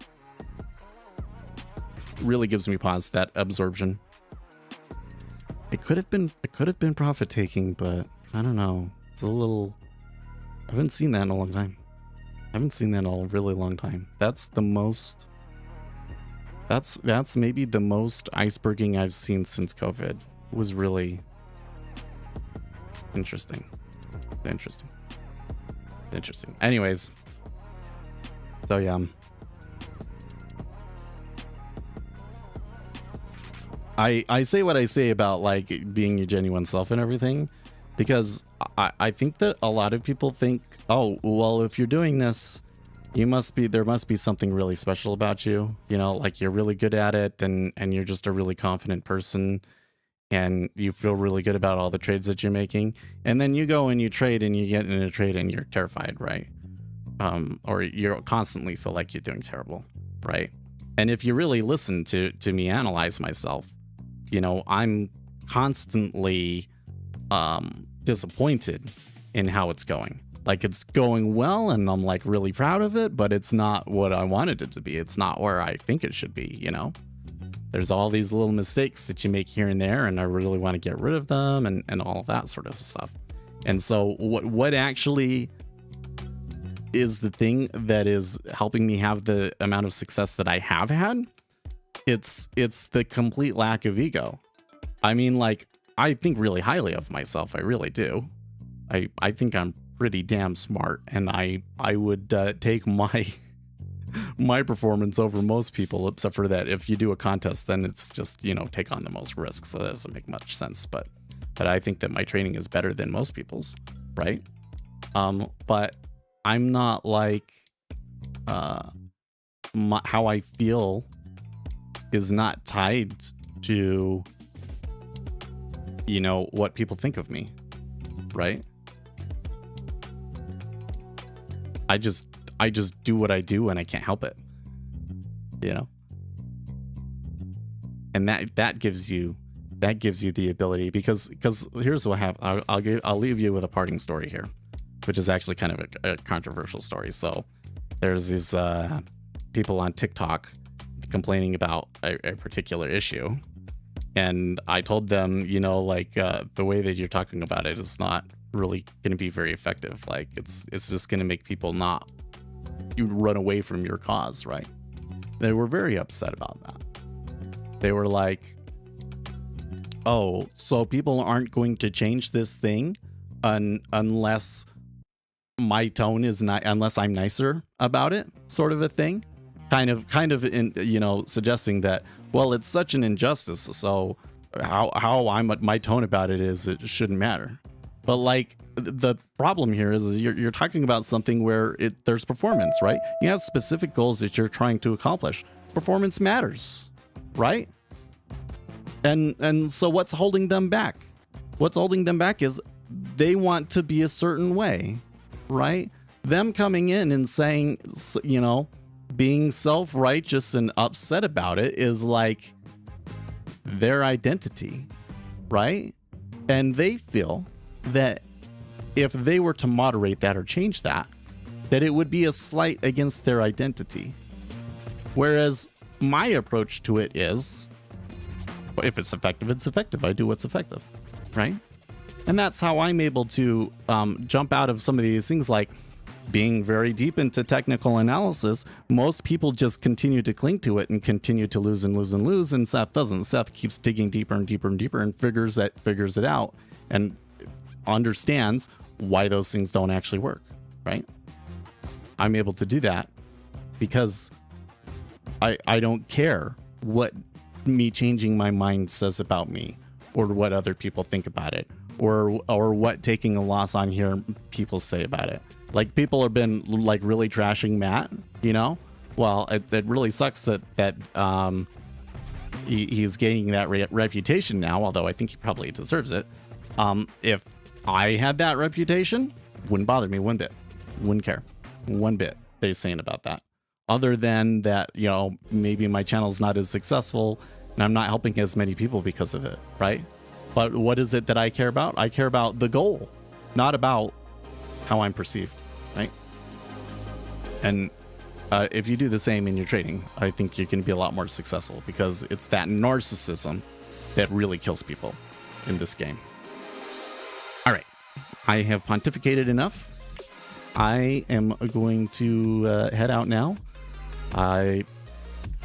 Really gives me pause, that absorption. It could have been profit taking, but I don't know. It's a little, I haven't seen that in a long time. I haven't seen that in a really long time. That's the most, that's maybe the most iceberging I've seen since COVID. It was really interesting. Interesting. Anyways, so yeah. I say what I say about like being your genuine self and everything, because I think that a lot of people think, oh, well, if you're doing this, there must be something really special about you, you know, like you're really good at it and you're just a really confident person and you feel really good about all the trades that you're making. And then you go and you trade and you get in a trade and you're terrified, right? Or you constantly feel like you're doing terrible, right? And if you really listen to me analyze myself, you know, I'm constantly disappointed in how it's going. Like it's going well and I'm like really proud of it, but it's not what I wanted it to be. It's not where I think it should be, you know? There's all these little mistakes that you make here and there, and I really want to get rid of them and all of that sort of stuff. And so what actually is the thing that is helping me have the amount of success that I have had? It's the complete lack of ego. I mean, like, I think really highly of myself. I really do. I think I'm pretty damn smart, and I would take my performance over most people, except for that if you do a contest, then it's just, you know, take on the most risks. So that doesn't make much sense. But I think that my training is better than most people's, right? But I'm not like how I feel is not tied to, you know, what people think of me, right? I just do what I do and I can't help it, you know? And that gives you the ability, because here's what happened. I'll leave you with a parting story here, which is actually kind of a controversial story. So there's these people on TikTok complaining about a particular issue, and I told them, you know, like the way that you're talking about it is not really going to be very effective. Like it's just going to make people not run away from your cause, right? They were very upset about that. They were like, oh, so people aren't going to change this thing unless my tone is not, unless I'm nicer about it, sort of a thing. Kind of in, you know, suggesting that, well, it's such an injustice, so how my tone about it is, it shouldn't matter. But like, the problem here is you're talking about something where there's performance, right? You have specific goals that you're trying to accomplish. Performance matters, right? And so what's holding them back? What's holding them back is they want to be a certain way, right? Them coming in and saying, you know, being self-righteous and upset about it is like their identity, right? And they feel that if they were to moderate that or change that, that it would be a slight against their identity. Whereas my approach to it is, if it's effective, it's effective. I do what's effective, right? And that's how I'm able to jump out of some of these things, like being very deep into technical analysis. Most people just continue to cling to it and continue to lose and lose and lose, and Seth doesn't. Seth keeps digging deeper and deeper and deeper and figures it out and understands why those things don't actually work, right? I'm able to do that because I don't care what me changing my mind says about me, or what other people think about it, or what taking a loss on here people say about it. Like, people have been like really trashing Matt, you know? Well, it really sucks that he's gaining that reputation now, although I think he probably deserves it. If I had that reputation, wouldn't bother me one bit. Wouldn't care one bit they're saying about that. Other than that, you know, maybe my channel's not as successful and I'm not helping as many people because of it, right? But what is it that I care about? I care about the goal, not about how I'm perceived, right? And if you do the same in your trading, I think you can be a lot more successful, because it's that narcissism that really kills people in this game. All right, I have pontificated enough. I am going to head out now.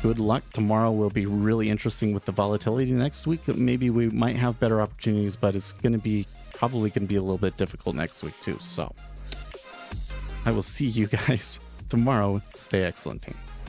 Good luck. Tomorrow will be really interesting with the volatility. Next week, maybe we might have better opportunities, but it's going to be probably going to be a little bit difficult next week too. So I will see you guys tomorrow. Stay excellent, team.